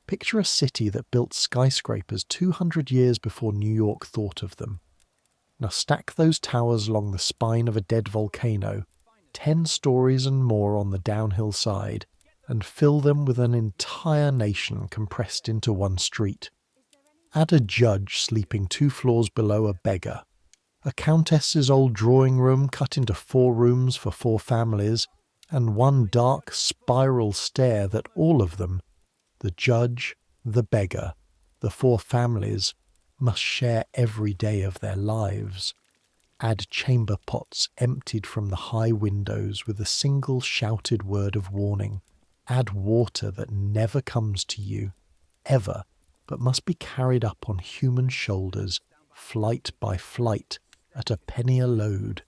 Picture a city that built skyscrapers 200 years before New York thought of them. Now stack those towers along the spine of a dead volcano, 10 stories and more on the downhill side, and fill them with an entire nation compressed into one street. Add a judge sleeping 2 floors below a beggar, a countess's old drawing room cut into 4 rooms for 4 families, and one dark spiral stair that all of them, the judge, the beggar, the 4 families, must share every day of their lives. Add chamber pots emptied from the high windows with a single shouted word of warning. Add water that never comes to you, ever, but must be carried up on human shoulders, flight by flight, at a penny a load.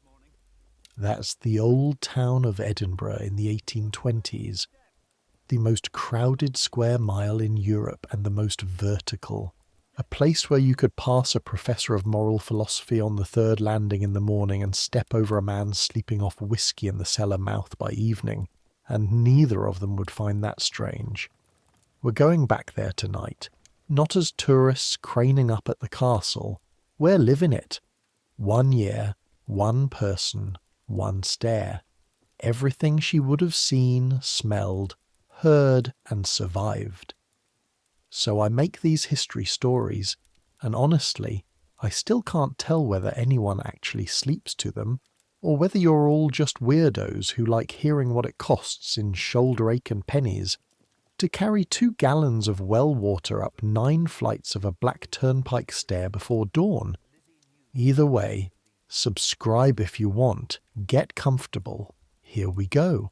That's the Old Town of Edinburgh in the 1820s. The most crowded square mile in Europe and the most vertical. A place where you could pass a professor of moral philosophy on the 3rd landing in the morning and step over a man sleeping off whiskey in the cellar mouth by evening, and neither of them would find that strange. We're going back there tonight, not as tourists craning up at the castle. We're living it. 1 year, 1 person, 1 stair. Everything she would have seen, smelled, heard and survived. So I make these history stories, and honestly, I still can't tell whether anyone actually sleeps to them, or whether you're all just weirdos who like hearing what it costs in shoulder ache and pennies to carry 2 gallons of well water up 9 flights of a black turnpike stair before dawn. Either way, subscribe if you want, get comfortable, here we go.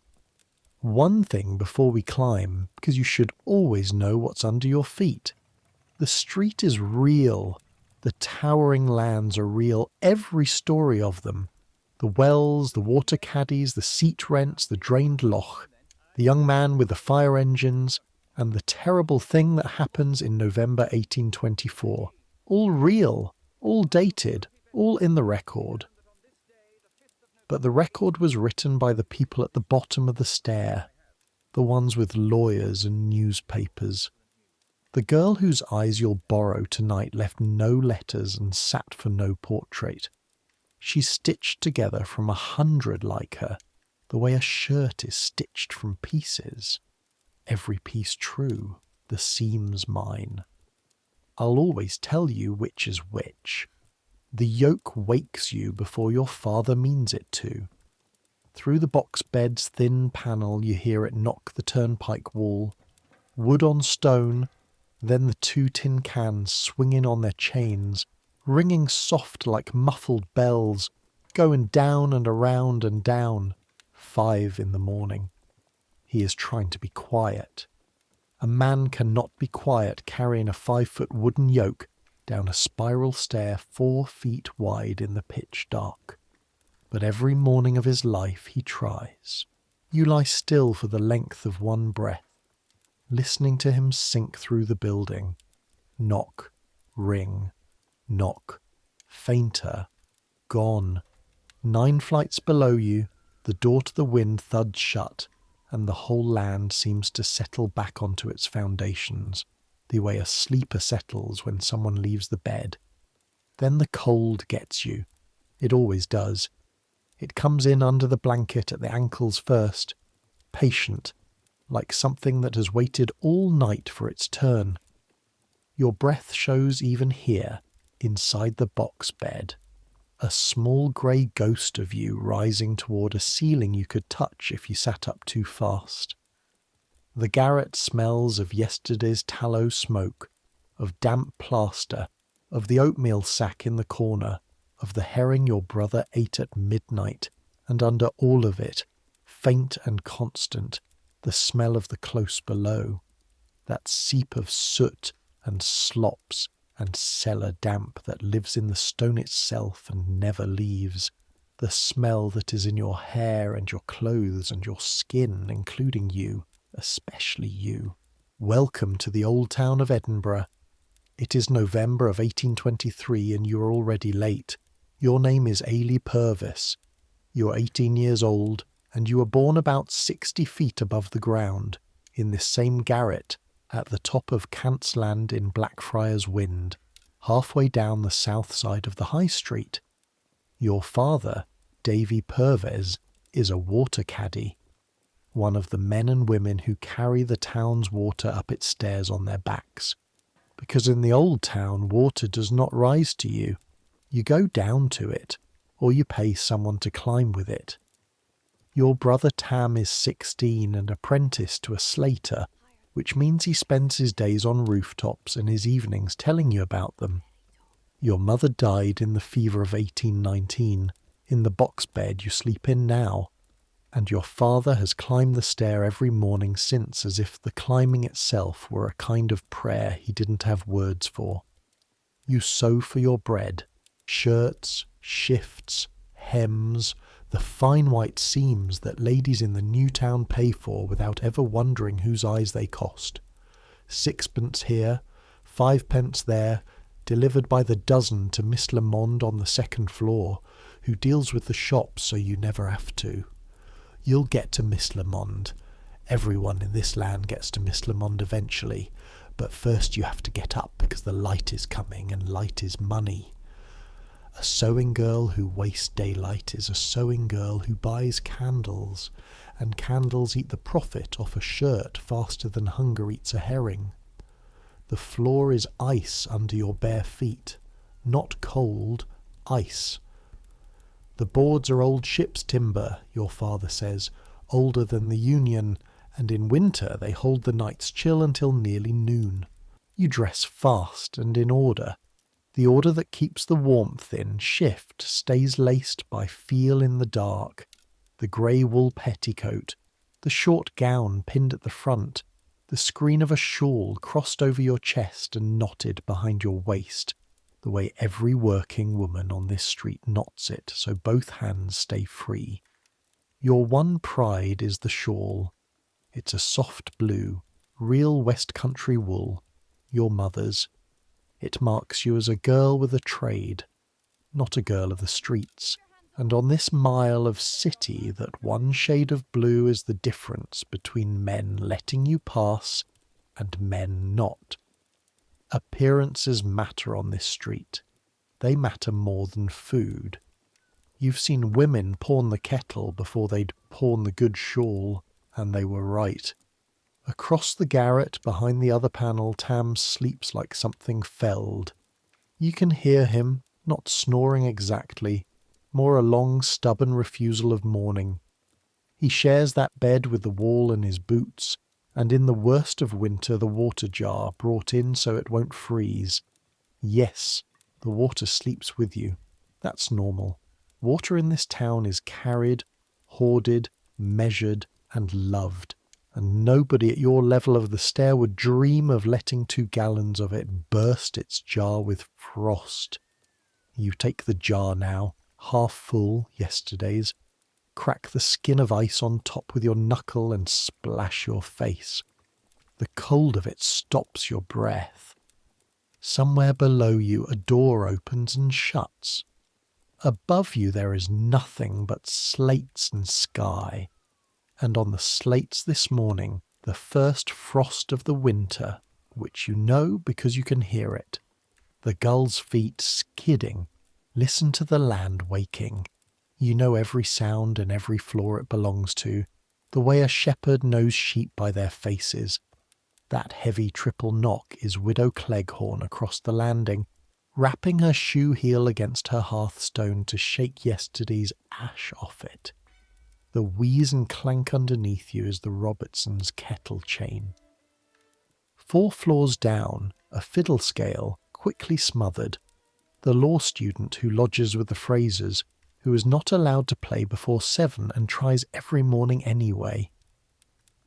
One thing before we climb, because you should always know what's under your feet. The street is real. The towering lands are real, every story of them. The wells, the water caddies, the seat rents, the drained loch, the young man with the fire engines, and the terrible thing that happens in November 1824. All real, all dated, all in the record. But the record was written by the people at the bottom of the stair, the ones with lawyers and newspapers. The girl whose eyes you'll borrow tonight left no letters and sat for no portrait. She's stitched together from 100 like her, the way a shirt is stitched from pieces. Every piece true, the seams mine. I'll always tell you which is which. The yoke wakes you before your father means it to. Through the box bed's thin panel you hear it knock the turnpike wall. Wood on stone, then the 2 tin cans swinging on their chains, ringing soft like muffled bells, going down and around and down. 5 in the morning. He is trying to be quiet. A man cannot be quiet carrying a 5-foot wooden yoke down a spiral stair 4 feet wide in the pitch dark. But every morning of his life he tries. You lie still for the length of 1 breath, listening to him sink through the building. Knock, ring, knock, fainter, gone. 9 flights below you, the door to the wind thuds shut, and the whole land seems to settle back onto its foundations, the way a sleeper settles when someone leaves the bed. Then the cold gets you. It always does. It comes in under the blanket at the ankles first, patient, like something that has waited all night for its turn. Your breath shows even here, inside the box bed. A small grey ghost of you rising toward a ceiling you could touch if you sat up too fast. The garret smells of yesterday's tallow smoke, of damp plaster, of the oatmeal sack in the corner, of the herring your brother ate at midnight, and under all of it, faint and constant, the smell of the close below, that seep of soot and slops and cellar damp that lives in the stone itself and never leaves, the smell that is in your hair and your clothes and your skin, including you, especially you. Welcome to the Old Town of Edinburgh. It is November of 1823 and you are already late. Your name is Ailie Purves. You are 18 years old and you were born about 60 feet above the ground, in this same garret, at the top of Cantsland in Blackfriars Wynd, halfway down the south side of the High Street. Your father, Ailie Purves, is a water caddy, one of the men and women who carry the town's water up its stairs on their backs. Because in the old town, water does not rise to you. You go down to it, or you pay someone to climb with it. Your brother Tam is 16 and apprenticed to a slater, which means he spends his days on rooftops and his evenings telling you about them. Your mother died in the fever of 1819, in the box bed you sleep in now, and your father has climbed the stair every morning since as if the climbing itself were a kind of prayer he didn't have words for. You sew for your bread, shirts, shifts, hems, the fine white seams that ladies in the new town pay for without ever wondering whose eyes they cost. 6pence here, 5pence there, delivered by the dozen to Miss Lamond on the second floor, who deals with the shops so you never have to. You'll get to Miss Lamond. Everyone in this land gets to Miss Lamond eventually, but first you have to get up because the light is coming and light is money. A sewing girl who wastes daylight is a sewing girl who buys candles, and candles eat the profit off a shirt faster than hunger eats a herring. The floor is ice under your bare feet, not cold, ice. The boards are old ship's timber, your father says, older than the Union, and in winter they hold the nights chill until nearly noon. You dress fast and in order. The order that keeps the warmth in, shift, stays laced by feel in the dark, the grey wool petticoat, the short gown pinned at the front, the screen of a shawl crossed over your chest and knotted behind your waist, the way every working woman on this street knots it so both hands stay free. Your one pride is the shawl. It's a soft blue, real West Country wool, your mother's. It marks you as a girl with a trade, not a girl of the streets, and on this mile of city that one shade of blue is the difference between men letting you pass and men not. Appearances matter on this street. They matter more than food. You've seen women pawn the kettle before they'd pawn the good shawl, and they were right. Across the garret behind the other panel, Tam sleeps like something felled. You can hear him, not snoring exactly, more a long stubborn refusal of morning. He shares that bed with the wall and his boots, and in the worst of winter the water jar brought in so it won't freeze. Yes, the water sleeps with you. That's normal. Water in this town is carried, hoarded, measured, and loved, and nobody at your level of the stair would dream of letting 2 gallons of it burst its jar with frost. You take the jar now, half full, yesterday's, crack the skin of ice on top with your knuckle and splash your face. The cold of it stops your breath. Somewhere below you a door opens and shuts. Above you there is nothing but slates and sky, and on the slates this morning the first frost of the winter, which you know because you can hear it. The gull's feet skidding. Listen to the land waking. You know every sound and every floor it belongs to, the way a shepherd knows sheep by their faces. That heavy triple knock is Widow Cleghorn across the landing, rapping her shoe heel against her hearthstone to shake yesterday's ash off it. The wheeze and clank underneath you is the Robertson's kettle chain. 4 floors down, a fiddle scale, quickly smothered. The law student who lodges with the Frasers, who is not allowed to play before 7 and tries every morning anyway.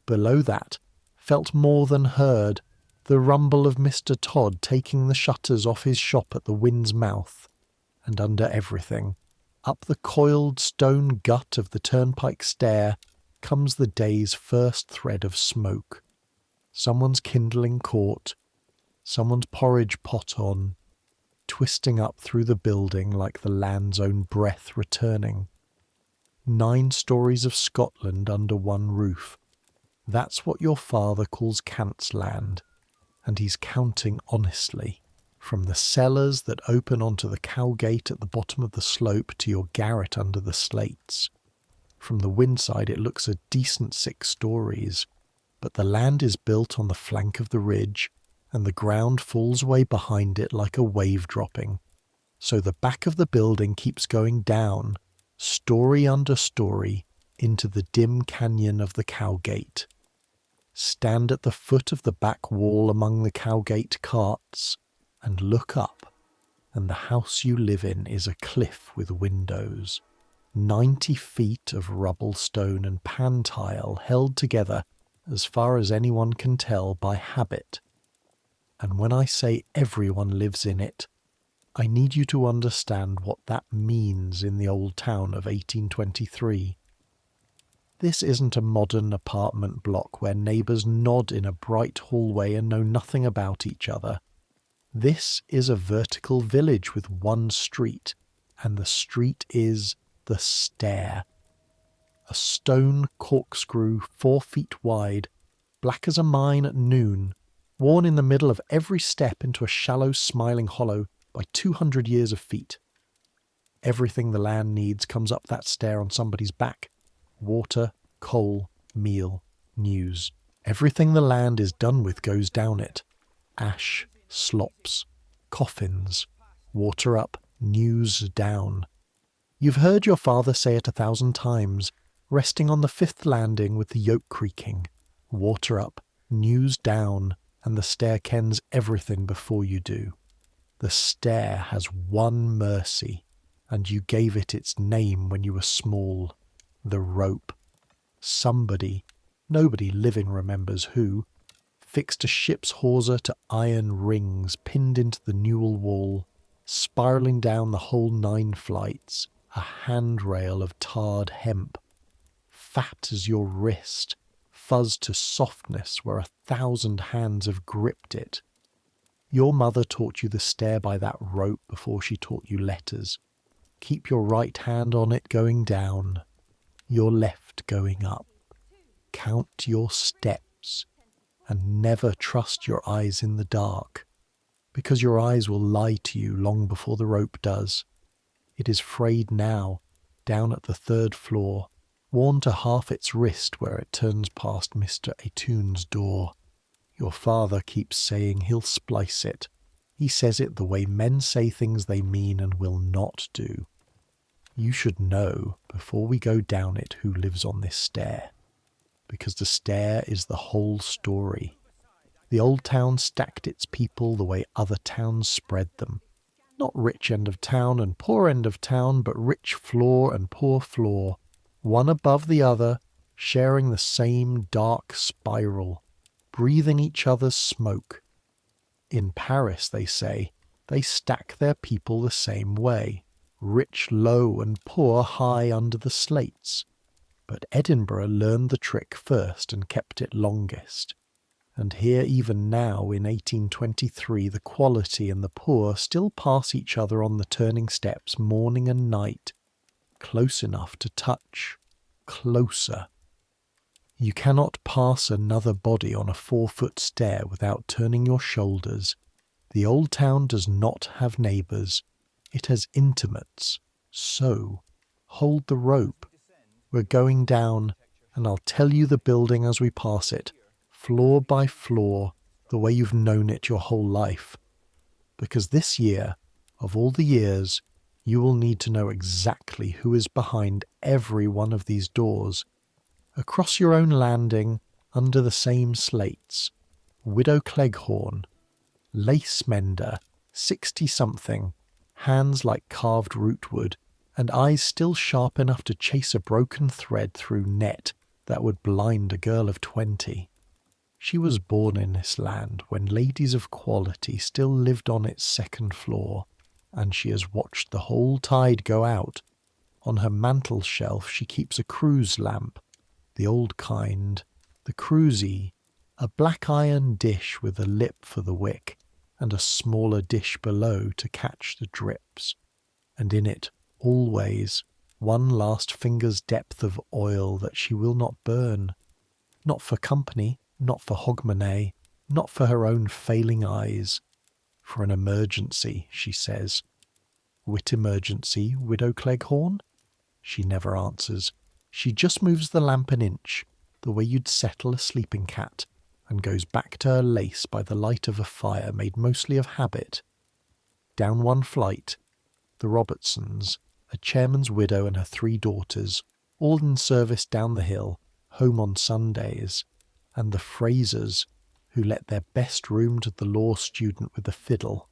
Below that, felt more than heard, the rumble of Mr. Todd taking the shutters off his shop at the Wind's Mouth, and under everything, up the coiled stone gut of the turnpike stair, comes the day's first thread of smoke. Someone's kindling caught, someone's porridge pot on, twisting up through the building like the land's own breath returning. 9 stories of Scotland under one roof. That's what your father calls Cantsland. and he's counting honestly. From the cellars that open onto the cowgate at the bottom of the slope to your garret under the slates. From the windside it looks a decent 6 stories, but the land is built on the flank of the ridge, and the ground falls away behind it like a wave dropping. So the back of the building keeps going down, story under story, into the dim canyon of the cowgate. Stand at the foot of the back wall among the cowgate carts, and look up, and the house you live in is a cliff with windows, 90 feet of rubble stone and pan tile held together as far as anyone can tell by habit. And when I say everyone lives in it, I need you to understand what that means in the old town of 1823. This isn't a modern apartment block where neighbours nod in a bright hallway and know nothing about each other. This is a vertical village with one street, and the street is the stair. A stone corkscrew 4 feet wide, black as a mine at noon, worn in the middle of every step into a shallow smiling hollow by 200 years of feet. Everything the land needs comes up that stair on somebody's back. Water, coal, meal, news. Everything the land is done with goes down it. Ash, slops, coffins, water up, news down. You've heard your father say it 1,000 times, resting on the 5th landing with the yoke creaking. Water up, news down, and the stair kens everything before you do. The stair has one mercy, and you gave it its name when you were small. The rope. Somebody, nobody living remembers who, fixed a ship's hawser to iron rings pinned into the newel wall, spiralling down the whole 9 flights, a handrail of tarred hemp, fat as your wrist, fuzzed to softness where 1,000 hands have gripped it. Your mother taught you the stair by that rope before she taught you letters. Keep your right hand on it going down, your left going up. Count your steps, and never trust your eyes in the dark, because your eyes will lie to you long before the rope does. It is frayed now, down at the 3rd floor, worn to half its wrist where it turns past Mr. Atoun's door. Your father keeps saying he'll splice it. He says it the way men say things they mean and will not do. You should know, before we go down it, who lives on this stair, because the stair is the whole story. The old town stacked its people the way other towns spread them. Not rich end of town and poor end of town, but rich floor and poor floor, one above the other, sharing the same dark spiral, breathing each other's smoke. In Paris, they say, they stack their people the same way, rich low and poor high under the slates. But Edinburgh learned the trick first and kept it longest. And here even now in 1823 the quality and the poor still pass each other on the turning steps morning and night, close enough to touch, closer. You cannot pass another body on a 4-foot stair without turning your shoulders. The old town does not have neighbours. It has intimates. So, hold the rope. We're going down, and I'll tell you the building as we pass it, floor by floor, the way you've known it your whole life. Because this year, of all the years, you will need to know exactly who is behind every one of these doors. Across your own landing, under the same slates, Widow Cleghorn, lace mender, 60-something, hands like carved rootwood, and eyes still sharp enough to chase a broken thread through net that would blind a girl of 20. She was born in this land when ladies of quality still lived on its 2nd floor, and she has watched the whole tide go out. On her mantel shelf she keeps a cruise lamp, the old kind, the cruisy, a black iron dish with a lip for the wick, and a smaller dish below to catch the drips, and in it, always, one last finger's depth of oil that she will not burn. Not for company, not for hogmanay, Not for her own failing eyes. For an emergency, she says. Wit emergency, Widow Cleghorn? She never answers. She just moves the lamp an inch, the way you'd settle a sleeping cat, and goes back to her lace by the light of a fire made mostly of habit. Down one flight, the Robertsons, a chairman's widow and her 3 daughters, all in service down the hill, home on Sundays, and the Frasers, who let their best room to the law student with the fiddle.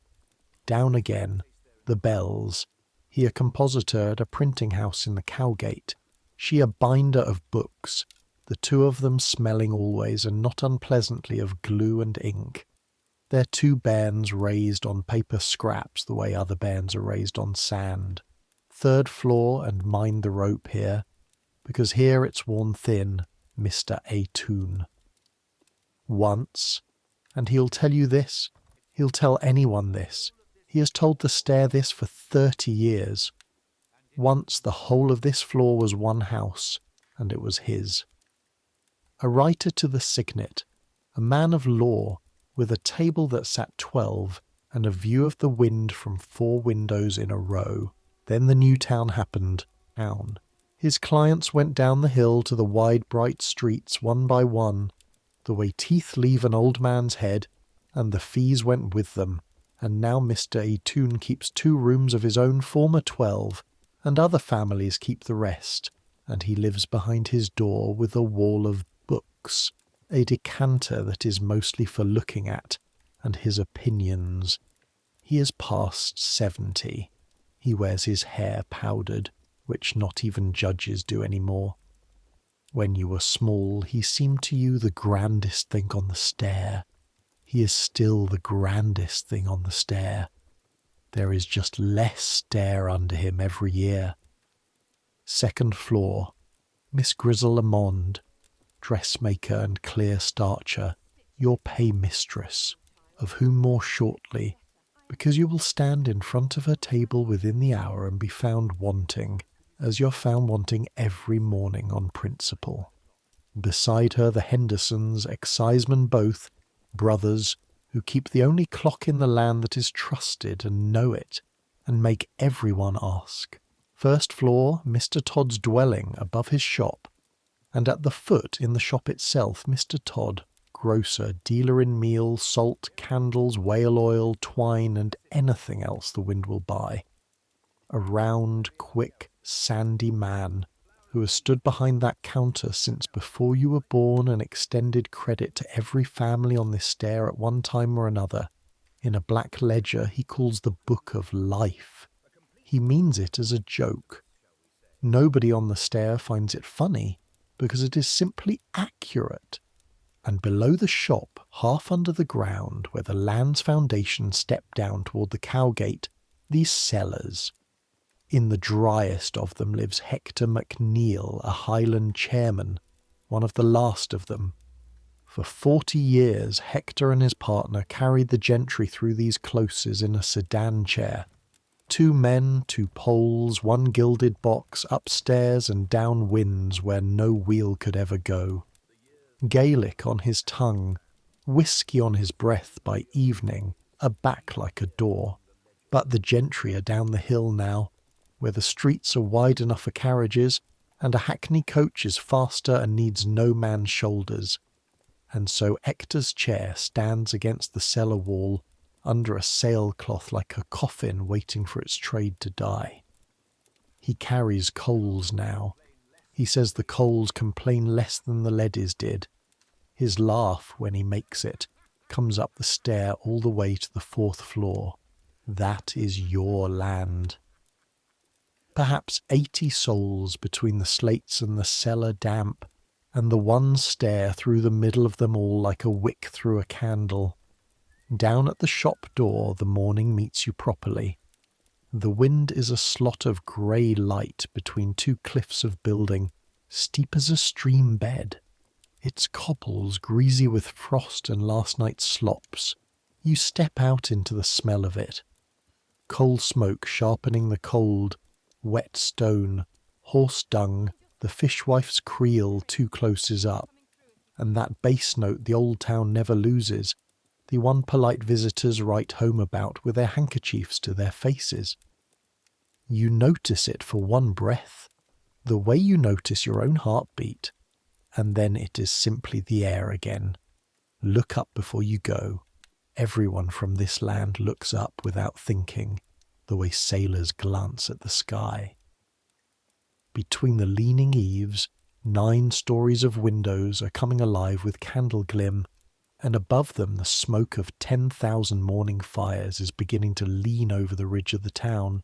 Down again, the Bells, he a compositor at a printing house in the Cowgate, she a binder of books, the 2 of them smelling always and not unpleasantly of glue and ink. Their 2 bairns raised on paper scraps the way other bairns are raised on sand. 3rd floor and mind the rope here, because here it's worn thin, Mr.At. Once, and he'll tell you this, he'll tell anyone this, he has told the stair this for 30 years. Once the whole of this floor was one house, and it was his. A writer to the Signet, a man of law, with a table that sat 12 and a view of the wind from 4 windows in a row. Then the new town happened. Town. His clients went down the hill to the wide bright streets one by one, the way teeth leave an old man's head, and the fees went with them, and now Mr. Atoun keeps 2 rooms of his own former 12, and other families keep the rest, and he lives behind his door with a wall of books, a decanter that is mostly for looking at, and his opinions. He is past 70. He wears his hair powdered, which not even judges do any more. When you were small, he seemed to you the grandest thing on the stair. He is still the grandest thing on the stair. There is just less stair under him every year. 2nd floor, Miss Grizel Amond, dressmaker and clear starcher, your pay mistress, of whom more shortly, because you will stand in front of her table within the hour and be found wanting, as you're found wanting every morning on principle. Beside her the Hendersons, excisemen both, brothers, who keep the only clock in the land that is trusted and know it, and make everyone ask. 1st floor, Mr. Todd's dwelling above his shop, and at the foot in the shop itself Mr. Todd, grocer, dealer in meal, salt, candles, whale oil, twine, and anything else the wind will buy. A round, quick, sandy man who has stood behind that counter since before you were born and extended credit to every family on this stair at one time or another, in a black ledger he calls the Book of Life. He means it as a joke. Nobody on the stair finds it funny, because it is simply accurate. And below the shop, half under the ground, where the land's foundation stepped down toward the Cowgate, these cellars. In the driest of them lives Hector MacNeil, a Highland chairman, one of the last of them. For 40 years Hector and his partner carried the gentry through these closes in a sedan chair. 2 men, 2 poles, 1 gilded box, upstairs and down winds where no wheel could ever go. Gaelic on his tongue, whisky on his breath by evening, a back like a door. But the gentry are down the hill now, where the streets are wide enough for carriages, and a hackney coach is faster and needs no man's shoulders. And so Hector's chair stands against the cellar wall, under a sailcloth like a coffin waiting for its trade to die. He carries coals now. He says the coals complain less than the leadies did. His laugh, when he makes it, comes up the stair all the way to the 4th floor. That is your land. Perhaps 80 souls between the slates and the cellar damp, and the one stair through the middle of them all like a wick through a candle. Down at the shop door the morning meets you properly. The wind is a slot of grey light between 2 cliffs of building, steep as a stream bed. Its cobbles greasy with frost and last night's slops. You step out into the smell of it. Coal smoke sharpening the cold, wet stone, horse dung, the fishwife's creel 2 closes up, and that bass note the old town never loses, the one polite visitors write home about with their handkerchiefs to their faces. You notice it for one breath, the way you notice your own heartbeat, and then it is simply the air again. Look up before you go. Everyone from this land looks up without thinking, the way sailors glance at the sky. Between the leaning eaves, 9 stories of windows are coming alive with candle glim, and above them the smoke of 10,000 morning fires is beginning to lean over the ridge of the town,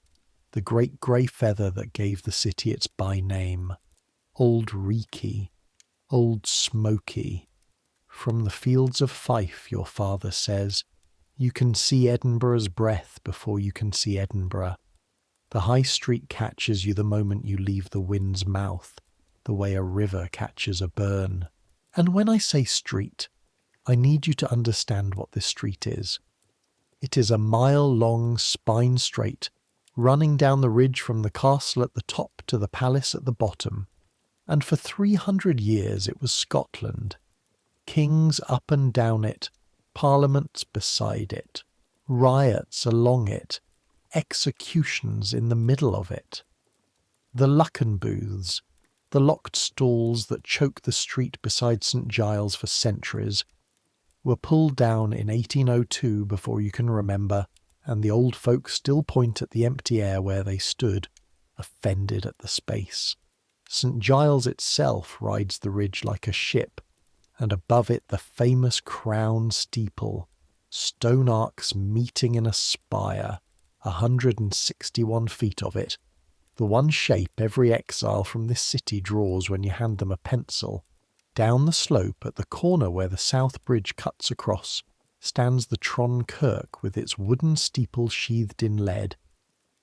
the great grey feather that gave the city its by-name. Old Reeky, Old Smoky. From the fields of Fife, your father says, you can see Edinburgh's breath before you can see Edinburgh. The high street catches you the moment you leave the wind's mouth, the way a river catches a burn. And when I say street, I need you to understand what this street is. It is a mile-long spine straight, running down the ridge from the castle at the top to the palace at the bottom. And for 300 years it was Scotland. Kings up and down it, parliaments beside it, riots along it, executions in the middle of it. The Lucken booths, the locked stalls that choke the street beside St Giles for centuries, were pulled down in 1802 before you can remember, and the old folk still point at the empty air where they stood, offended at the space. St Giles itself rides the ridge like a ship, and above it the famous crown steeple, stone arcs meeting in a spire, 161 feet of it, the one shape every exile from this city draws when you hand them a pencil. Down the slope at the corner where the South Bridge cuts across stands the Tron Kirk with its wooden steeple sheathed in lead,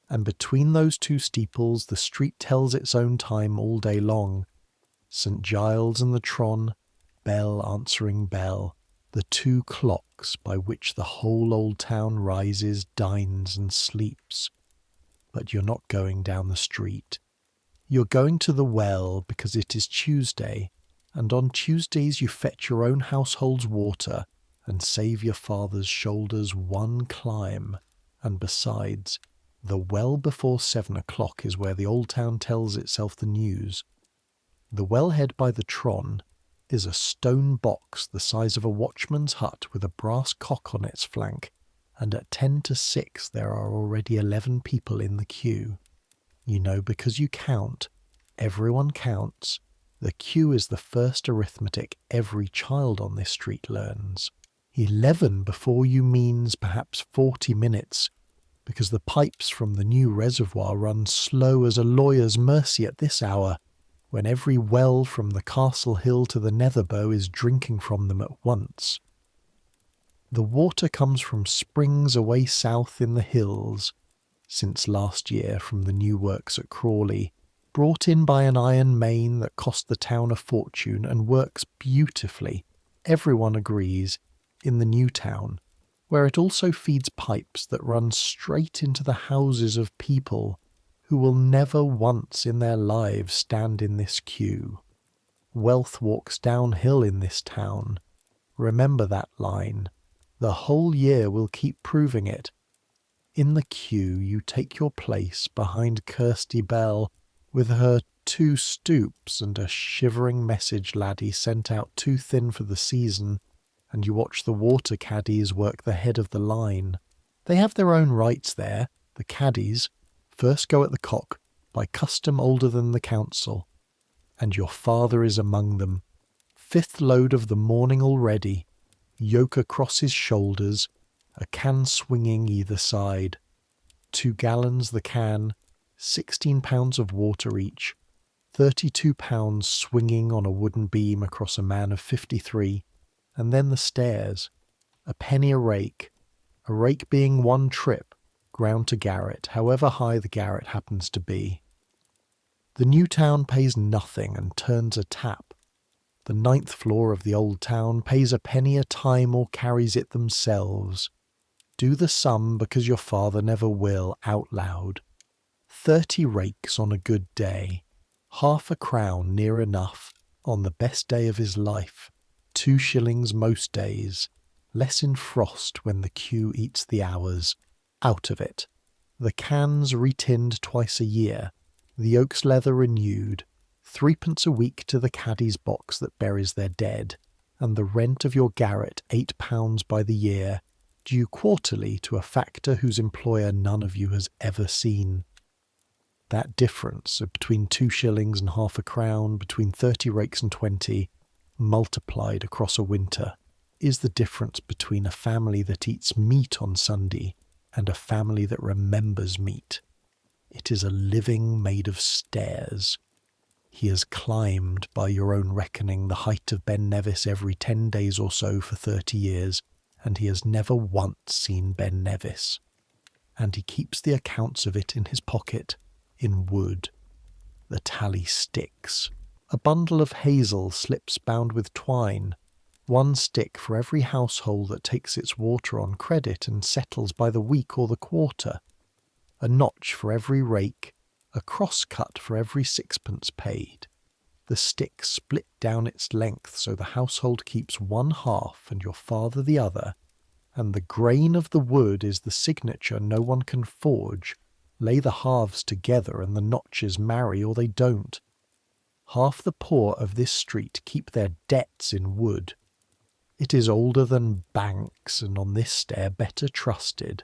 and between those 2 steeples the street tells its own time all day long. St Giles and the Tron, bell answering bell, the 2 clocks by which the whole old town rises, dines and sleeps. But you're not going down the street. You're going to the well because it is Tuesday, and on Tuesdays you fetch your own household's water and save your father's shoulders one climb. And besides, the well before 7 o'clock is where the old town tells itself the news. The wellhead by the Tron is a stone box the size of a watchman's hut with a brass cock on its flank, and at 10 to 6 there are already 11 people in the queue. You know because you count. Everyone counts. The queue is the first arithmetic every child on this street learns. 11 before you means perhaps 40 minutes, because the pipes from the new reservoir run slow as a lawyer's mercy at this hour, when every well from the Castle Hill to the Netherbow is drinking from them at once. The water comes from springs away south in the hills, since last year from the new works at Crawley, brought in by an iron main that cost the town a fortune and works beautifully, everyone agrees, in the new town, where it also feeds pipes that run straight into the houses of people who will never once in their lives stand in this queue. Wealth walks downhill in this town. Remember that line. The whole year will keep proving it. In the queue you take your place behind Kirsty Bell, with her 2 stoops and a shivering message laddie sent out too thin for the season, and you watch the water caddies work the head of the line. They have their own rights there, the caddies, first go at the cock, by custom older than the council, and your father is among them. 5th load of the morning already, yoke across his shoulders, a can swinging either side. 2 gallons the can, 16 pounds of water each, 32 pounds swinging on a wooden beam across a man of 53, and then the stairs, a penny a rake being 1 trip, ground to garret, however high the garret happens to be. The new town pays nothing and turns a tap. The 9th floor of the old town pays a penny a time or carries it themselves. Do the sum because your father never will out loud. 30 rakes on a good day, half a crown near enough on the best day of his life, 2 shillings most days, less in frost when the queue eats the hours, out of it. The cans retinned twice a year, the oak's leather renewed, 3p a week to the caddy's box that buries their dead, and the rent of your garret £8 by the year, due quarterly to a factor whose employer none of you has ever seen. That difference of between 2 shillings and half a crown, between 30 rakes and 20, multiplied across a winter, is the difference between a family that eats meat on Sunday and a family that remembers meat. It is a living made of stairs. He has climbed, by your own reckoning, the height of Ben Nevis every 10 days or so for 30 years, and he has never once seen Ben Nevis. And he keeps the accounts of it in his pocket, in wood. The tally sticks. A bundle of hazel slips bound with twine, 1 stick for every household that takes its water on credit and settles by the week or the quarter, a notch for every rake, a cross-cut for every 6p paid. The stick split down its length so the household keeps 1 half and your father the other, and the grain of the wood is the signature no one can forge. Lay the halves together and the notches marry or they don't. Half the poor of this street keep their debts in wood. It is older than banks, and on this stair better trusted.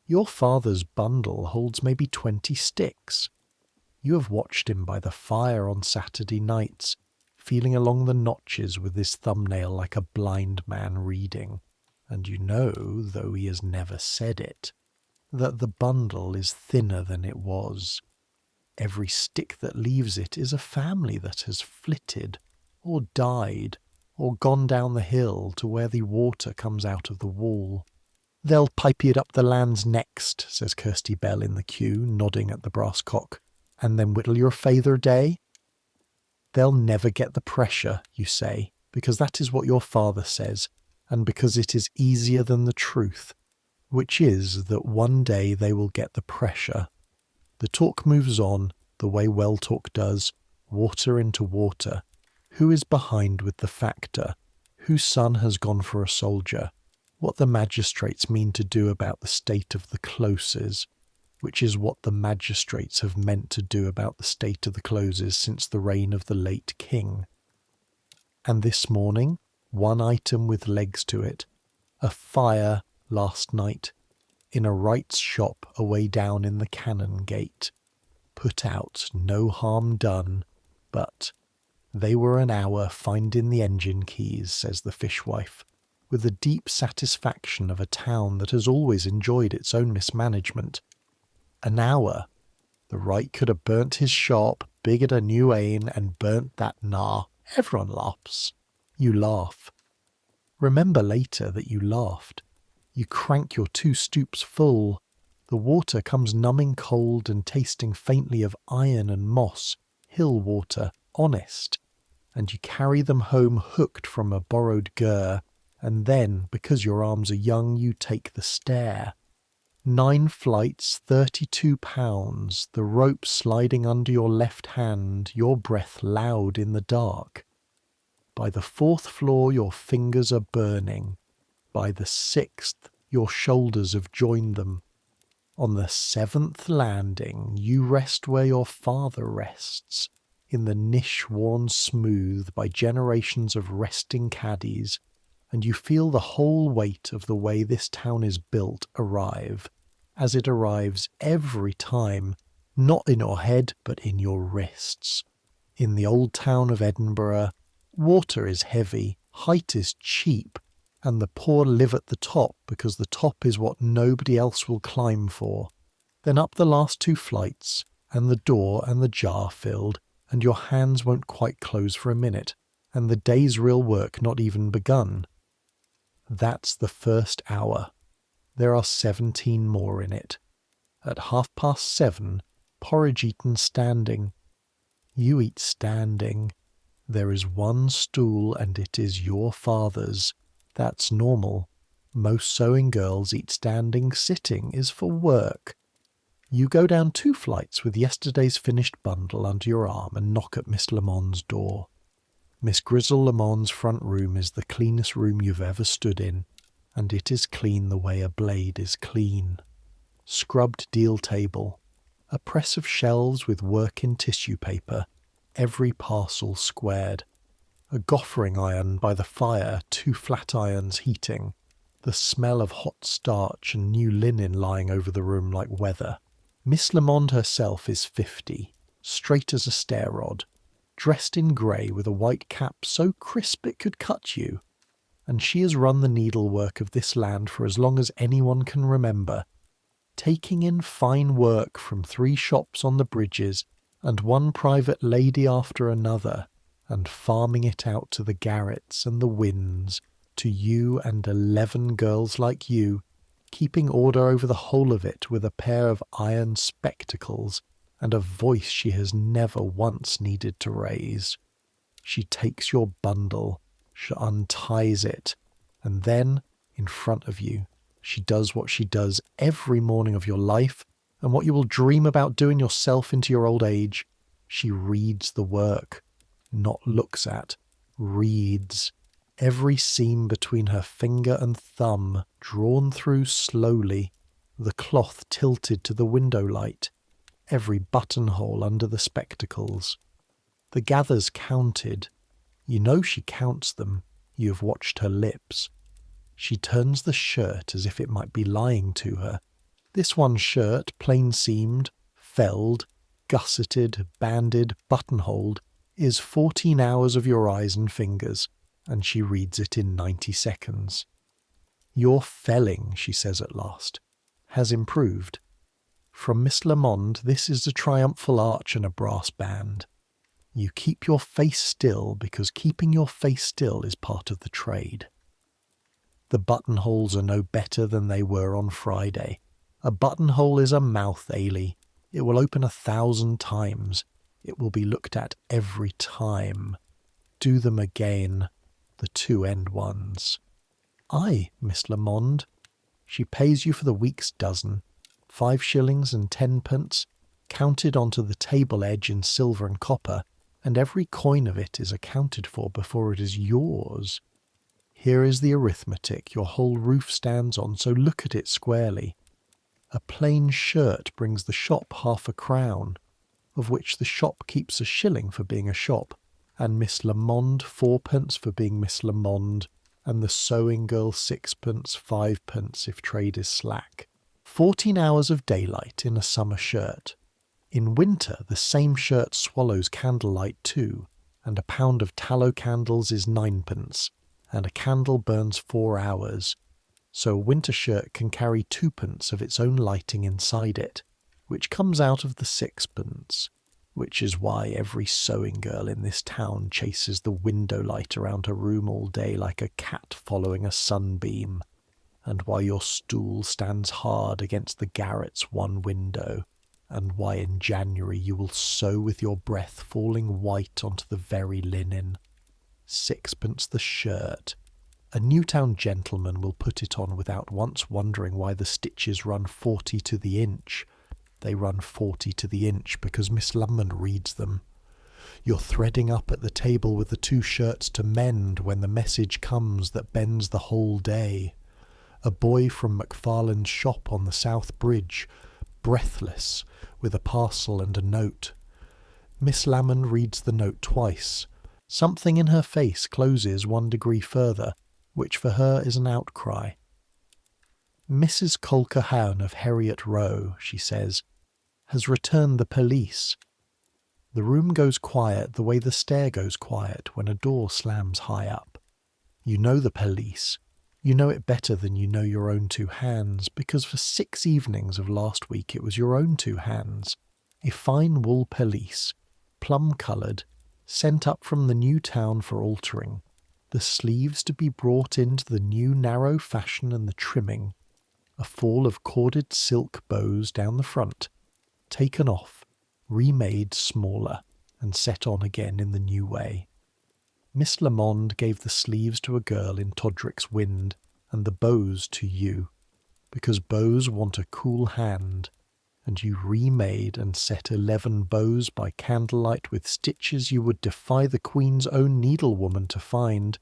Your father's bundle holds maybe 20 sticks. You have watched him by the fire on Saturday nights, feeling along the notches with his thumbnail like a blind man reading, and you know, though he has never said it, that the bundle is thinner than it was. Every stick that leaves it is a family that has flitted, or died, or gone down the hill to where the water comes out of the wall. "They'll pipe it up the lands next," says Kirsty Bell in the queue, nodding at the brass cock, "and then whittle your feyther day." "They'll never get the pressure," you say, because that is what your father says, and because it is easier than the truth, which is that one day they will get the pressure. The talk moves on, the way well talk does, water into water. Who is behind with the factor? Whose son has gone for a soldier? What the magistrates mean to do about the state of the closes, which is what the magistrates have meant to do about the state of the closes since the reign of the late king. And this morning, 1 item with legs to it, a fire last night, in a Wright's shop away down in the Cannon Gate. Put out, no harm done, but they were an hour finding the engine keys, says the fishwife, with the deep satisfaction of a town that has always enjoyed its own mismanagement. An hour. The Wright could have burnt his shop, bigged a new ane, and burnt that nah. Everyone laughs. You laugh. Remember later that you laughed. You crank your 2 stoops full. The water comes numbing cold and tasting faintly of iron and moss, hill water, honest, and you carry them home hooked from a borrowed gur, and then, because your arms are young, you take the stair. 9 flights, £32, the rope sliding under your left hand, your breath loud in the dark. By the 4th floor your fingers are burning. By the 6th your shoulders have joined them. On the 7th landing you rest where your father rests, in the niche worn smooth by generations of resting caddies, and you feel the whole weight of the way this town is built arrive, as it arrives every time, not in your head but in your wrists. In the Old Town of Edinburgh, water is heavy, height is cheap, and the poor live at the top because the top is what nobody else will climb for. Then up the last 2 flights, and the door and the jar filled, and your hands won't quite close for a minute, and the day's real work not even begun. That's the first hour. There are 17 more in it. At 7:30, porridge eaten standing. You eat standing. There is 1 stool and it is your father's. That's normal. Most sewing girls eat standing. Sitting is for work. You go down 2 flights with yesterday's finished bundle under your arm and knock at Miss Lamont's door. Miss Grizzle Lamont's front room is the cleanest room you've ever stood in, and it is clean the way a blade is clean. Scrubbed deal table, a press of shelves with work in tissue paper, every parcel squared, a goffering iron by the fire, 2 flat irons heating, the smell of hot starch and new linen lying over the room like weather. Miss Lamond herself is 50, straight as a stair rod, dressed in grey with a white cap so crisp it could cut you, and she has run the needlework of this land for as long as anyone can remember, taking in fine work from 3 shops on the bridges and 1 private lady after another, and farming it out to the garrets and the winds, to you and 11 girls like you, keeping order over the whole of it with a pair of iron spectacles and a voice she has never once needed to raise. She takes your bundle, she unties it, and then, in front of you, she does what she does every morning of your life, and what you will dream about doing yourself into your old age. She reads the work, not looks at, reads. Every seam between her finger and thumb drawn through slowly, the cloth tilted to the window light, every buttonhole under the spectacles. The gathers counted. You know she counts them. You have watched her lips. She turns the shirt as if it might be lying to her. This one shirt, plain-seamed, felled, gusseted, banded, buttonholed, is 14 hours of your eyes and fingers, and she reads it in 90 seconds. Your felling, she says at last, has improved. From Miss Lamond, this is a triumphal arch and a brass band. You keep your face still because keeping your face still is part of the trade. The buttonholes are no better than they were on Friday. A buttonhole is a mouth, Ailie. It will open 1,000 times. It will be looked at every time. Do them again, the 2-end ones. Aye, Miss Lamond. She pays you for the week's dozen, 5 shillings and 10 pence, counted onto the table edge in silver and copper, and every coin of it is accounted for before it is yours. Here is the arithmetic your whole roof stands on, so look at it squarely. A plain shirt brings the shop half a crown, of which the shop keeps a shilling for being a shop, and Miss Lamond 4 pence for being Miss Lamond, and the sewing girl 6 pence, 5 pence if trade is slack. 14 hours of daylight in a summer shirt. In winter the same shirt swallows candlelight too, and a pound of tallow candles is 9 pence, and a candle burns 4 hours. So a winter shirt can carry 2 pence of its own lighting inside it, which comes out of the 6 pence, which is why every sewing girl in this town chases the window light around her room all day like a cat following a sunbeam, and why your stool stands hard against the garret's one window, and why in January you will sew with your breath falling white onto the very linen. 6 pence the shirt. A Newtown gentleman will put it on without once wondering why the stitches run 40 to the inch. They run 40 to the inch because Miss Lumman reads them. You're threading up at the table with the 2 shirts to mend when the message comes that bends the whole day. A boy from Macfarlane's shop on the South Bridge, breathless, with a parcel and a note. Miss Lamman reads the note twice. Something in her face closes 1 degree further, which for her is an outcry. Mrs. Colquhoun of Heriot Row, she says, has returned the police. The room goes quiet the way the stair goes quiet when a door slams high up. You know the police. You know it better than you know your own 2 hands, because for 6 evenings of last week it was your own 2 hands. A fine wool pelisse, plum-coloured, sent up from the new town for altering, the sleeves to be brought into the new narrow fashion and the trimming, a fall of corded silk bows down the front, taken off, remade smaller, and set on again in the new way. Miss Lamond gave the sleeves to a girl in Todrick's Wynd, and the bows to you, because bows want a cool hand, and you remade and set 11 bows by candlelight with stitches you would defy the Queen's own needlewoman to find,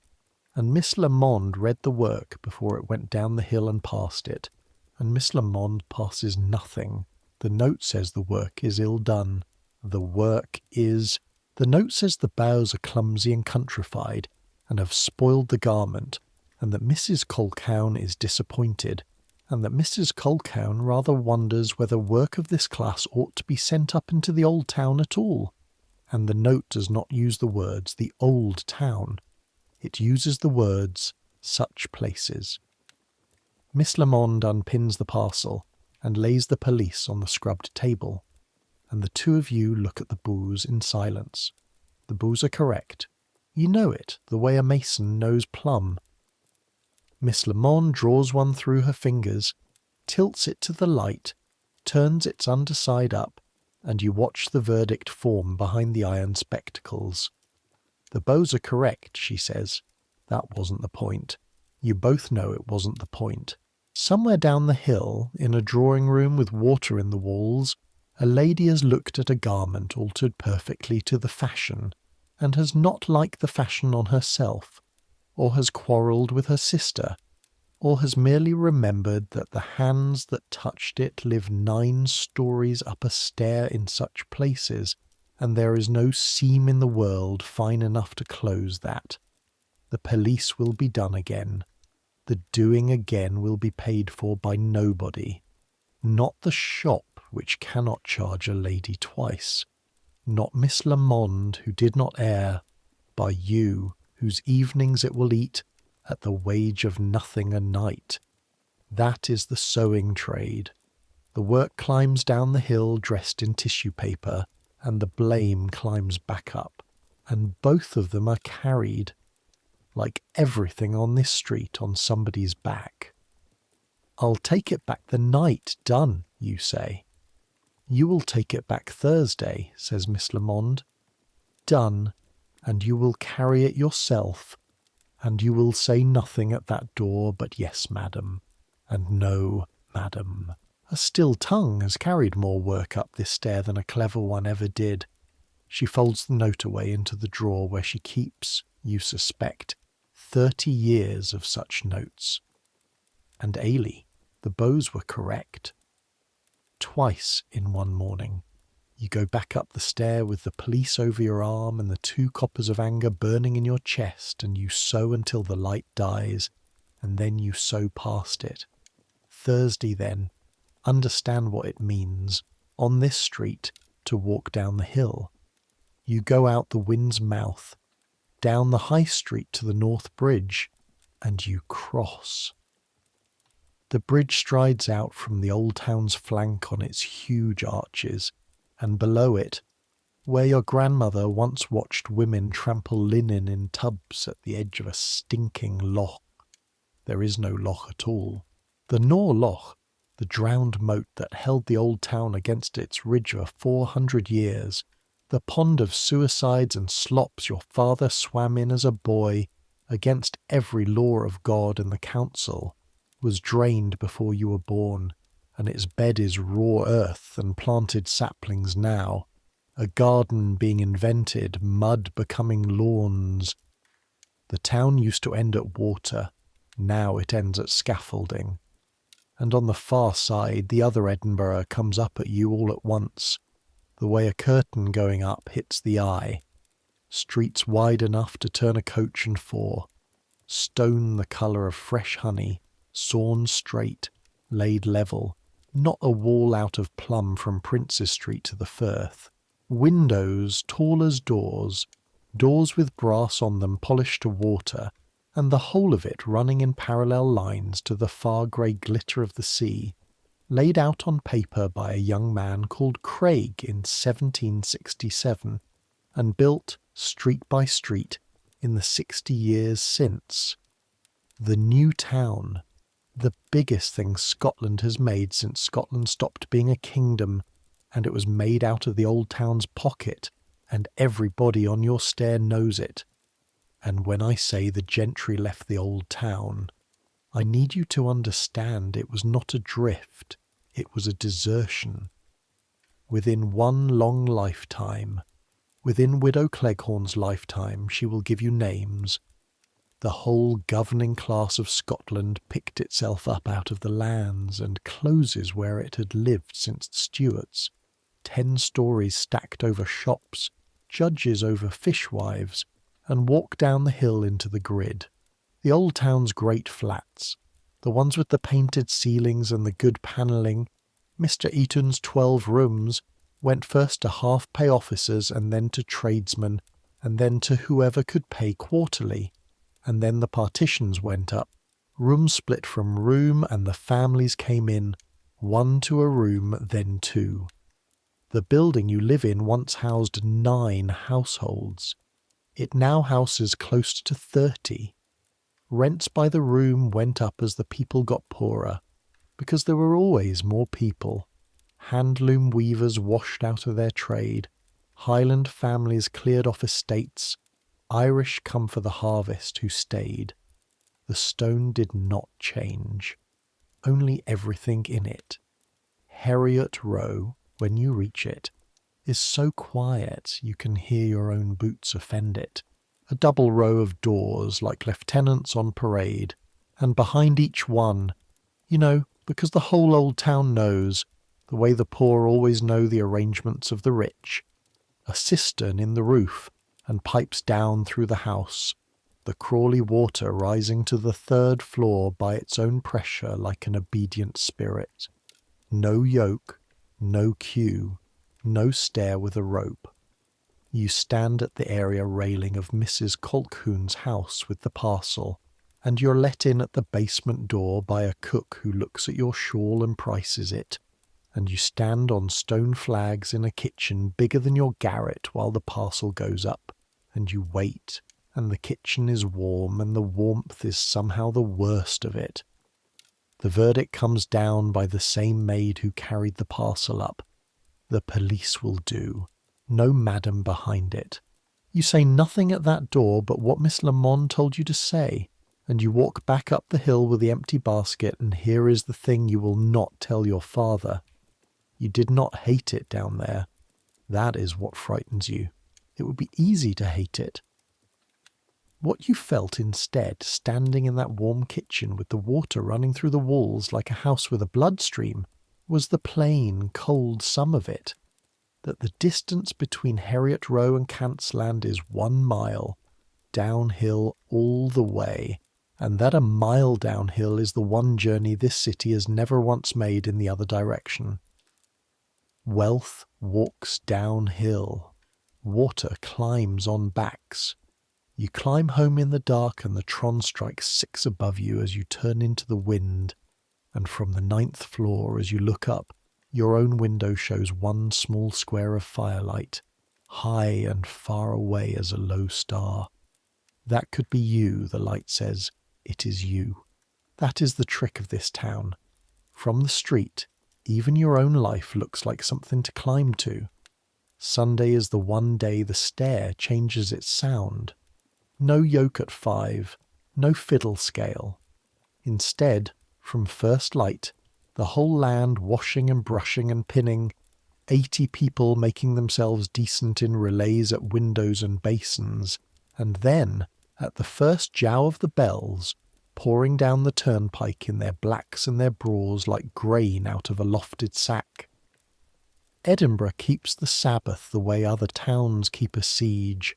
and Miss Lamond read the work before it went down the hill and past it, and Miss Lamond passes nothing. The note says the work is ill done. The work is... The note says the bows are clumsy and countrified, and have spoiled the garment, and that Mrs. Colquhoun is disappointed, and that Mrs. Colquhoun rather wonders whether work of this class ought to be sent up into the Old Town at all. And the note does not use the words the Old Town. It uses the words such places. Miss Lamond unpins the parcel and lays the police on the scrubbed table, and the two of you look at the booze in silence. The booze are correct. You know it, the way a mason knows plum. Miss Lamond draws one through her fingers, tilts it to the light, turns its underside up, and you watch the verdict form behind the iron spectacles. The bows are correct, she says. That wasn't the point. You both know it wasn't the point. Somewhere down the hill, in a drawing room with water in the walls, a lady has looked at a garment altered perfectly to the fashion, and has not liked the fashion on herself, or has quarrelled with her sister, or has merely remembered that the hands that touched it live 9 stories up a stair in such places, and there is no seam in the world fine enough to close that. The police will be done again. The doing again will be paid for by nobody. Not the shop, which cannot charge a lady twice. Not Miss Lamond, who did not err, by you, whose evenings it will eat at the wage of nothing a night. That is the sewing trade. The work climbs down the hill dressed in tissue paper, and the blame climbs back up, and both of them are carried, like everything on this street, on somebody's back. I'll take it back the night done, you say. You will take it back Thursday, says Miss Lamond. Done, and you will carry it yourself, and you will say nothing at that door but yes, madam, and no, madam. A still tongue has carried more work up this stair than a clever one ever did. She folds the note away into the drawer where she keeps, you suspect, 30 years of such notes. And Ailie, the bows were correct. Twice in one morning, you go back up the stair with the police over your arm and the 2 coppers of anger burning in your chest, and you sew until the light dies, and then you sew past it. Thursday then, understand what it means, on this street, to walk down the hill. You go out the wind's mouth, down the high street to the North Bridge, and you cross. The bridge strides out from the old town's flank on its huge arches, and below it, where your grandmother once watched women trample linen in tubs at the edge of a stinking loch. There is no loch at all. The Nor Loch, the drowned moat that held the old town against its ridge for 400 years, the pond of suicides and slops your father swam in as a boy, against every law of God and the council, was drained before you were born, and its bed is raw earth and planted saplings now, a garden being invented, mud becoming lawns. The town used to end at water, now it ends at scaffolding. And on the far side the other Edinburgh comes up at you all at once, the way a curtain going up hits the eye. Streets wide enough to turn a coach and 4, stone the colour of fresh honey, sawn straight, laid level, not a wall out of plumb from Prince's Street to the Firth. Windows tall as doors, doors with brass on them polished to water, and the whole of it running in parallel lines to the far grey glitter of the sea, laid out on paper by a young man called Craig in 1767, and built, street by street, in the 60 years since. The new town, the biggest thing Scotland has made since Scotland stopped being a kingdom, and it was made out of the old town's pocket, and everybody on your stair knows it. And when I say the gentry left the old town, I need you to understand it was not a drift, it was a desertion. Within one long lifetime, within Widow Cleghorn's lifetime, she will give you names. The whole governing class of Scotland picked itself up out of the lands and closes where it had lived since the Stuarts. 10 stories stacked over shops, judges over fishwives, and walk down the hill into the grid. The old town's great flats, the ones with the painted ceilings and the good panelling. Mr. Eaton's 12 rooms went first to half-pay officers and then to tradesmen, and then to whoever could pay quarterly. And then the partitions went up. Rooms split from room, and the families came in, one to a room, then 2. The building you live in once housed 9 households. It now houses close to 30. Rents by the room went up as the people got poorer, because there were always more people. Handloom weavers washed out of their trade. Highland families cleared off estates. Irish come for the harvest who stayed. The stone did not change, only everything in it. Heriot Row, when you reach it, is so quiet you can hear your own boots offend it. A double row of doors like lieutenants on parade, and behind each one, because the whole old town knows, the way the poor always know the arrangements of the rich, a cistern in the roof, and pipes down through the house, the Crawley water rising to the 3rd floor by its own pressure like an obedient spirit. No yoke, no queue, no stair with a rope. You stand at the area railing of Mrs. Colquhoun's house with the parcel, and you're let in at the basement door by a cook who looks at your shawl and prices it, and you stand on stone flags in a kitchen bigger than your garret while the parcel goes up, and you wait, and the kitchen is warm, and the warmth is somehow the worst of it. The verdict comes down by the same maid who carried the parcel up. The police will do. No madam behind it. You say nothing at that door but what Miss Lamond told you to say, and you walk back up the hill with the empty basket, and here is the thing you will not tell your father. You did not hate it down there. That is what frightens you. It would be easy to hate it. What you felt instead, standing in that warm kitchen with the water running through the walls like a house with a bloodstream, was the plain, cold sum of it. That the distance between Heriot Row and Cantsland is 1 mile, downhill all the way, and that a mile downhill is the one journey this city has never once made in the other direction. Wealth walks downhill. Water climbs on backs. You climb home in the dark, and the Tron strikes 6 above you as you turn into the wind, and from the 9th floor as you look up, your own window shows one small square of firelight, high and far away as a low star. That could be you, the light says. It is you. That is the trick of this town. From the street, even your own life looks like something to climb to. Sunday is the one day the stair changes its sound. No yoke at 5, no fiddle scale. Instead, from first light, the whole land washing and brushing and pinning, 80 people making themselves decent in relays at windows and basins, and then, at the first jow of the bells, pouring down the turnpike in their blacks and their braws like grain out of a lofted sack. Edinburgh keeps the Sabbath the way other towns keep a siege.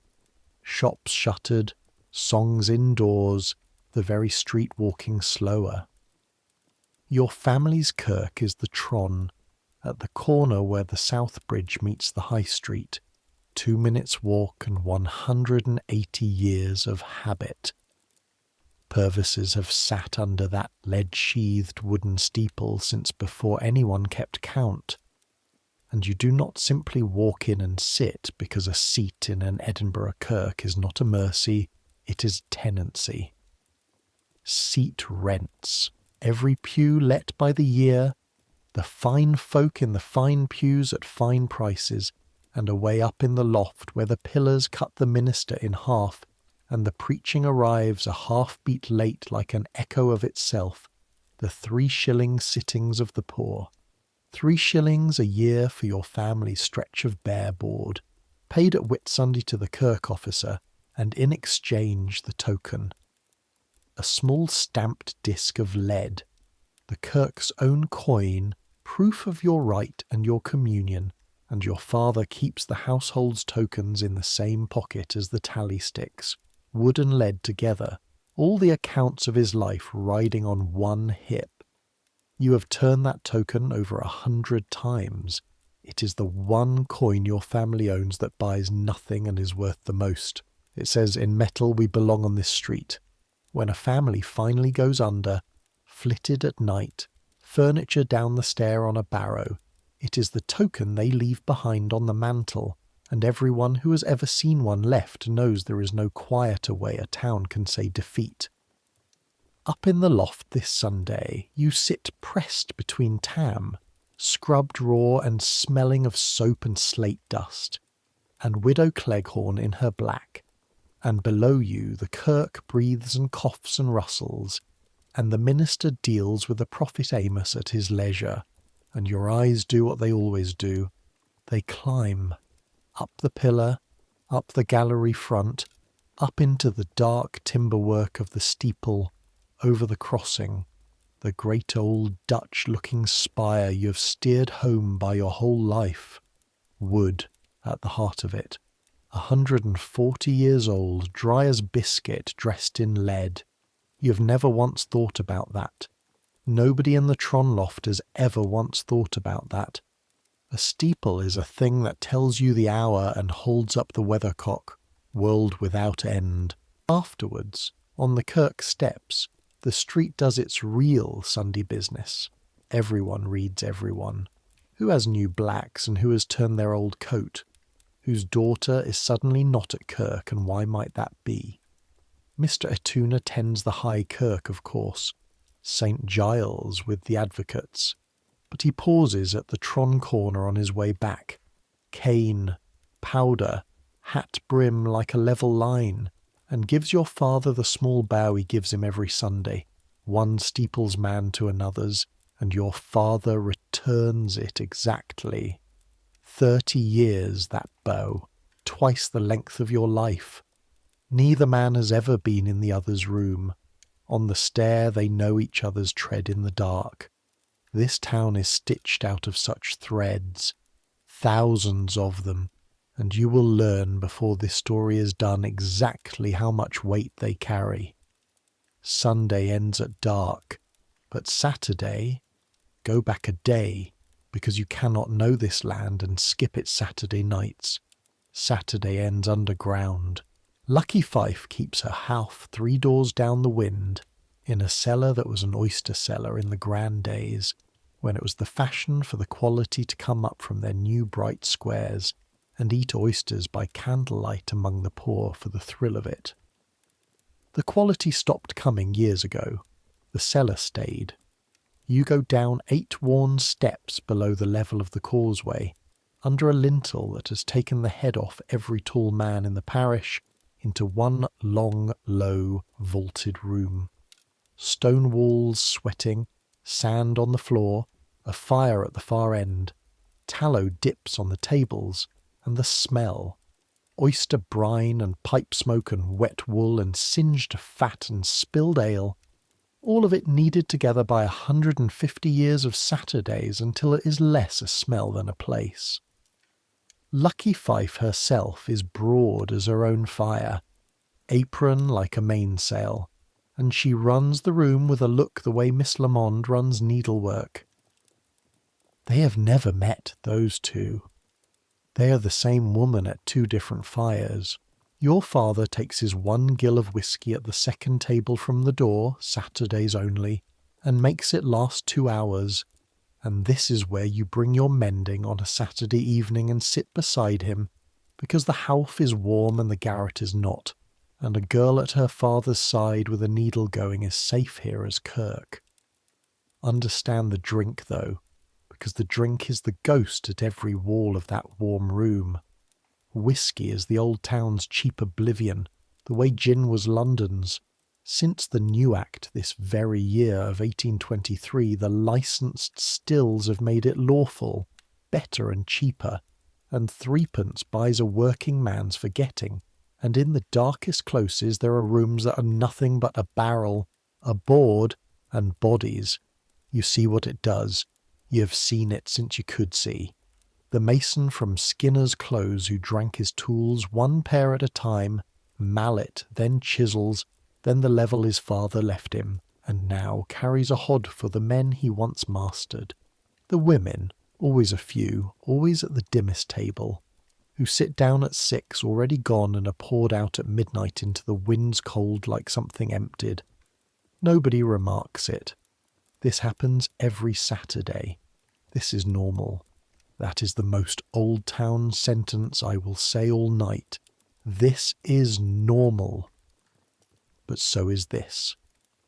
Shops shuttered, songs indoors, the very street walking slower. Your family's kirk is the Tron, at the corner where the South Bridge meets the High Street. 2 minutes' walk and 180 years of habit. Purveses have sat under that lead-sheathed wooden steeple since before anyone kept count. And you do not simply walk in and sit because a seat in an Edinburgh kirk is not a mercy, it is tenancy. Seat rents, every pew let by the year, the fine folk in the fine pews at fine prices, and away up in the loft where the pillars cut the minister in half, and the preaching arrives a half-beat late like an echo of itself, the 3-shilling sittings of the poor. 3 shillings a year for your family's stretch of bare board, paid at Whitsunday to the kirk officer, and in exchange the token. A small stamped disc of lead, the kirk's own coin, proof of your right and your communion, and your father keeps the household's tokens in the same pocket as the tally sticks, wood and lead together, all the accounts of his life riding on one hip. You have turned that token over 100 times. It is the one coin your family owns that buys nothing and is worth the most. It says, "In metal we belong on this street." When a family finally goes under, flitted at night, furniture down the stair on a barrow, it is the token they leave behind on the mantel, and everyone who has ever seen one left knows there is no quieter way a town can say defeat. Up in the loft this Sunday, you sit pressed between Tam, scrubbed raw and smelling of soap and slate dust, and Widow Cleghorn in her black, and below you the kirk breathes and coughs and rustles, and the minister deals with the prophet Amos at his leisure, and your eyes do what they always do. They climb, up the pillar, up the gallery front, up into the dark timber work of the steeple, over the crossing, the great old Dutch-looking spire you have steered home by your whole life. Wood at the heart of it, 140 years old, dry as biscuit, dressed in lead. You have never once thought about that. Nobody in the Tron loft has ever once thought about that. A steeple is a thing that tells you the hour and holds up the weathercock, world without end. Afterwards, on the kirk steps, the street does its real Sunday business. Everyone reads everyone. Who has new blacks and who has turned their old coat? Whose daughter is suddenly not at kirk, and why might that be? Mr. Etuna tends the high kirk, of course, St. Giles with the advocates, but he pauses at the Tron corner on his way back. Cane, powder, hat brim like a level line, and gives your father the small bow he gives him every Sunday, one steeple's man to another's, and your father returns it exactly. 30 years, that bow, twice the length of your life. Neither man has ever been in the other's room. On the stair they know each other's tread in the dark. This town is stitched out of such threads, thousands of them, and you will learn before this story is done exactly how much weight they carry. Sunday ends at dark, but Saturday, go back a day, because you cannot know this land and skip its Saturday nights. Saturday ends underground. Lucky Fife keeps her house 3 doors down the wind, in a cellar that was an oyster cellar in the grand days, when it was the fashion for the quality to come up from their new bright squares and eat oysters by candlelight among the poor for the thrill of it. The quality stopped coming years ago. The cellar stayed. You go down 8 worn steps below the level of the causeway, under a lintel that has taken the head off every tall man in the parish, into one long, low, vaulted room. Stone walls sweating, sand on the floor, a fire at the far end, tallow dips on the tables, and the smell. Oyster brine and pipe smoke and wet wool and singed fat and spilled ale, all of it kneaded together by 150 years of Saturdays until it is less a smell than a place. Lucky Fife herself is broad as her own fire, apron like a mainsail, and she runs the room with a look the way Miss Lamond runs needlework. They have never met, those two. They are the same woman at 2 different fires. Your father takes his 1 gill of whisky at the second table from the door, Saturdays only, and makes it last 2 hours, and this is where you bring your mending on a Saturday evening and sit beside him, because the house is warm and the garret is not, and a girl at her father's side with a needle going is safe here as kirk. Understand the drink, though, because the drink is the ghost at every wall of that warm room. Whisky is the old town's cheap oblivion, the way gin was London's. Since the New Act this very year of 1823, the licensed stills have made it lawful, better and cheaper, and threepence buys a working man's forgetting, and in the darkest closes there are rooms that are nothing but a barrel, a board, and bodies. You see what it does. You have seen it since you could see. The mason from Skinner's Close who drank his tools one pair at a time, mallet, then chisels, then the level his father left him, and now carries a hod for the men he once mastered. The women, always a few, always at the dimmest table, who sit down at 6 already gone and are poured out at midnight into the wind's cold like something emptied. Nobody remarks it. This happens every Saturday. This is normal. That is the most Old Town sentence I will say all night. This is normal. But so is this.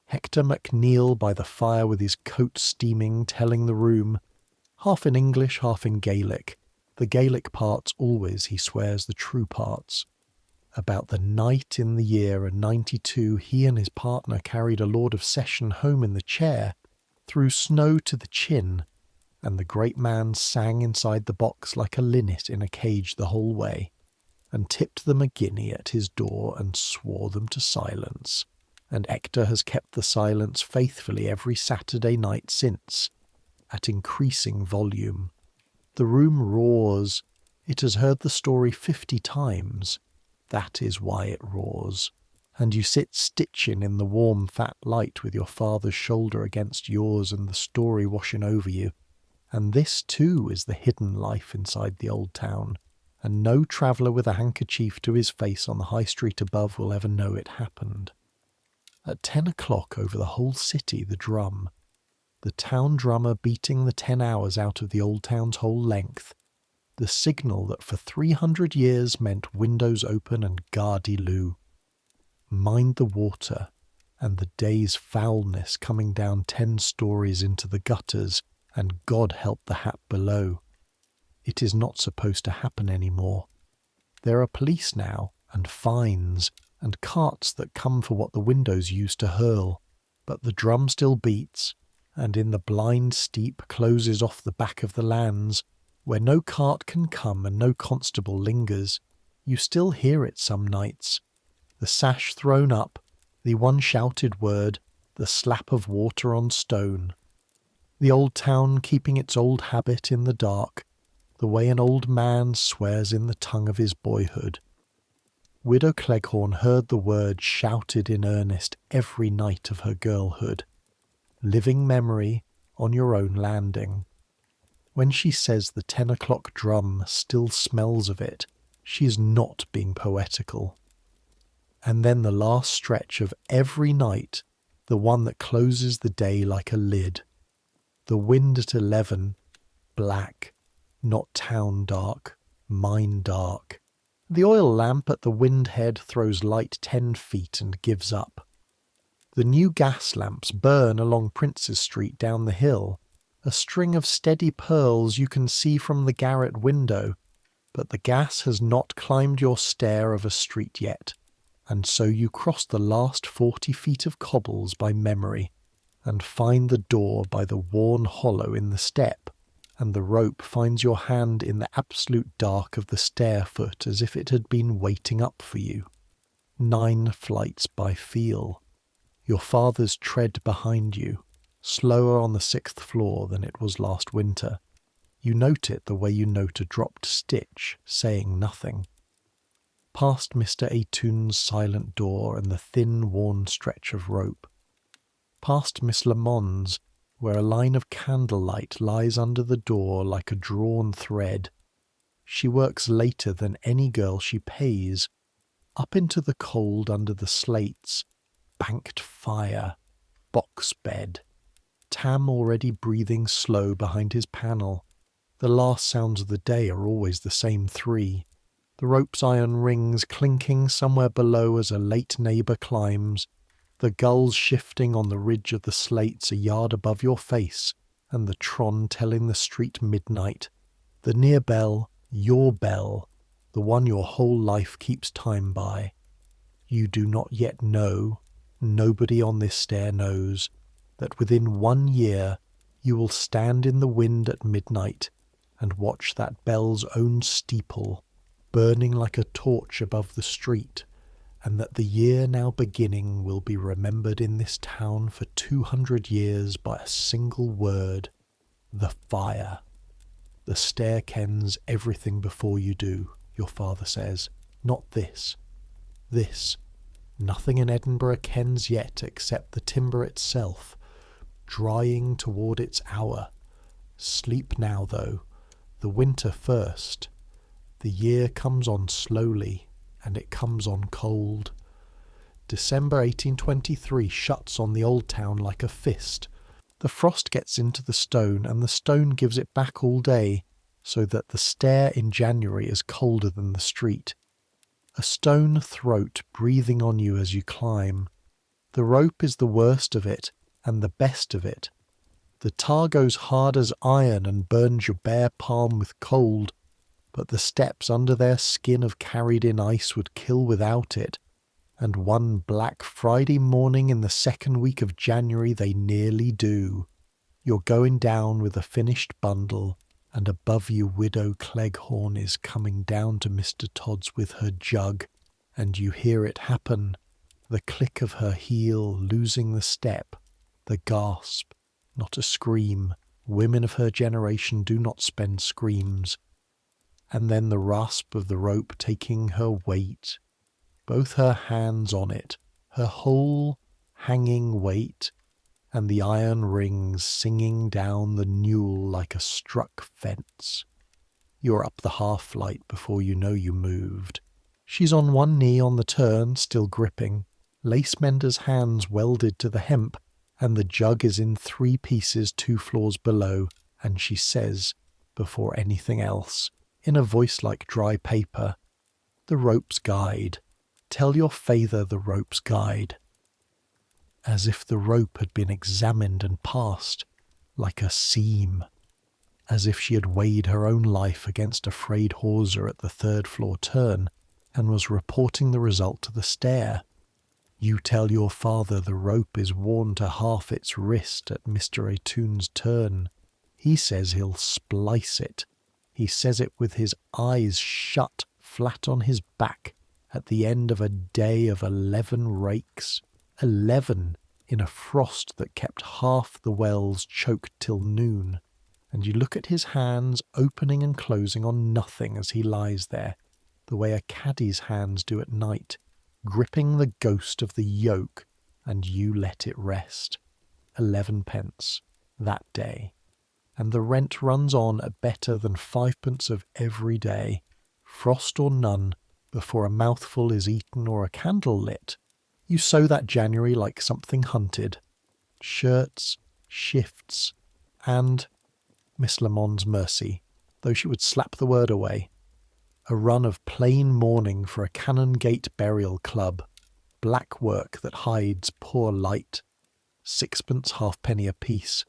Hector MacNeil by the fire with his coat steaming, telling the room, half in English, half in Gaelic, the Gaelic parts always, he swears, the true parts, about the night in the year in '92 he and his partner carried a Lord of Session home in the chair, through snow to the chin, and the great man sang inside the box like a linnet in a cage the whole way, and tipped them a guinea at his door and swore them to silence, and Hector has kept the silence faithfully every Saturday night since, at increasing volume. The room roars. It has heard the story 50 times. That is why it roars. And you sit stitching in the warm fat light with your father's shoulder against yours and the story washing over you. And this too is the hidden life inside the old town, and no traveller with a handkerchief to his face on the high street above will ever know it happened. At 10 o'clock over the whole city the drum, the town drummer beating the 10 hours out of the old town's whole length, the signal that for 300 years meant windows open and gardy-loo. Mind the water, and the day's foulness coming down 10 stories into the gutters, and God help the hap below. It is not supposed to happen any more. There are police now, and fines, and carts that come for what the windows used to hurl, but the drum still beats, and in the blind steep closes off the back of the lands, where no cart can come and no constable lingers, you still hear it some nights. The sash thrown up, the one shouted word, the slap of water on stone. The old town keeping its old habit in the dark, the way an old man swears in the tongue of his boyhood. Widow Cleghorn heard the word shouted in earnest every night of her girlhood. Living memory on your own landing. When she says the 10 o'clock drum still smells of it, she is not being poetical. And then the last stretch of every night, the one that closes the day like a lid. The wind at 11, black, not town dark, mine dark. The oil lamp at the wind head throws light 10 feet and gives up. The new gas lamps burn along Prince's Street down the hill, a string of steady pearls you can see from the garret window, but the gas has not climbed your stair of a street yet, and so you cross the last 40 feet of cobbles by memory, and find the door by the worn hollow in the step, and the rope finds your hand in the absolute dark of the stair foot as if it had been waiting up for you. 9 flights by feel. Your father's tread behind you, slower on the 6th floor than it was last winter. You note it the way you note a dropped stitch, saying nothing. Past Mr. Atoun's silent door and the thin, worn stretch of rope. Past Miss Lamont's, where a line of candlelight lies under the door like a drawn thread. She works later than any girl she pays. Up into the cold under the slates, banked fire, box bed. Tam already breathing slow behind his panel. The last sounds of the day are always the same 3. The rope's iron rings clinking somewhere below as a late neighbour climbs, the gulls shifting on the ridge of the slates a yard above your face, and the tron telling the street midnight, the near bell, your bell, the one your whole life keeps time by. You do not yet know, Nobody on this stair knows that within 1 year you will stand in the wind at midnight and watch that bell's own steeple burning like a torch above the street, and that the year now beginning will be remembered in this town for 200 years by a single word: the fire. The stair kens everything before you do, your father says. Not this. This. Nothing in Edinburgh kens yet except the timber itself, drying toward its hour. Sleep now, though. The winter first. The year comes on slowly, and it comes on cold. December 1823 shuts on the old town like a fist. The frost gets into the stone, and the stone gives it back all day, so that the stair in January is colder than the street. A stone throat breathing on you as you climb. The rope is the worst of it, and the best of it. The tar goes hard as iron and burns your bare palm with cold, but the steps under their skin of carried-in ice would kill without it, and one black Friday morning in the second week of January they nearly do. You're going down with a finished bundle, and above you Widow Cleghorn is coming down to Mr. Todd's with her jug, and you hear it happen, the click of her heel losing the step, the gasp, not a scream. Women of her generation do not spend screams. And then the rasp of the rope taking her weight, both her hands on it, her whole hanging weight, and the iron rings singing down the newel like a struck fence. You're up the half-flight before you know you moved. She's on one knee on the turn, still gripping, lace-mender's hands welded to the hemp, and the jug is in 3 pieces 2 floors below, and she says, before anything else, in a voice like dry paper, "The rope's guide. Tell your father the rope's guide." As if the rope had been examined and passed, like a seam. As if she had weighed her own life against a frayed hawser at the 3rd floor turn, and was reporting the result to the stair. You tell your father the rope is worn to half its wrist at Mr. Atoun's turn. He says he'll splice it. He says it with his eyes shut, flat on his back, at the end of a day of 11 rakes. 11 in a frost that kept half the wells choked till noon. And you look at his hands opening and closing on nothing as he lies there, the way a caddie's hands do at night, gripping the ghost of the yoke, and you let it rest. 11 pence, that day. And the rent runs on at better than 5 pence of every day, frost or none, before a mouthful is eaten or a candle lit. You sew that January like something hunted. Shirts, shifts, and, Miss Lamont's mercy, though she would slap the word away, a run of plain mourning for a Canongate burial club, black work that hides poor light, 6pence halfpenny apiece.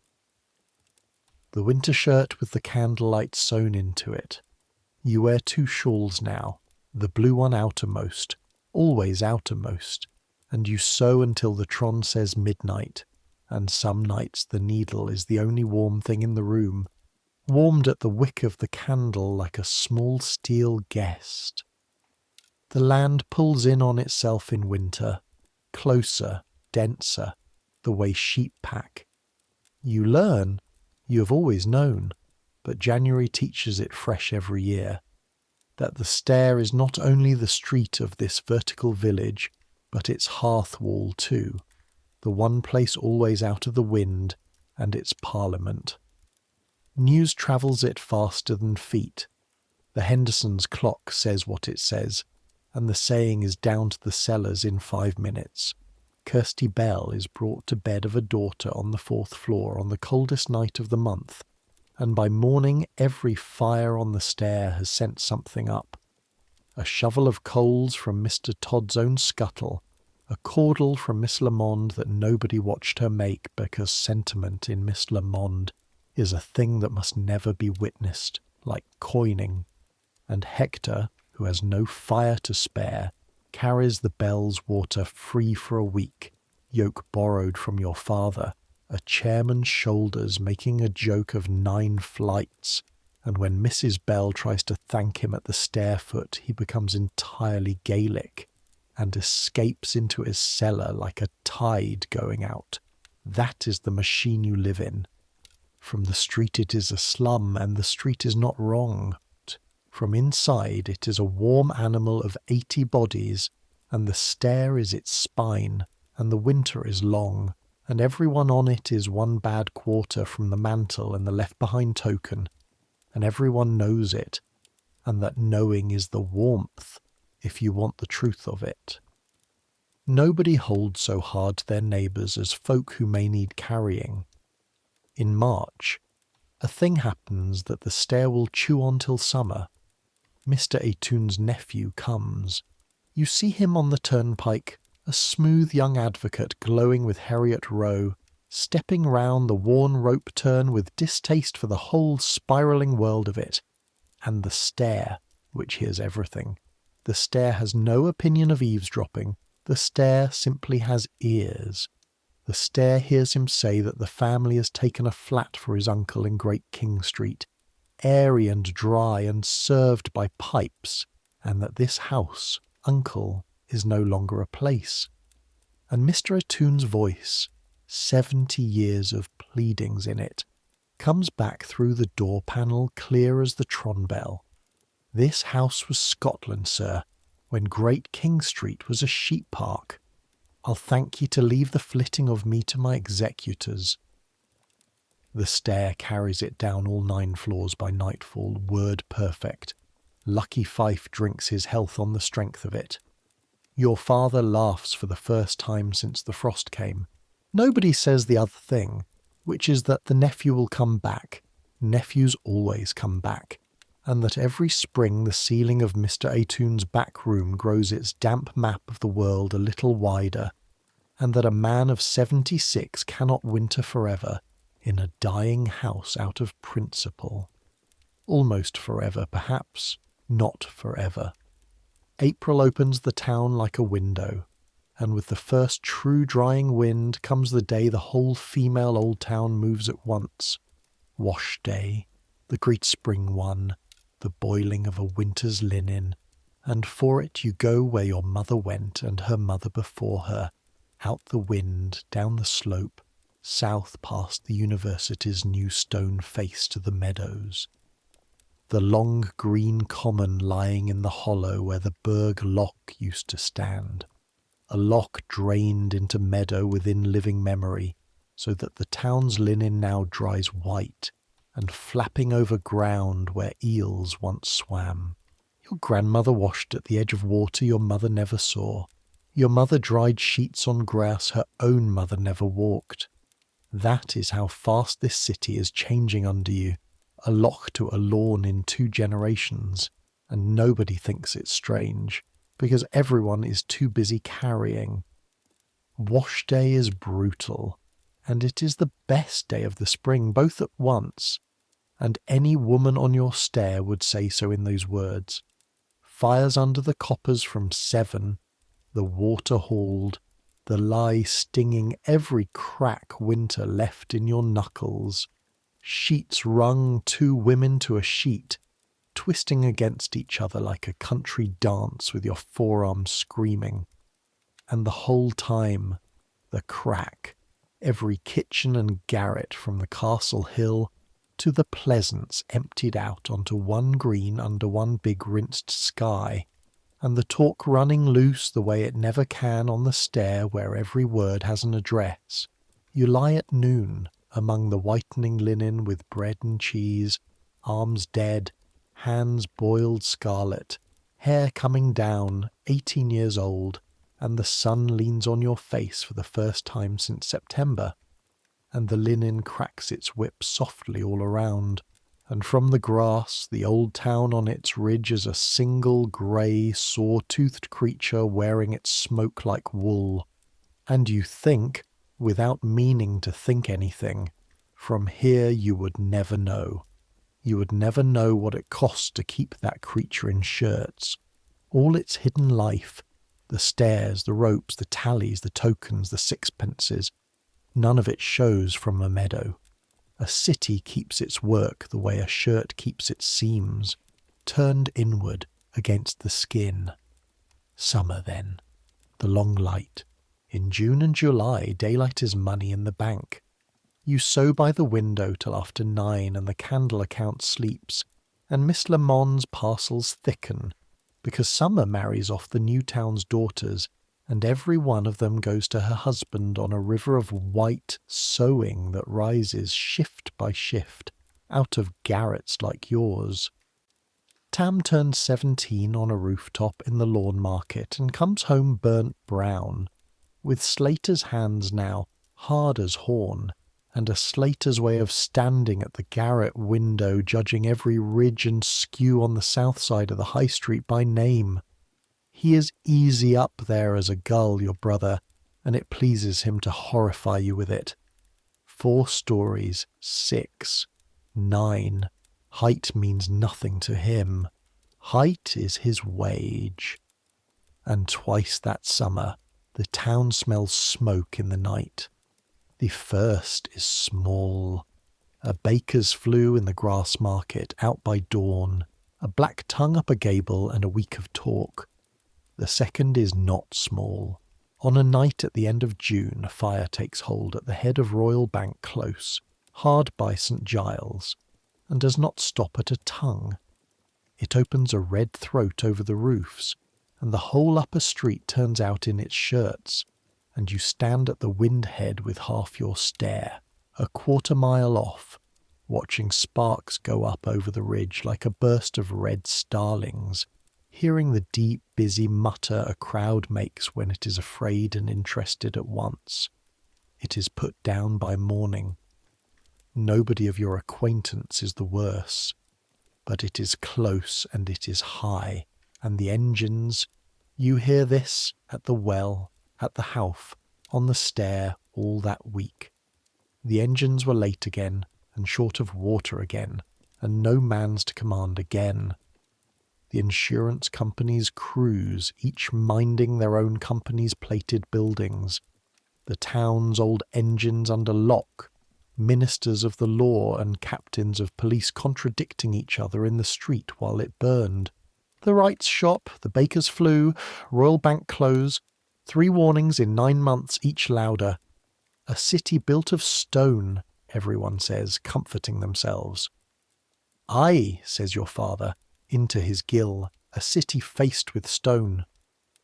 The winter shirt with the candlelight sewn into it. You wear 2 shawls now, the blue one outermost, always outermost, and you sew until the Tron says midnight, and some nights the needle is the only warm thing in the room, warmed at the wick of the candle like a small steel guest. The land pulls in on itself in winter, closer, denser, the way sheep pack. You learn. You have always known, but January teaches it fresh every year, that the stair is not only the street of this vertical village, but its hearth wall too, the one place always out of the wind, and its parliament. News travels it faster than feet. The Henderson's clock says what it says, and the saying is down to the cellars in 5 minutes. Kirsty Bell is brought to bed of a daughter on the 4th floor on the coldest night of the month, and by morning every fire on the stair has sent something up. A shovel of coals from Mr. Todd's own scuttle, a caudle from Miss Lamond that nobody watched her make because sentiment in Miss Lamond is a thing that must never be witnessed, like coining, and Hector, who has no fire to spare, carries the Bell's water free for a week. yoke borrowed from your father, a chairman's shoulders making a joke of 9 flights, and when Mrs. Bell tries to thank him at the stair foot, he becomes entirely Gaelic and escapes into his cellar like a tide going out. That is the machine you live in. From the street it is a slum, and the street is not wrong. From inside it is a warm animal of 80 bodies, and the stair is its spine, and the winter is long, and everyone on it is 1 bad quarter from the mantle and the left-behind token, and everyone knows it, and that knowing is the warmth, if you want the truth of it. Nobody holds so hard to their neighbours as folk who may need carrying. In March, a thing happens that the stair will chew on till summer. Mr. Atoun's nephew comes. You see him on the turnpike, a smooth young advocate glowing with Heriot Row, stepping round the worn rope turn with distaste for the whole spiralling world of it, and the stair, which hears everything. The stair has no opinion of eavesdropping. The stair simply has ears. The stair hears him say that the family has taken a flat for his uncle in Great King Street, airy and dry and served by pipes, and that this house, uncle, is no longer a place. And Mr. Atoun's voice, 70 years of pleadings in it, comes back through the door panel clear as the Tron bell. This house was Scotland, sir, when Great King Street was a sheep park. I'll thank ye to leave the flitting of me to my executors. The stair carries it down all 9 floors by nightfall, word perfect. Lucky Fife drinks his health on the strength of it. Your father laughs for the first time since the frost came. Nobody says the other thing, which is that the nephew will come back. Nephews always come back. And that every spring the ceiling of Mr. Atoun's back room grows its damp map of the world a little wider, and that a man of 76 cannot winter forever in a dying house out of principle. Almost forever, perhaps, not forever. April opens the town like a window, and with the first true drying wind comes the day the whole female Old Town moves at once. Wash day, the great spring one, the boiling of a winter's linen, and for it you go where your mother went and her mother before her, out the wind, down the slope, south past the university's new stone face to the meadows. The long green common lying in the hollow where the Burg lock used to stand, a lock drained into meadow within living memory, so that the town's linen now dries white, and flapping over ground where eels once swam. Your grandmother washed at the edge of water your mother never saw. Your mother dried sheets on grass her own mother never walked. That is how fast this city is changing under you, a loch to a lawn in 2 generations, and nobody thinks it strange, because everyone is too busy carrying. Wash day is brutal, and it is the best day of the spring, both at once, and any woman on your stair would say so in those words. Fires under the coppers from 7, the water hauled, the lie stinging every crack winter left in your knuckles, sheets wrung 2 women to a sheet, twisting against each other like a country dance with your forearms screaming, and the whole time, the crack, every kitchen and garret from the Castle Hill to the Pleasance emptied out onto 1 green under 1 big rinsed sky, and the talk running loose the way it never can on the stair where every word has an address. You lie at noon among the whitening linen with bread and cheese, arms dead, hands boiled scarlet, hair coming down, 18 years old, and the sun leans on your face for the first time since September, and the linen cracks its whip softly all around, and from the grass the old town on its ridge is a single grey, saw-toothed creature wearing its smoke like wool, and you think, without meaning to think anything, from here you would never know. You would never know what it costs to keep that creature in shirts. All its hidden life, The stairs, the ropes, the tallies, the tokens, the sixpences. None of it shows from a meadow. A city keeps its work the way a shirt keeps its seams, turned inward against the skin. Summer then, the long light. In June and July, daylight is money in the bank. You sew by the window till after 9 and the candle account sleeps, and Miss Lamont's parcels thicken, because summer marries off the new town's daughters, and every one of them goes to her husband on a river of white sewing that rises shift by shift out of garrets like yours. Tam turned 17 on a rooftop in the Lawn Market and comes home burnt brown, with Slater's hands now hard as horn, and a Slater's way of standing at the garret window judging every ridge and skew on the south side of the High Street by name. He is easy up there as a gull, your brother, and it pleases him to horrify you with it. 4 stories, 6, 9. Height means nothing to him. Height is his wage. And twice that summer, the town smells smoke in the night. The first is small. A baker's flue in the grass market out by dawn, a black tongue up a gable and a week of talk. The second is not small. On a night at the end of June, a fire takes hold at the head of Royal Bank Close, hard by St. Giles, and does not stop at a tongue. It opens a red throat over the roofs, and the whole upper street turns out in its shirts, and you stand at the windhead with half your stare, a quarter-mile off, watching sparks go up over the ridge like a burst of red starlings, hearing the deep, busy mutter a crowd makes when it is afraid and interested at once. It is put down by morning. Nobody of your acquaintance is the worse, but it is close and it is high, and the engines, you hear this at the well, at the Howff, on the stair all that week. The engines were late again, and short of water again, and no man's to command again. The insurance companies cruise, each minding their own company's plated buildings. The town's old engines under lock, ministers of the law and captains of police contradicting each other in the street while it burned. The Wright's shop, the baker's flue, Royal Bank Close, 3 warnings in 9 months, each louder. A city built of stone, everyone says, comforting themselves. Aye, says your father, into his gill, a city faced with stone.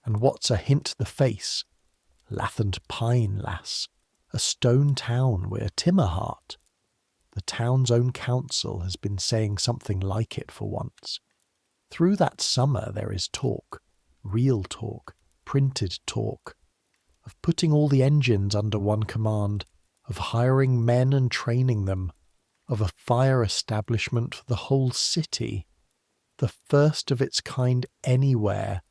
And what's a hint the face? Lathant pine, lass. A stone town we're timmer heart. The town's own council has been saying something like it for once. Through that summer there is talk, real talk, printed talk, of putting all the engines under one command, of hiring men and training them, of a fire establishment for the whole city, the first of its kind anywhere,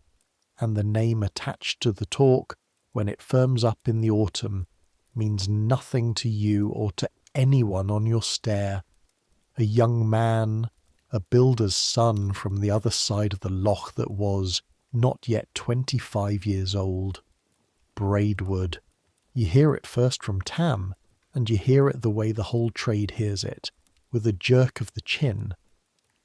and the name attached to the talk, when it firms up in the autumn, means nothing to you or to anyone on your stair. A young man, a builder's son from the other side of the loch that was, not yet 25 years old. Braidwood. You hear it first from Tam, and you hear it the way the whole trade hears it, with a jerk of the chin,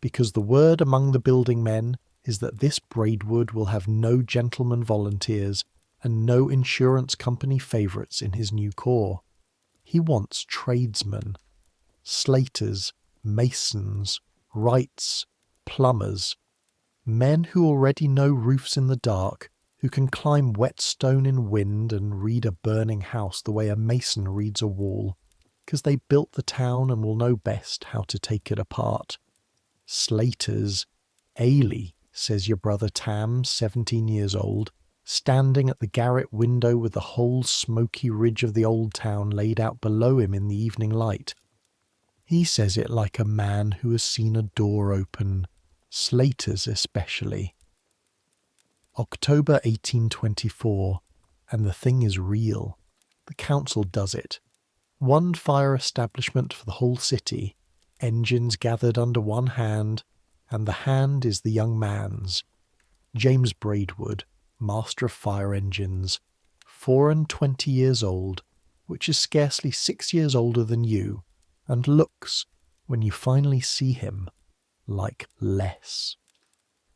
because the word among the building men is that this Braidwood will have no gentleman volunteers and no insurance company favourites in his new corps. He wants tradesmen, slaters, masons, wrights, plumbers, men who already know roofs in the dark, who can climb wet stone in wind and read a burning house the way a mason reads a wall, because they built the town and will know best how to take it apart. Slaters, Ailie, says your brother Tam, 17 years old, standing at the garret window with the whole smoky ridge of the old town laid out below him in the evening light. He says it like a man who has seen a door open, Slaters especially. October 1824, and the thing is real. The council does it. One fire establishment for the whole city, engines gathered under one hand, and the hand is the young man's, James Braidwood, master of fire engines, 24 years old, which is scarcely 6 years older than you, and looks, when you finally see him, like less.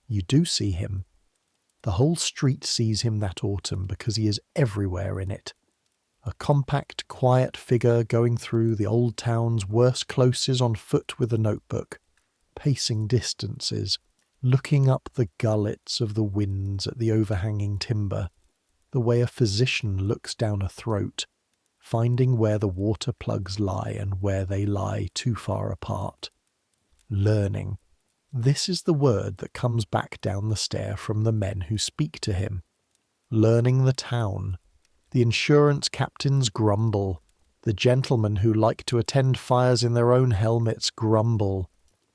You do see him. The whole street sees him that autumn because he is everywhere in it. A compact, quiet figure going through the old town's worst closes on foot with a notebook, pacing distances, looking up the gullets of the winds at the overhanging timber, the way a physician looks down a throat, finding where the water plugs lie and where they lie too far apart. Learning. This is the word that comes back down the stair from the men who speak to him. Learning the town. The insurance captains grumble. The gentlemen who like to attend fires in their own helmets grumble.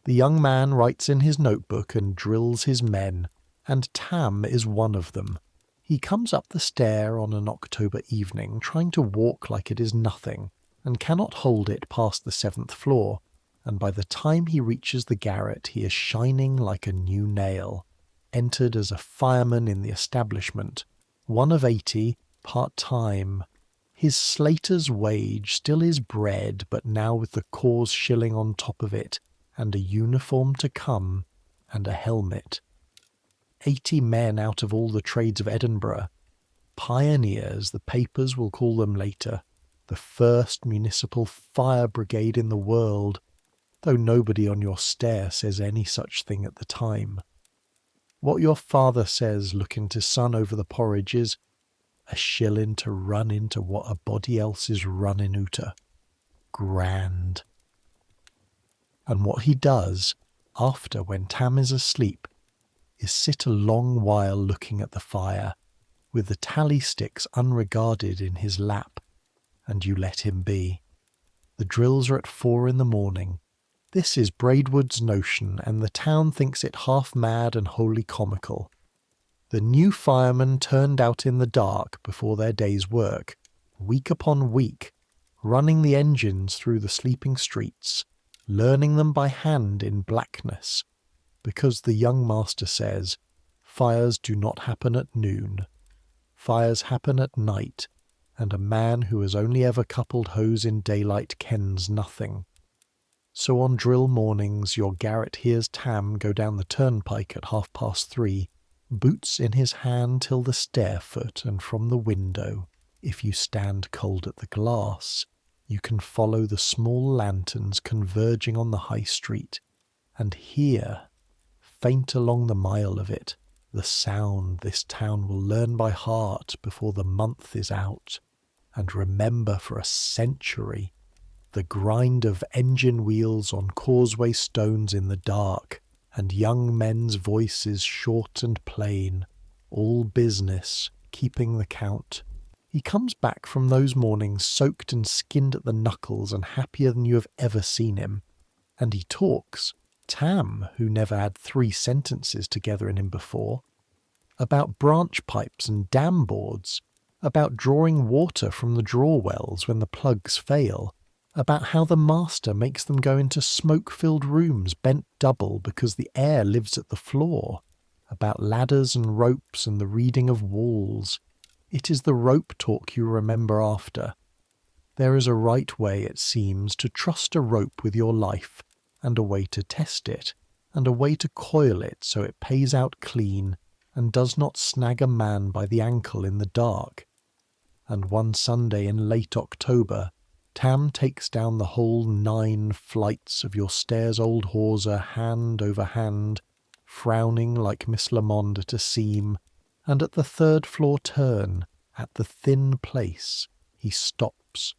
The young man writes in his notebook and drills his men, and Tam is one of them. He comes up the stair on an October evening, trying to walk like it is nothing, and cannot hold it past the 7th floor, and by the time he reaches the garret he is shining like a new nail. Entered as a fireman in the establishment, one of 80, part-time. His slater's wage still is bread, but now with the cause shilling on top of it, and a uniform to come, and a helmet. 80 men out of all the trades of Edinburgh. Pioneers, the papers will call them later. The first municipal fire brigade in the world, though nobody on your stair says any such thing at the time. What your father says looking to sun over the porridge is a shillin' to run into what a body else is running oota. Grand. And what he does, after when Tam is asleep, is sit a long while looking at the fire, with the tally sticks unregarded in his lap, and you let him be. The drills are at 4 a.m. This is Braidwood's notion, and the town thinks it half mad and wholly comical. The new firemen turned out in the dark before their day's work, week upon week, running the engines through the sleeping streets, learning them by hand in blackness, because the young master says, fires do not happen at noon. Fires happen at night, and a man who has only ever coupled hose in daylight kens nothing. So on drill mornings your garret hears Tam go down the turnpike at 3:30, boots in his hand till the stair foot, and from the window, if you stand cold at the glass, you can follow the small lanterns converging on the high street, and hear, faint along the mile of it, the sound this town will learn by heart before the month is out, and remember for a century, the grind of engine wheels on causeway stones in the dark, and young men's voices short and plain, all business, keeping the count. He comes back from those mornings soaked and skinned at the knuckles and happier than you have ever seen him. And he talks, Tam, who never had 3 sentences together in him before, about branch pipes and dam boards, about drawing water from the draw wells when the plugs fail, about how the master makes them go into smoke-filled rooms bent double because the air lives at the floor, about ladders and ropes and the reading of walls. It is the rope talk you remember after. There is a right way, it seems, to trust a rope with your life, and a way to test it, and a way to coil it so it pays out clean and does not snag a man by the ankle in the dark. And one Sunday in late October, Tam takes down the whole 9 flights of your stair's old hawser hand over hand, frowning like Miss Lamond at a seam, and at the 3rd floor turn, at the thin place, he stops.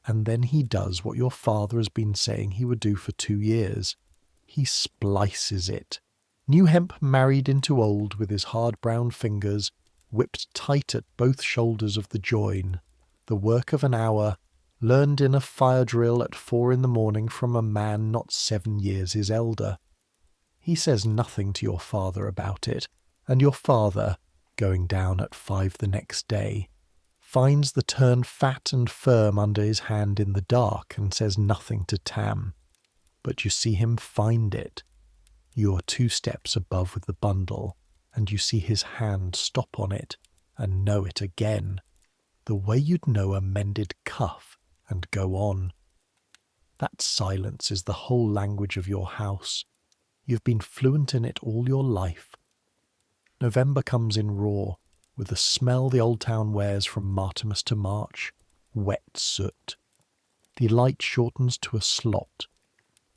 And then he does what your father has been saying he would do for 2 years. He splices it. New hemp married into old with his hard brown fingers, whipped tight at both shoulders of the join. The work of an hour, learned in a fire drill at 4 a.m. from a man not 7 years his elder. He says nothing to your father about it, and your father, going down at 5 the next day, finds the turn fat and firm under his hand in the dark and says nothing to Tam. But you see him find it. You are 2 steps above with the bundle, and you see his hand stop on it and know it again, the way you'd know a mended cuff, and go on. That silence is the whole language of your house. You've been fluent in it all your life. November comes in raw, with the smell the old town wears from Martimas to March, wet soot. The light shortens to a slot.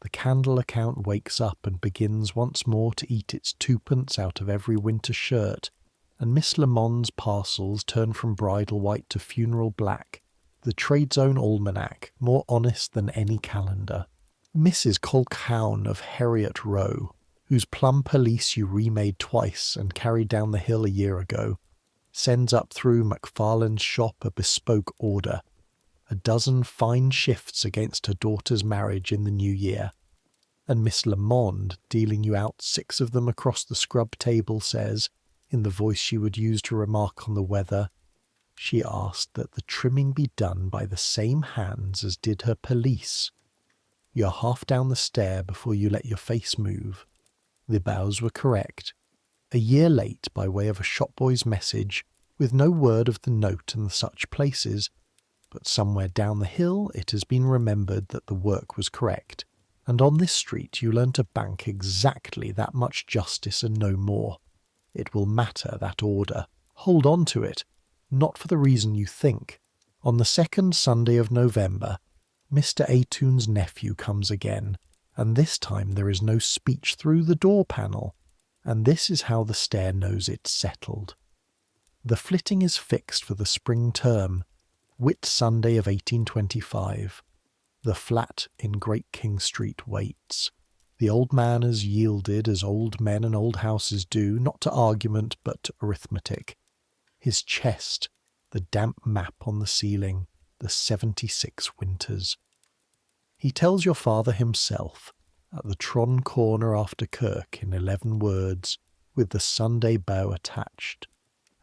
The candle account wakes up and begins once more to eat its twopence out of every winter shirt, and Miss Lamont's parcels turn from bridal white to funeral black, the trade's own almanac, more honest than any calendar. Mrs. Colquhoun of Heriot Row, whose plum pelisse you remade twice and carried down the hill a year ago, sends up through Macfarlane's shop a bespoke order, a dozen fine shifts against her daughter's marriage in the new year. And Miss Lamond, dealing you out 6 of them across the scrub table, says, in the voice she would use to remark on the weather, she asked that the trimming be done by the same hands as did her pelisse. You're half down the stair before you let your face move. The bows were correct. A year late by way of a shopboy's message, with no word of the note and the such places, but somewhere down the hill it has been remembered that the work was correct, and on this street you learn to bank exactly that much justice and no more. It will matter, that order. Hold on to it, not for the reason you think. On the 2nd Sunday of November, Mr. Atoun's nephew comes again, and this time there is no speech through the door panel, and this is how the stair knows it's settled. The flitting is fixed for the spring term, Whit Sunday of 1825. The flat in Great King Street waits. The old man has yielded, as old men and old houses do, not to argument but to arithmetic. His chest, the damp map on the ceiling, the 76 winters. He tells your father himself, at the Tron corner after Kirk in 11 words, with the Sunday bow attached.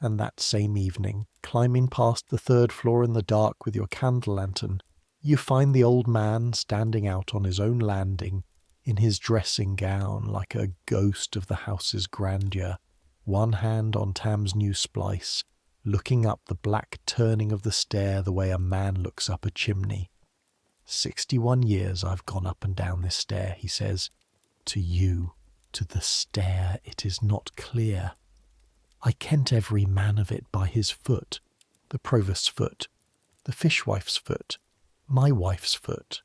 And that same evening, climbing past the 3rd floor in the dark with your candle lantern, you find the old man standing out on his own landing, in his dressing gown like a ghost of the house's grandeur, one hand on Tam's new splice, looking up the black turning of the stair the way a man looks up a chimney. 61 years I've gone up and down this stair, he says. To you, to the stair, it is not clear. I kent every man of it by his foot, the provost's foot, the fishwife's foot, my wife's foot.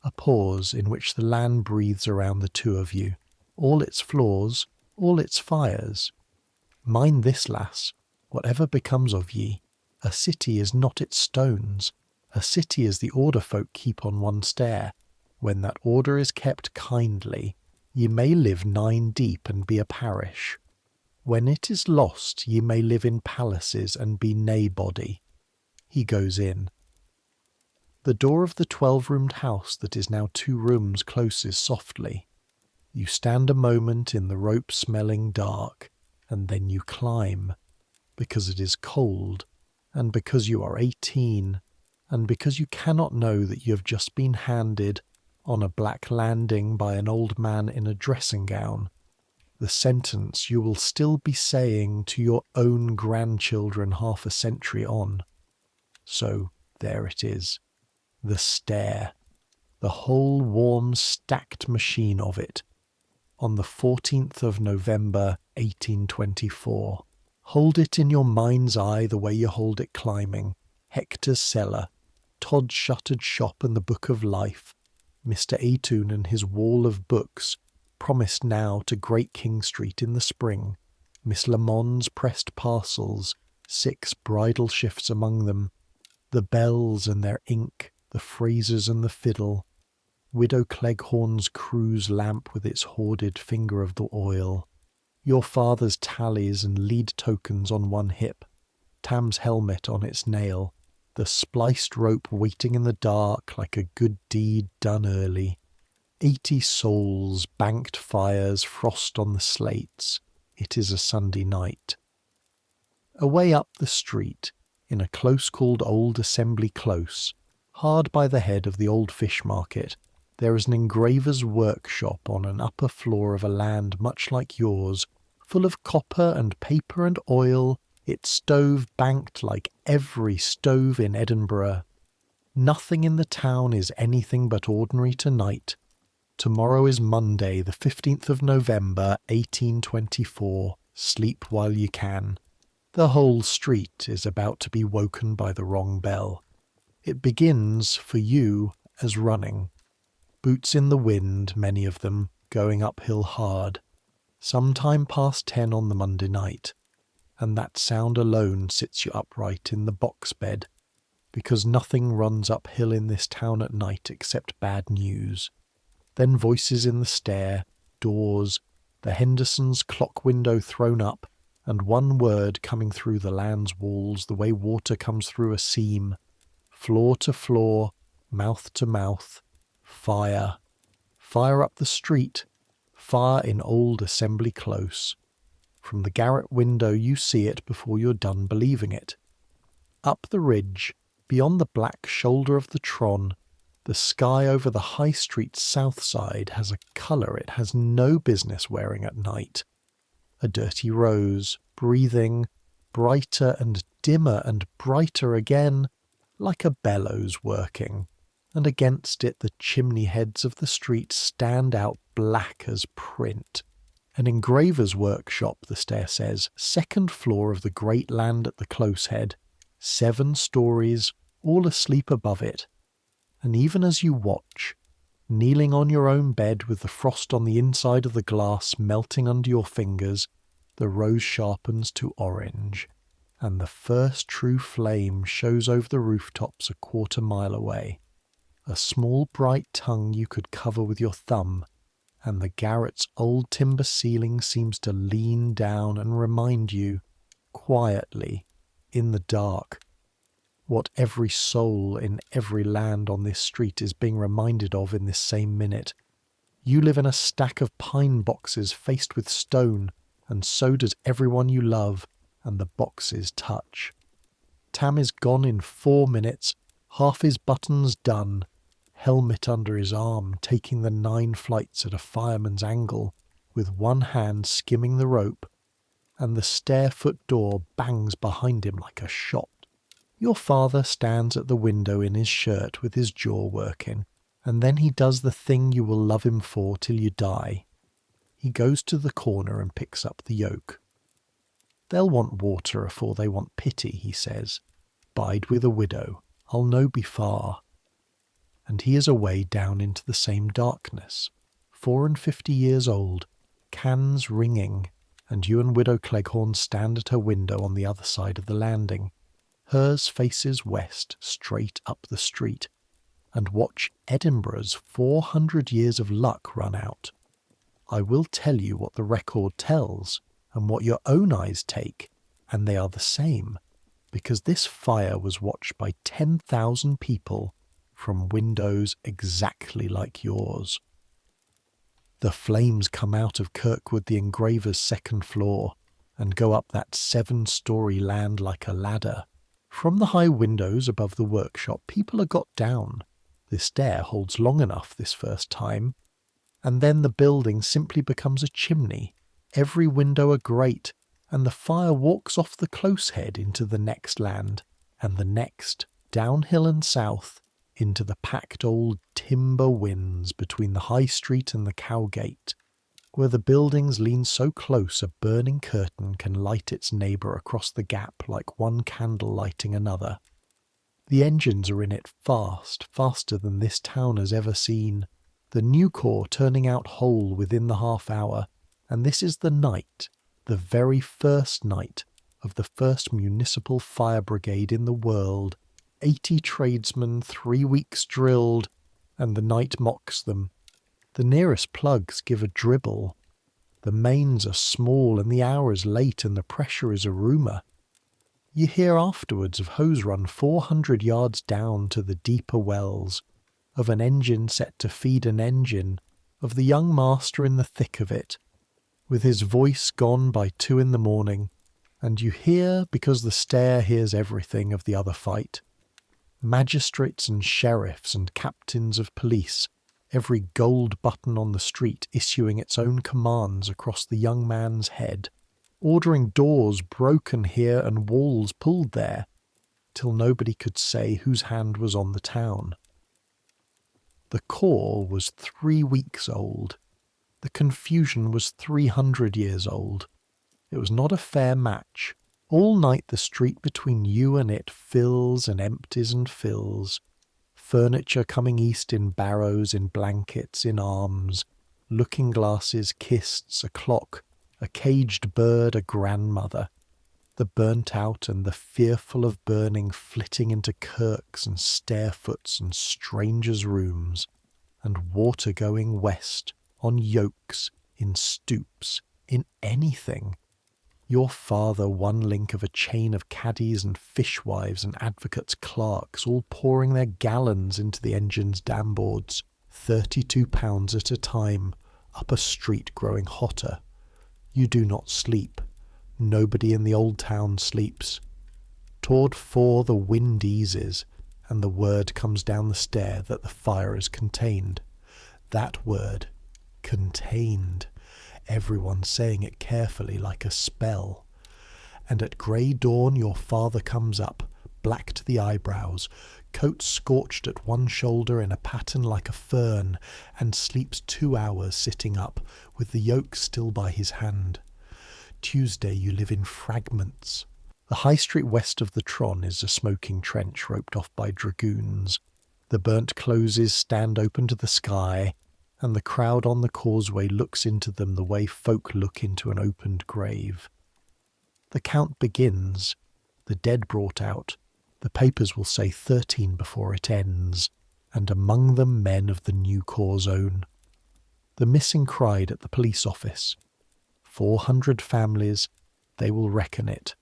A pause in which the land breathes around the 2 of you, all its flaws, all its fires. Mind this, lass, whatever becomes of ye, a city is not its stones, a city is the order folk keep on one stair. When that order is kept kindly, ye may live 9 deep and be a parish. When it is lost, ye may live in palaces and be naebody. He goes in. The door of the 12-roomed house that is now 2 rooms closes softly. You stand a moment in the rope-smelling dark, and then you climb, because it is cold, and because you are 18, and because you cannot know that you have just been handed, on a black landing by an old man in a dressing gown, the sentence you will still be saying to your own grandchildren half a century on. So there it is. The stair, the whole warm stacked machine of it, on the 14th of November 1824. Hold it in your mind's eye the way you hold it climbing. Hector's cellar, Todd's shuttered shop and the book of life, Mr. Atoun and his wall of books, promised now to Great King Street in the spring, Miss Lamond's pressed parcels, 6 bridal shifts among them, the bells and their ink, the phrases and the fiddle, Widow Cleghorn's cruise lamp with its hoarded finger of the oil, your father's tallies and lead tokens on one hip, Tam's helmet on its nail, the spliced rope waiting in the dark like a good deed done early, 80 souls, banked fires, frost on the slates. It is a Sunday night. Away up the street, in a close called Old Assembly Close, hard by the head of the old fish market, there is an engraver's workshop on an upper floor of a land much like yours, full of copper and paper and oil, its stove banked like every stove in Edinburgh. Nothing in the town is anything but ordinary tonight. Tomorrow is Monday, the 15th of November, 1824. Sleep while you can. The whole street is about to be woken by the wrong bell. It begins, for you, as running. Boots in the wind, many of them, going uphill hard. Some time past 10 on the Monday night. And that sound alone sits you upright in the box bed, because nothing runs uphill in this town at night except bad news. Then voices in the stair, doors, the Hendersons' clock window thrown up, and one word coming through the land's walls the way water comes through a seam. Floor to floor, mouth to mouth. Fire. Fire up the street. Fire in old Assembly Close. From the garret window you see it before you're done believing it. Up the ridge, beyond the black shoulder of the Tron, the sky over the High Street's south side has a colour it has no business wearing at night. A dirty rose, breathing, brighter and dimmer and brighter again, like a bellows working, and against it the chimney heads of the street stand out black as print. An engraver's workshop, the stair says, second floor of the great land at the close head, 7 stories, all asleep above it. And even as you watch, kneeling on your own bed with the frost on the inside of the glass melting under your fingers, the rose sharpens to orange, and the first true flame shows over the rooftops a quarter-mile away. A small bright tongue you could cover with your thumb, and the garret's old timber ceiling seems to lean down and remind you, quietly, in the dark, what every soul in every land on this street is being reminded of in this same minute. You live in a stack of pine boxes faced with stone, and so does everyone you love, and the boxes touch. Tam is gone in 4 minutes, half his buttons done, helmet under his arm, taking the 9 flights at a fireman's angle, with one hand skimming the rope, and the stair-foot door bangs behind him like a shot. Your father stands at the window in his shirt with his jaw working, and then he does the thing you will love him for till you die. He goes to the corner and picks up the yoke. They'll want water afore they want pity, he says. Bide with a widow, I'll no be far. And he is away down into the same darkness, 54 years old, cans ringing, and you and Widow Cleghorn stand at her window on the other side of the landing. Hers faces west, straight up the street, and watch Edinburgh's 400 years of luck run out. I will tell you what the record tells, and what your own eyes take, and they are the same, because this fire was watched by 10,000 people from windows exactly like yours. The flames come out of Kirkwood the engraver's second floor, and go up that 7-story land like a ladder. From the high windows above the workshop people are got down. The stair holds long enough this first time, and then the building simply becomes a chimney, every window a grate, and the fire walks off the close head into the next land, and the next, downhill and south, into the packed old timber winds between the High Street and the Cowgate, where the buildings lean so close a burning curtain can light its neighbour across the gap like one candle lighting another. The engines are in it fast, faster than this town has ever seen, the new corps turning out whole within the half hour, and this is the night, the very first night, of the first municipal fire brigade in the world, 80 tradesmen, 3 weeks drilled, and the night mocks them. The nearest plugs give a dribble. The mains are small and the hour is late and the pressure is a rumour. You hear afterwards of hose run 400 yards down to the deeper wells, of an engine set to feed an engine, of the young master in the thick of it, with his voice gone by 2 in the morning, and you hear, because the stair hears everything of the other fight. Magistrates and sheriffs and captains of police, every gold button on the street issuing its own commands across the young man's head, ordering doors broken here and walls pulled there, till nobody could say whose hand was on the town. The core was 3 weeks old. The confusion was 300 years old. It was not a fair match. All night the street between you and it fills and empties and fills. Furniture coming east in barrows, in blankets, in arms, looking-glasses, kists, a clock, a caged bird, a grandmother, the burnt-out and the fearful of burning flitting into kirks and stairfoots and strangers' rooms, and water going west, on yokes, in stoops, in anything. Your father one link of a chain of caddies and fishwives and advocates' clerks, all pouring their gallons into the engine's damboards, £32 at a time, up a street growing hotter. You do not sleep. Nobody in the old town sleeps. Toward 4 the wind eases, and the word comes down the stair that the fire is contained. That word, contained. Everyone saying it carefully like a spell. And at grey dawn your father comes up, black to the eyebrows, coat scorched at one shoulder in a pattern like a fern, and sleeps 2 hours sitting up, with the yoke still by his hand. Tuesday you live in fragments. The high street west of the Tron is a smoking trench roped off by dragoons. The burnt closes stand open to the sky, and the crowd on the causeway looks into them the way folk look into an opened grave. The count begins, the dead brought out. The papers will say 13 before it ends, and among them men of the new Corps Zone. The missing cried at the police office. 400 families, they will reckon it.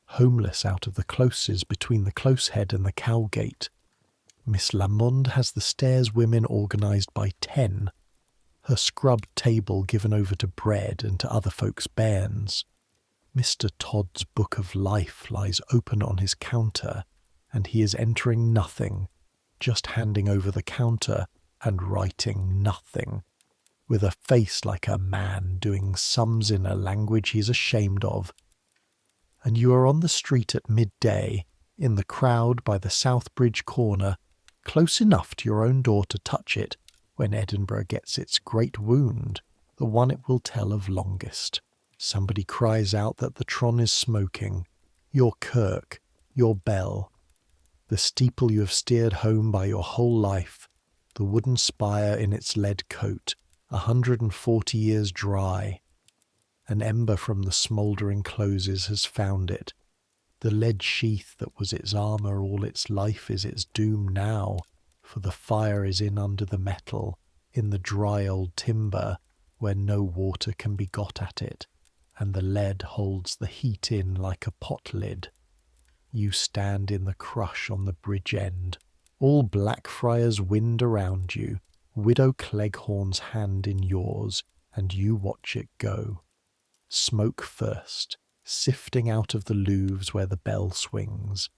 Homeless out of the closes between the Closehead and the Cowgate. Miss Lamond has the stairs women organised by 10. Her scrubbed table given over to bread and to other folks' bairns. Mr. Todd's book of life lies open on his counter, and he is entering nothing, just handing over the counter and writing nothing, with a face like a man doing sums in a language he's ashamed of. And you are on the street at midday, in the crowd by the South Bridge corner, close enough to your own door to touch it, when Edinburgh gets its great wound, the one it will tell of longest. Somebody cries out that the Tron is smoking, your kirk, your bell, the steeple you have steered home by your whole life, the wooden spire in its lead coat, 140 years dry. An ember from the smouldering closes has found it. The lead sheath that was its armour all its life is its doom now, for the fire is in under the metal, in the dry old timber, where no water can be got at it, and the lead holds the heat in like a pot lid. You stand in the crush on the bridge end, all Blackfriars wind around you, Widow Cleghorn's hand in yours, and you watch it go. Smoke first, sifting out of the louvres where the bell swings,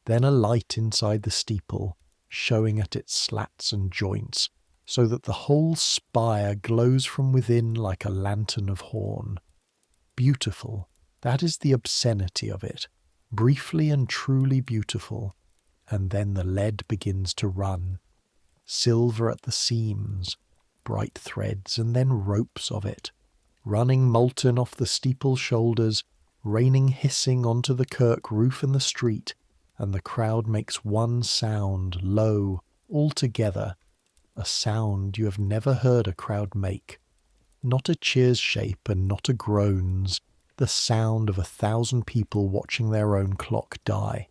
then a light inside the steeple, showing at its slats and joints, so that the whole spire glows from within like a lantern of horn. Beautiful, that is the obscenity of it, briefly and truly beautiful, and then the lead begins to run. Silver at the seams, bright threads, and then ropes of it, running molten off the steeple shoulders, raining hissing onto the kirk roof and the street, and the crowd makes one sound, low, all together, a sound you have never heard a crowd make, not a cheer's shape and not a groan's, the sound of 1,000 people watching their own clock die.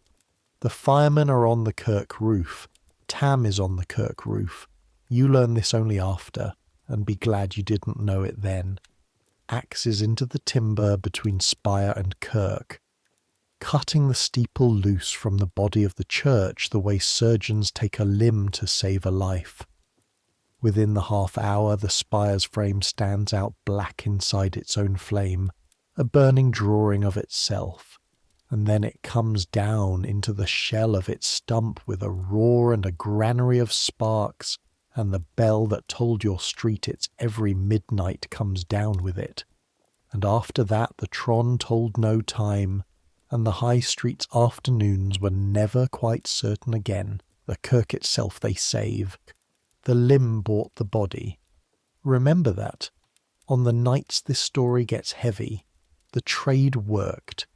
The firemen are on the kirk roof, Tam is on the kirk roof. You learn this only after, and be glad you didn't know it then. Axes into the timber between spire and kirk, cutting the steeple loose from the body of the church the way surgeons take a limb to save a life. Within the half hour the spire's frame stands out black inside its own flame, a burning drawing of itself, and then it comes down into the shell of its stump with a roar and a granary of sparks, and the bell that told your street its every midnight comes down with it. And after that the Tron told no time, and the High Street's afternoons were never quite certain again. The kirk itself they save, the limb bought the body. Remember that. On the nights this story gets heavy, the trade worked.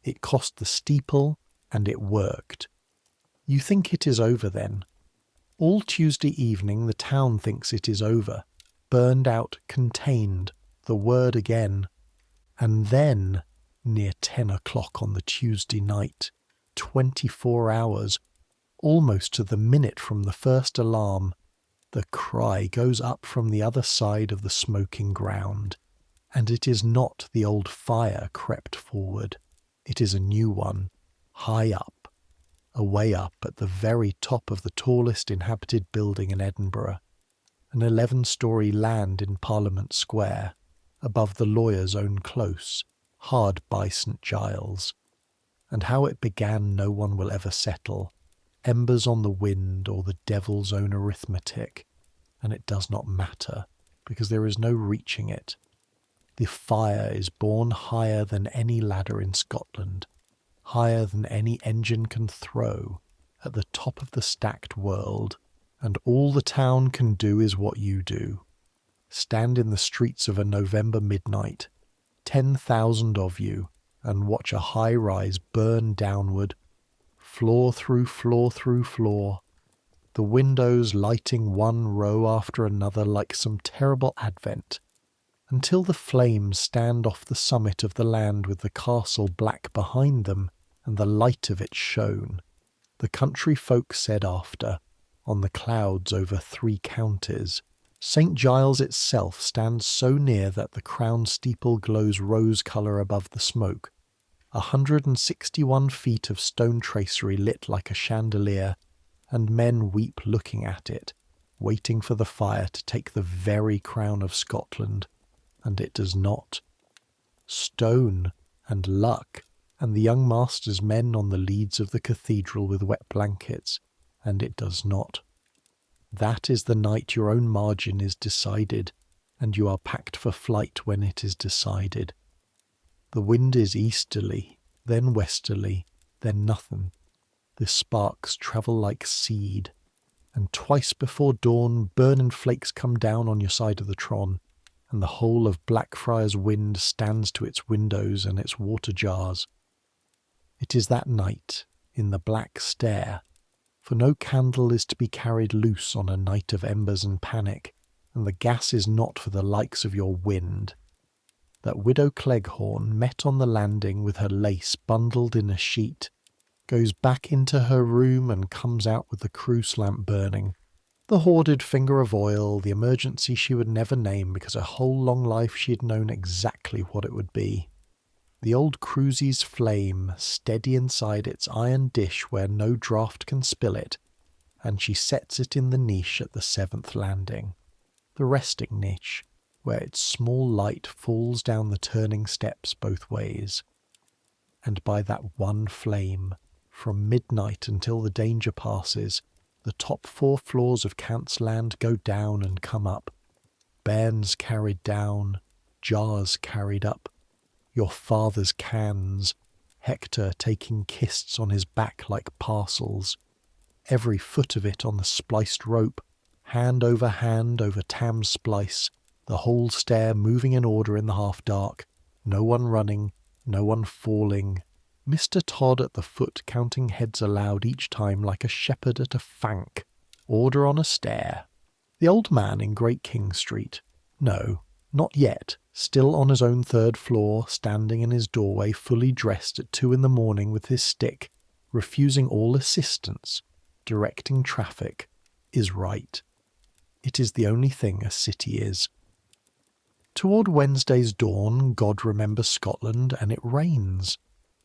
It cost the steeple, and it worked. You think it is over then. All Tuesday evening the town thinks it is over. Burned out, contained, the word again. And then, near 10 o'clock on the Tuesday night, 24 hours, almost to the minute from the first alarm, the cry goes up from the other side of the smoking ground. And it is not the old fire crept forward. It is a new one, high up, away up at the very top of the tallest inhabited building in Edinburgh, an 11-storey land in Parliament Square, above the lawyer's own close, hard by St. Giles. And how it began no one will ever settle, embers on the wind or the devil's own arithmetic, and it does not matter, because there is no reaching it. The fire is born higher than any ladder in Scotland, higher than any engine can throw, at the top of the stacked world, and all the town can do is what you do. Stand in the streets of a November midnight, 10,000 of you, and watch a high-rise burn downward, floor through floor through floor, the windows lighting one row after another like some terrible advent, until the flames stand off the summit of the land with the castle black behind them and the light of it shone. The country folk said after, on the clouds over 3 counties, St. Giles itself stands so near that the crown steeple glows rose-colour above the smoke, 161 feet of stone tracery lit like a chandelier, and men weep looking at it, waiting for the fire to take the very crown of Scotland, and it does not. Stone and luck, and the young master's men on the leads of the cathedral with wet blankets, and it does not. That is the night your own margin is decided, and you are packed for flight when it is decided. The wind is easterly, then westerly, then nothing. The sparks travel like seed, and twice before dawn burning flakes come down on your side of the Tron, and the whole of Blackfriars Wynd stands to its windows and its water jars. It is that night, in the black stair, for no candle is to be carried loose on a night of embers and panic, and the gas is not for the likes of your wind, that Widow Cleghorn, met on the landing with her lace bundled in a sheet, goes back into her room and comes out with the cruise lamp burning, the hoarded finger of oil, the emergency she would never name because her whole long life she had known exactly what it would be. The old cruisy's flame, steady inside its iron dish where no draught can spill it, and she sets it in the niche at the 7th landing, the resting niche, where its small light falls down the turning steps both ways. And by that one flame, from midnight until the danger passes, the top 4 floors of Cant's Land go down and come up, bairns carried down, jars carried up, your father's cans, Hector taking kists on his back like parcels, every foot of it on the spliced rope, hand over Tam's splice, the whole stair moving in order in the half-dark, no one running, no one falling, Mr. Todd at the foot counting heads aloud each time like a shepherd at a fank, order on a stair. The old man in Great King Street, no, not yet, still on his own 3rd floor, standing in his doorway fully dressed at 2 in the morning with his stick, refusing all assistance, directing traffic, is right. It is the only thing a city is. Toward Wednesday's dawn, God remembers Scotland, and it rains.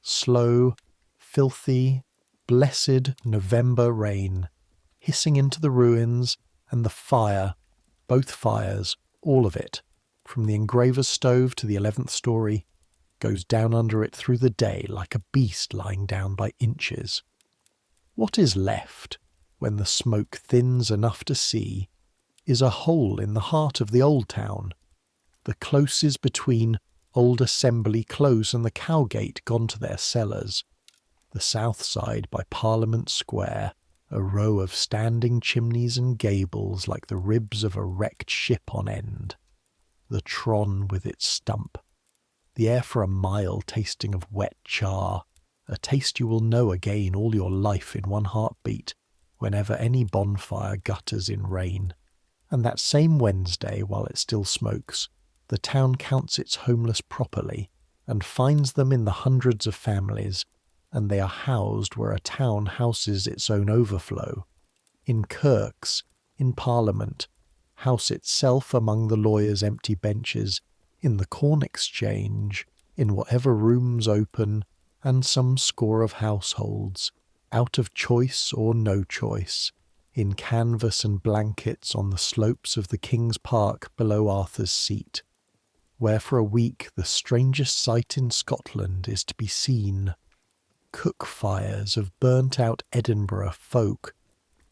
Slow, filthy, blessed November rain, hissing into the ruins, and the fire, both fires, all of it, from the engraver's stove to the 11th story, goes down under it through the day like a beast lying down by inches. What is left, when the smoke thins enough to see, is a hole in the heart of the old town, the closes between Old Assembly Close and the Cowgate gone to their cellars. The south side by Parliament Square, a row of standing chimneys and gables like the ribs of a wrecked ship on end. The Tron with its stump. The air for a mile tasting of wet char, a taste you will know again all your life in one heartbeat, whenever any bonfire gutters in rain. And that same Wednesday, while it still smokes, the town counts its homeless properly, and finds them in the hundreds of families, and they are housed where a town houses its own overflow. In Kirks, in Parliament, House itself among the lawyers' empty benches, in the Corn Exchange, in whatever rooms open, and some score of households, out of choice or no choice, in canvas and blankets on the slopes of the King's Park below Arthur's Seat, where for a week the strangest sight in Scotland is to be seen. Cook fires of burnt-out Edinburgh folk,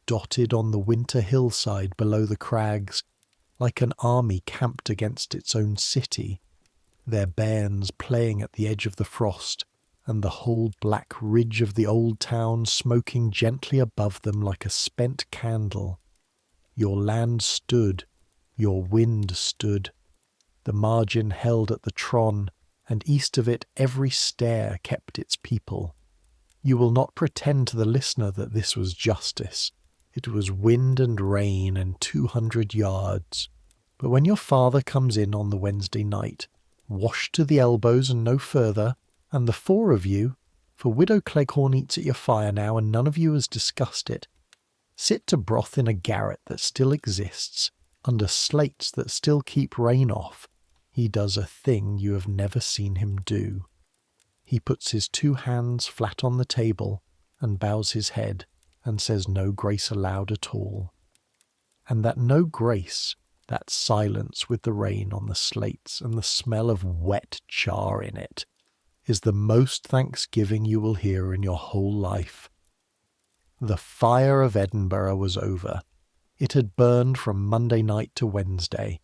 dotted on the winter hillside below the crags, like an army camped against its own city, their bairns playing at the edge of the frost, and the whole black ridge of the old town smoking gently above them like a spent candle. Your land stood, your wind stood, the margin held at the Tron, and east of it every stair kept its people. You will not pretend to the listener that this was justice. It was wind and rain and 200 yards. But when your father comes in on the Wednesday night, washed to the elbows and no further, and the four of you, for Widow Cleghorn eats at your fire now and none of you has discussed it, sit to broth in a garret that still exists, under slates that still keep rain off, he does a thing you have never seen him do. He puts his two hands flat on the table and bows his head and says no grace aloud at all. And that no grace, that silence with the rain on the slates and the smell of wet char in it, is the most thanksgiving you will hear in your whole life. The fire of Edinburgh was over. It had burned from Monday night to Wednesday,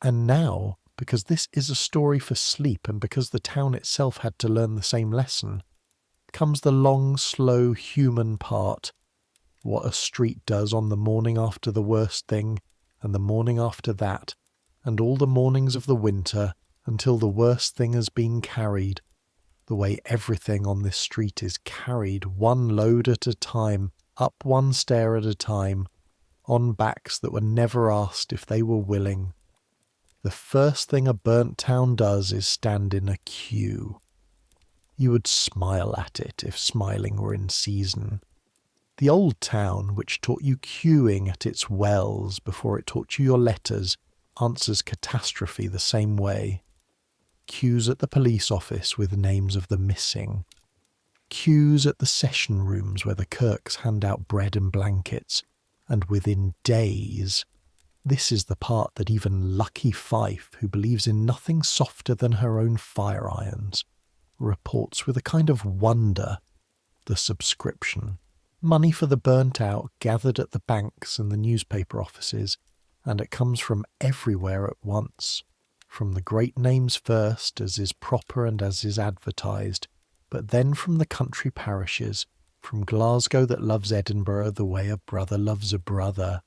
and now, because this is a story for sleep and because the town itself had to learn the same lesson, comes the long, slow human part, what a street does on the morning after the worst thing, and the morning after that, and all the mornings of the winter until the worst thing has been carried, the way everything on this street is carried one load at a time, up one stair at a time, on backs that were never asked if they were willing. The first thing a burnt town does is stand in a queue. You would smile at it if smiling were in season. The old town, which taught you queuing at its wells before it taught you your letters, answers catastrophe the same way. Queues at the police office with names of the missing. Queues at the session rooms where the Kirks hand out bread and blankets, and within days. This is the part that even Lucky Fife, who believes in nothing softer than her own fire irons, reports with a kind of wonder. The subscription. Money for the burnt out gathered at the banks and the newspaper offices, and it comes from everywhere at once. From the great names first, as is proper and as is advertised, but then from the country parishes, from Glasgow that loves Edinburgh the way a brother loves a brother,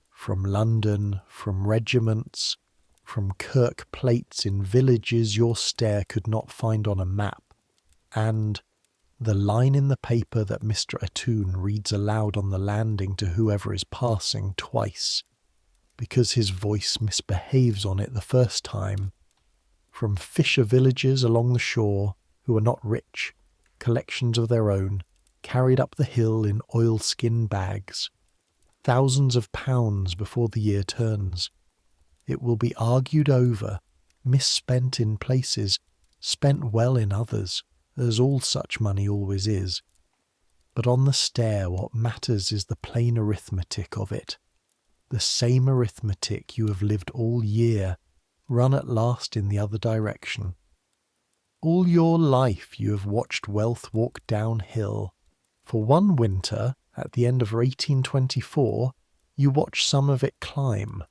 from London, from regiments, from kirk plates in villages your stair could not find on a map, and the line in the paper that Mr. Atoun reads aloud on the landing to whoever is passing twice, because his voice misbehaves on it the first time, from fisher villages along the shore who are not rich, collections of their own, carried up the hill in oilskin bags, thousands of pounds before the year turns. It will be argued over, misspent in places, spent well in others, as all such money always is. But on the stair what matters is the plain arithmetic of it. The same arithmetic you have lived all year, run at last in the other direction. All your life you have watched wealth walk downhill. For one winter, at the end of 1824, you watched some of it climb.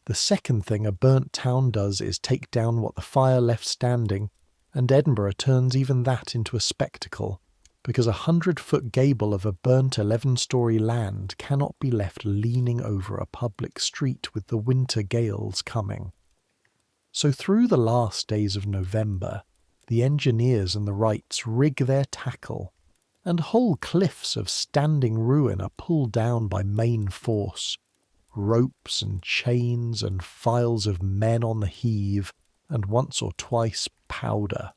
The second thing a burnt town does is take down what the fire left standing, and Edinburgh turns even that into a spectacle, because 100-foot gable of a burnt 11-storey land cannot be left leaning over a public street with the winter gales coming. So through the last days of November, the engineers and the Wrights rig their tackle, and whole cliffs of standing ruin are pulled down by main force. Ropes and chains and files of men on the heave, and once or twice powder.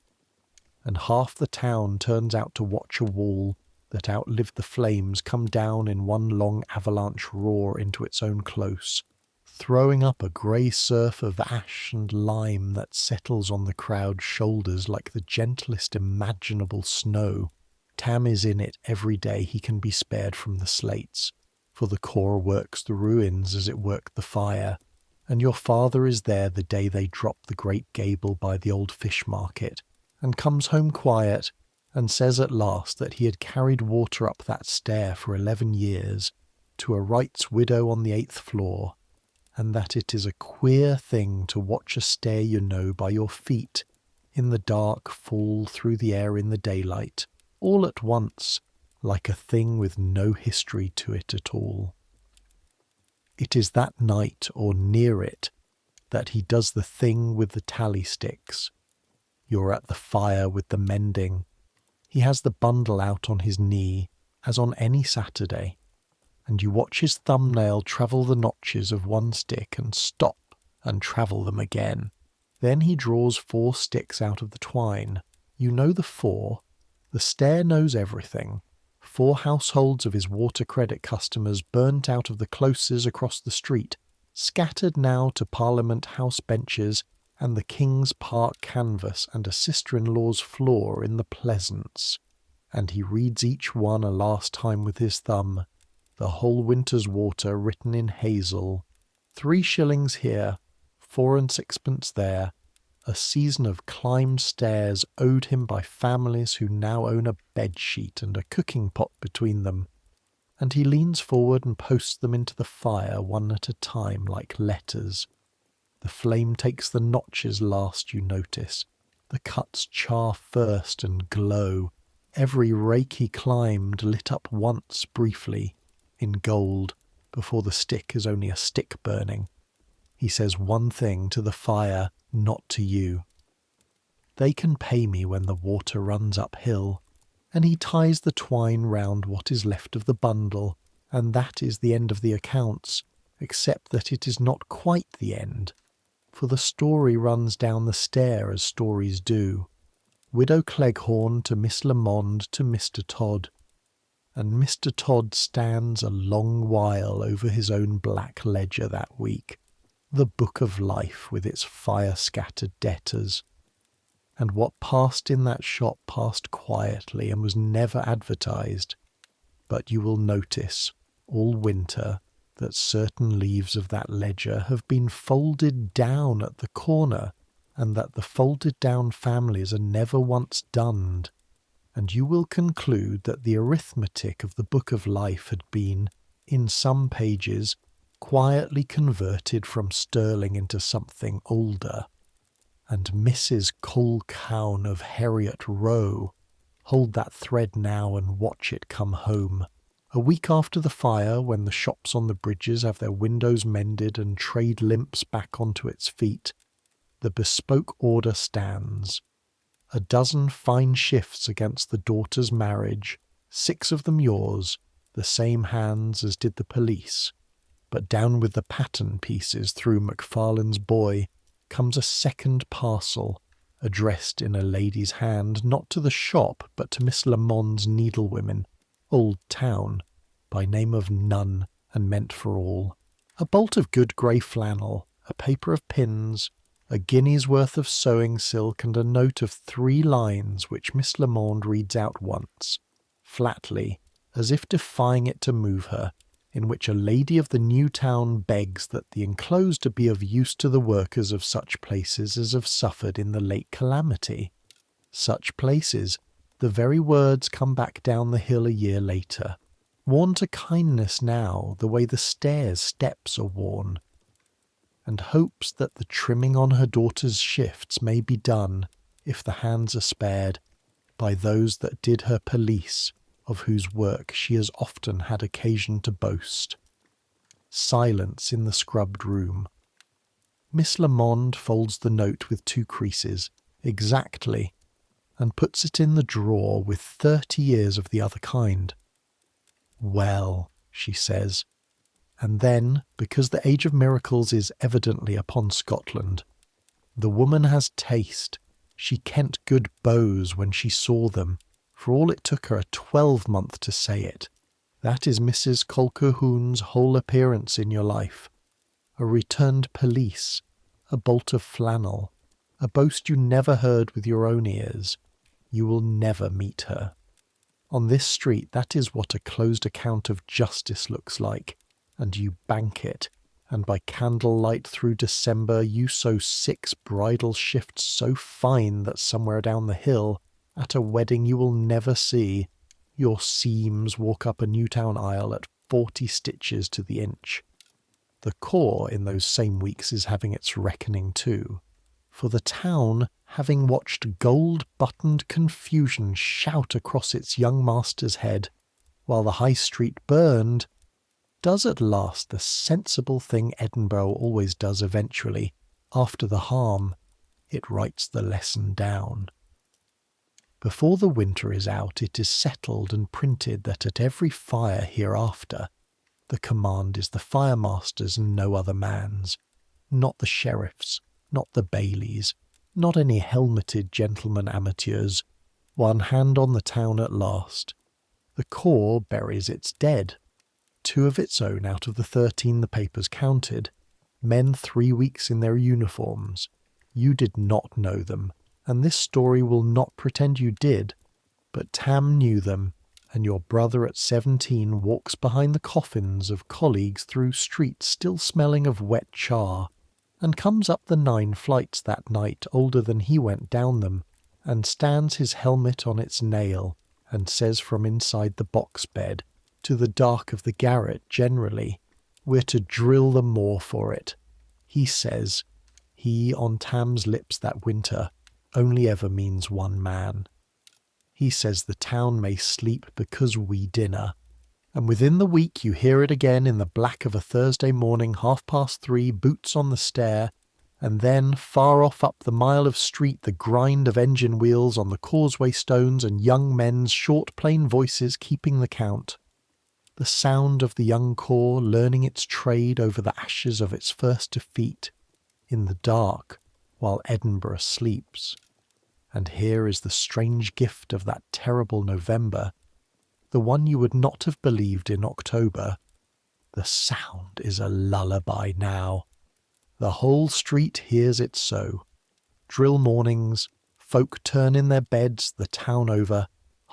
And half the town turns out to watch a wall that outlived the flames come down in one long avalanche roar into its own close, throwing up a grey surf of ash and lime that settles on the crowd's shoulders like the gentlest imaginable snow. Tam is in it every day he can be spared from the slates, for the Corps works the ruins as it worked the fire, and your father is there the day they drop the great gable by the old fish market, and comes home quiet, and says at last that he had carried water up that stair for 11 years, to a Wright's widow on the 8th floor, and that it is a queer thing to watch a stair you know by your feet, in the dark fall through the air in the daylight, all at once, like a thing with no history to it at all. It is that night, or near it, that he does the thing with the tally sticks. You're at the fire with the mending. He has the bundle out on his knee, as on any Saturday, and you watch his thumbnail travel the notches of one stick and stop and travel them again. Then he draws 4 sticks out of the twine. You know the 4. The stair knows everything. 4 households of his water credit customers burnt out of the closes across the street, scattered now to Parliament House benches and the King's Park canvas and a sister-in-law's floor in the Pleasance. And he reads each one a last time with his thumb, the whole winter's water written in hazel, 3 shillings here, 4 and 6pence there, a season of climbed stairs owed him by families who now own a bedsheet and a cooking pot between them, and he leans forward and posts them into the fire one at a time like letters. The flame takes the notches last you notice, the cuts char first and glow, every rake he climbed lit up once briefly, in gold, before the stick is only a stick burning. He says one thing to the fire, not to you. They can pay me when the water runs uphill, and he ties the twine round what is left of the bundle, and that is the end of the accounts, except that it is not quite the end, for the story runs down the stair as stories do. Widow Cleghorn to Miss Lamond to Mr. Todd, and Mr. Todd stands a long while over his own black ledger that week, the book of life with its fire-scattered debtors. And what passed in that shop passed quietly and was never advertised. But you will notice, all winter, that certain leaves of that ledger have been folded down at the corner, and that the folded down families are never once dunned. And you will conclude that the arithmetic of the book of life had been, in some pages, quietly converted from sterling into something older. And Mrs. Colquhoun of Heriot Row, hold that thread now and watch it come home. A week after the fire, when the shops on the bridges have their windows mended and trade limps back onto its feet, the bespoke order stands. A dozen fine shifts against the daughter's marriage, 6 of them yours, the same hands as did the police. But down with the pattern pieces through Macfarlane's boy comes a second parcel, addressed in a lady's hand, not to the shop, but to Miss Lamond's needlewomen, Old Town, by name of Nun, and meant for all. A bolt of good grey flannel, a paper of pins, a guinea's worth of sewing silk, and a note of 3 lines which Miss Lamond reads out once, flatly, as if defying it to move her, in which a lady of the new town begs that the enclosed be of use to the workers of such places as have suffered in the late calamity. Such places, the very words come back down the hill a year later, worn to kindness now, the way the stairs' steps are worn. and hopes that the trimming on her daughter's shifts may be done, if the hands are spared, by those that did her police, of whose work she has often had occasion to boast. Silence in the scrubbed room. Miss Lamond folds the note with 2 creases, exactly, and puts it in the drawer with 30 years of the other kind. Well, she says, and then, because the age of miracles is evidently upon Scotland, the woman has taste. She kent good bows when she saw them, for all it took her a 12-month to say it. That is Mrs. Colquhoun's whole appearance in your life. A returned pelisse, a bolt of flannel, a boast you never heard with your own ears. You will never meet her. On this street, that is what a closed account of justice looks like, and you bank it, and by candlelight through December you sew 6 bridal shifts so fine that somewhere down the hill, at a wedding you will never see, your seams walk up a Newtown aisle at 40 stitches to the inch. The corps in those same weeks is having its reckoning too, for the town, having watched gold-buttoned confusion shout across its young master's head, while the High Street burned, does at last the sensible thing Edinburgh always does eventually, after the harm. It writes the lesson down. Before the winter is out, it is settled and printed that at every fire hereafter, the command is the firemaster's and no other man's, not the sheriff's, not the bailies, not any helmeted gentlemen amateurs. One hand on the town at last. The corps buries its dead. 2 of its own out of the 13 the papers counted. Men 3 weeks in their uniforms. You did not know them, and this story will not pretend you did, but Tam knew them, and your brother at 17 walks behind the coffins of colleagues through streets still smelling of wet char, and comes up the 9 flights that night older than he went down them, and stands his helmet on its nail, and says from inside the box bed, to the dark of the garret generally, we're to drill them more for it. He says, he on Tam's lips that winter only ever means one man. He says the town may sleep because we dinner, and within the week you hear it again in the black of a Thursday morning, 3:30, boots on the stair, and then, far off up the mile of street, the grind of engine wheels on the causeway stones and young men's short plain voices keeping the count. The sound of the young corps learning its trade over the ashes of its first defeat, in the dark, while Edinburgh sleeps. And here is the strange gift of that terrible November, the one you would not have believed in October. The sound is a lullaby now. The whole street hears it so. Drill mornings, folk turn in their beds the town over,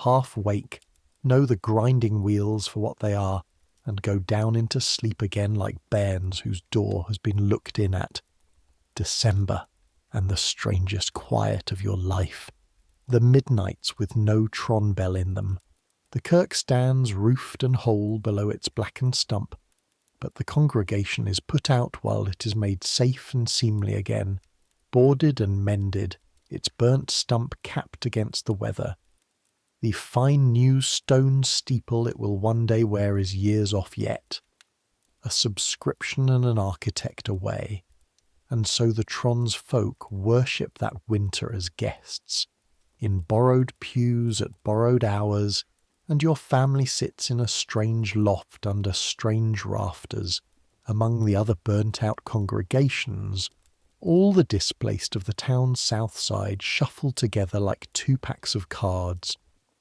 half wake, know the grinding wheels for what they are, and go down into sleep again like bairns whose door has been looked in at. December, and the strangest quiet of your life. The midnights with no tron bell in them. The kirk stands roofed and whole below its blackened stump, but the congregation is put out while it is made safe and seemly again, boarded and mended, its burnt stump capped against the weather. The fine new stone steeple it will one day wear is years off yet. A subscription and an architect away. And so the Tron's folk worship that winter as guests, in borrowed pews at borrowed hours, and your family sits in a strange loft under strange rafters, among the other burnt-out congregations, all the displaced of the town's south side shuffled together like 2 packs of cards,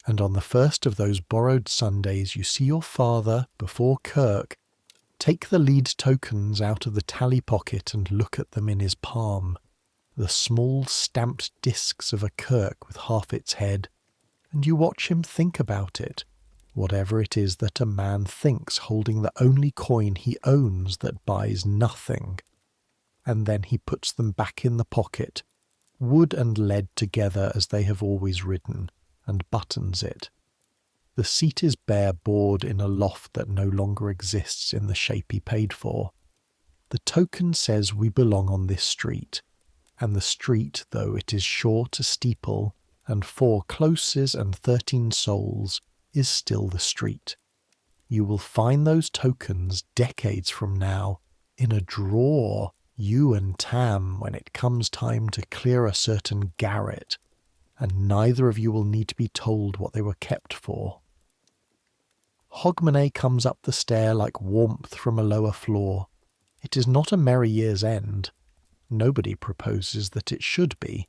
and on the first of those borrowed Sundays you see your father, before kirk, take the lead tokens out of the tally pocket and look at them in his palm, the small stamped discs of a kirk with half its head, and you watch him think about it, whatever it is that a man thinks holding the only coin he owns that buys nothing, and then he puts them back in the pocket, wood and lead together as they have always ridden, and buttons it. The seat is bare board in a loft that no longer exists in the shape he paid for. The token says we belong on this street, and the street, though it is short a steeple, and 4 closes and 13 souls, is still the street. You will find those tokens decades from now in a drawer, you and Tam, when it comes time to clear a certain garret, and neither of you will need to be told what they were kept for. Hogmanay comes up the stair like warmth from a lower floor. It is not a merry year's end. Nobody proposes that it should be,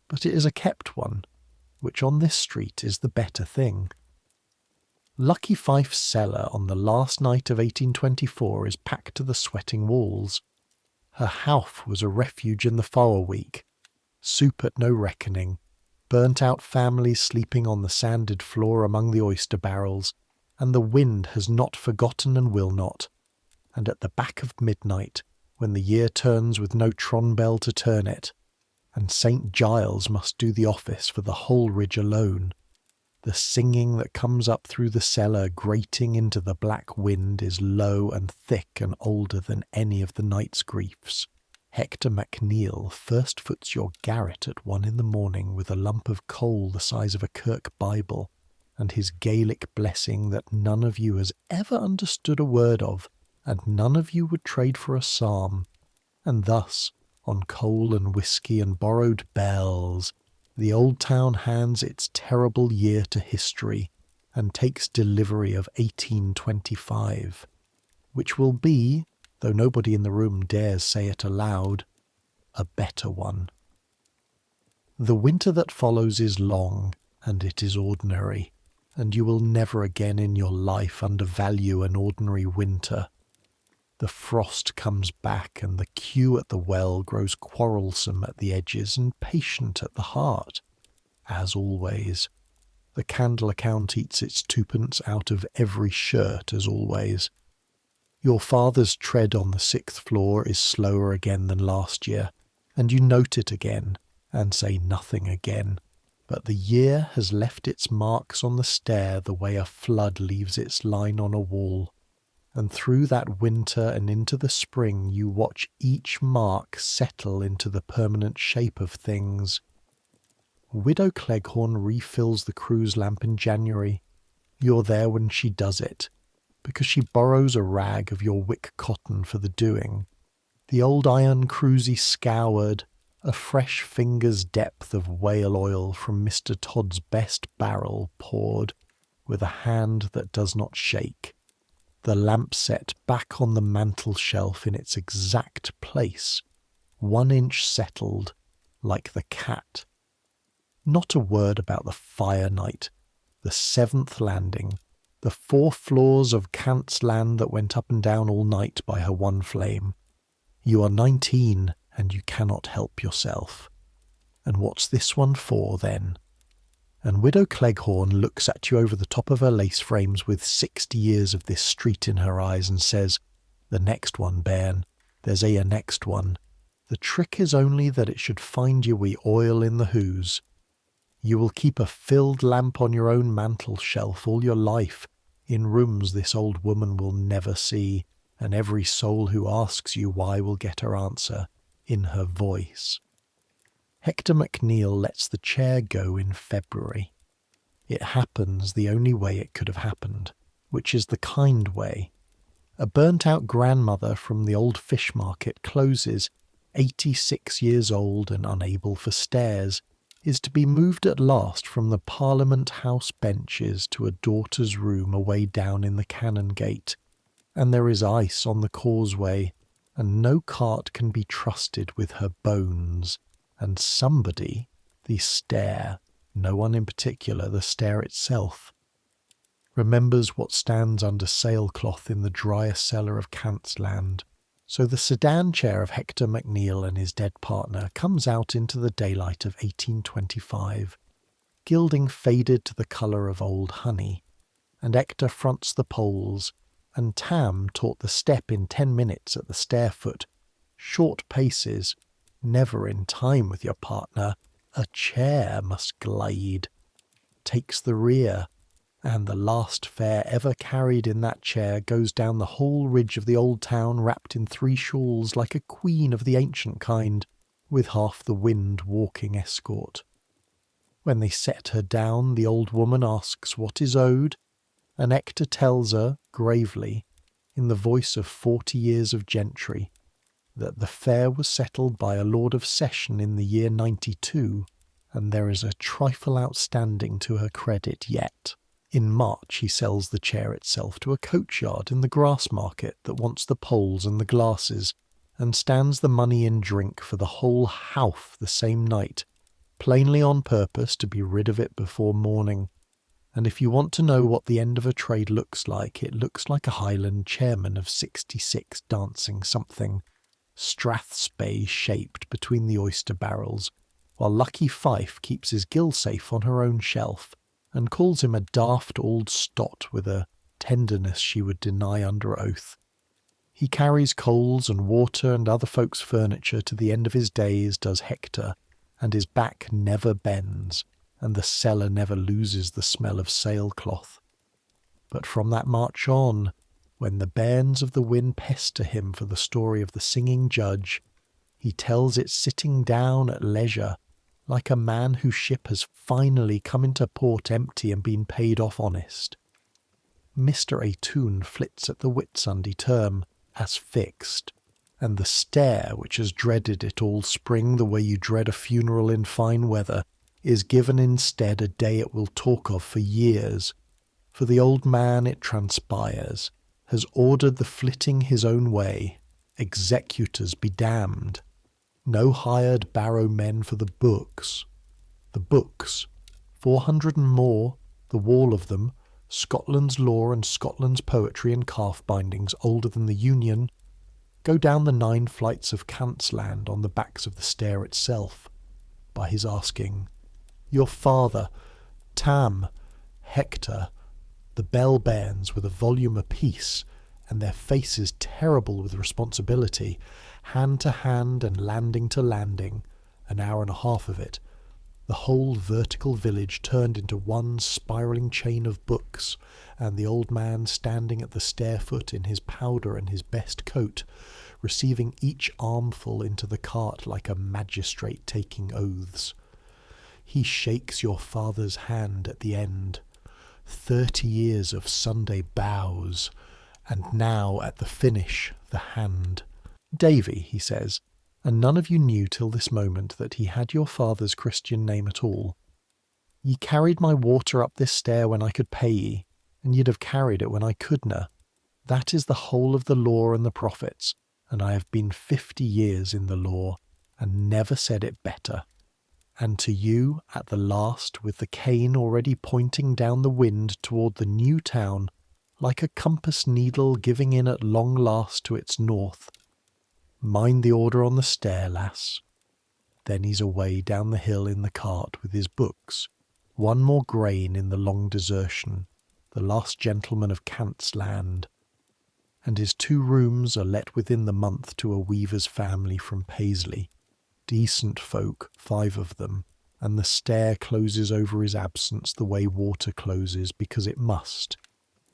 but it is a kept one, which on this street is the better thing. Lucky Fife's cellar on the last night of 1824 is packed to the sweating walls. Her houff was a refuge in the Fower week, soup at no reckoning, burnt-out families sleeping on the sanded floor among the oyster barrels, and the wind has not forgotten and will not. And at the back of midnight, when the year turns with no Tron bell to turn it, and St. Giles must do the office for the whole ridge alone, the singing that comes up through the cellar grating into the black wind is low and thick and older than any of the night's griefs. Hector MacNeil first foots your garret at 1 in the morning with a lump of coal the size of a Kirk Bible, and his Gaelic blessing that none of you has ever understood a word of, and none of you would trade for a psalm. And thus, on coal and whisky and borrowed bells, the old town hands its terrible year to history and takes delivery of 1825, which will be, though nobody in the room dares say it aloud, a better one. The winter that follows is long, and it is ordinary, and you will never again in your life undervalue an ordinary winter. The frost comes back, and the queue at the well grows quarrelsome at the edges and patient at the heart. As always, the candle account eats its 2pence out of every shirt, as always. Your father's tread on the 6th floor is slower again than last year, and you note it again, and say nothing again. But the year has left its marks on the stair the way a flood leaves its line on a wall. And through that winter and into the spring you watch each mark settle into the permanent shape of things. Widow Cleghorn refills the cruise lamp in January. You're there when she does it, because she borrows a rag of your wick cotton for the doing. The old iron cruisy scoured, a fresh finger's depth of whale oil from Mr. Todd's best barrel poured, with a hand that does not shake. The lamp set back on the mantel shelf in its exact place, 1 inch settled, like the cat. Not a word about the fire night, the 7th landing, the 4 floors of Kant's land that went up and down all night by her one flame. You are 19, and you cannot help yourself. And what's this one for, then? And Widow Cleghorn looks at you over the top of her lace frames with 60 years of this street in her eyes and says, "The next one, bairn. There's a next one. The trick is only that it should find you wi' oil in the hoose. You will keep a filled lamp on your own mantel shelf all your life, in rooms this old woman will never see, and every soul who asks you why will get her answer in her voice." Hector MacNeil lets the chair go in February. It happens the only way it could have happened, which is the kind way. A burnt-out grandmother from the old fish market closes, 86 years old and unable for stairs, is to be moved at last from the Parliament House benches to a daughter's room away down in the Canongate, and there is ice on the causeway, and no cart can be trusted with her bones. And somebody, the stair, no one in particular, the stair itself, remembers what stands under sailcloth in the driest cellar of Kant's land. So the sedan chair of Hector MacNeil and his dead partner comes out into the daylight of 1825, gilding faded to the colour of old honey, and Hector fronts the poles, and Tam taught the step in 10 minutes at the stair foot, short paces, never in time with your partner, a chair must glide, takes the rear, and the last fare ever carried in that chair goes down the whole ridge of the old town wrapped in 3 shawls like a queen of the ancient kind, with half the wind walking escort. When they set her down, the old woman asks what is owed, and Hector tells her, gravely, in the voice of 40 years of gentry, that the fare was settled by a lord of session in the year 92, and there is a trifle outstanding to her credit yet. In March he sells the chair itself to a coachyard in the grass market that wants the poles and the glasses, and stands the money in drink for the whole howf the same night, plainly on purpose to be rid of it before morning. And if you want to know what the end of a trade looks like, it looks like a Highland chairman of 66 dancing something, strathspey shaped between the oyster barrels, while Lucky Fife keeps his gill safe on her own shelf, and calls him a daft old stot with a tenderness she would deny under oath. He carries coals and water and other folks' furniture to the end of his days, does Hector, and his back never bends, and the cellar never loses the smell of sailcloth. But from that March on, when the bairns of the Wyn pester him for the story of the singing judge, he tells it sitting down at leisure, like a man whose ship has finally come into port empty and been paid off honest. Mr. Atoun flits at the Whitsunday term, as fixed, and the stair, which has dreaded it all spring the way you dread a funeral in fine weather, is given instead a day it will talk of for years, for the old man, it transpires, has ordered the flitting his own way, executors be damned, no hired barrow men for the books. The books, 400 and more, the wall of them, Scotland's law and Scotland's poetry and calf bindings older than the Union, go down the 9 flights of Cant's land on the backs of the stair itself, by his asking, "Your father, Tam, Hector," the bell bairns with a volume apiece, and their faces terrible with responsibility, hand to hand and landing to landing, an hour and a half of it, the whole vertical village turned into one spiralling chain of books, and the old man standing at the stair foot in his powder and his best coat, receiving each armful into the cart like a magistrate taking oaths. He shakes your father's hand at the end. 30 years of Sunday bows, and now at the finish the hand. "Davy," he says, "and none of you knew till this moment that he had your father's Christian name at all. Ye carried my water up this stair when I could pay ye, and ye'd have carried it when I couldna. That is the whole of the law and the prophets, and I have been 50 years in the law, and never said it better. And to you, at the last, with the cane already pointing down the wind toward the new town, like a compass needle giving in at long last to its north, mind the order on the stair, lass." Then he's away down the hill in the cart with his books, one more grain in the long desertion, the last gentleman of Cant's land, and his 2 rooms are let within the month to a weaver's family from Paisley, decent folk, 5 of them, and the stair closes over his absence the way water closes, because it must,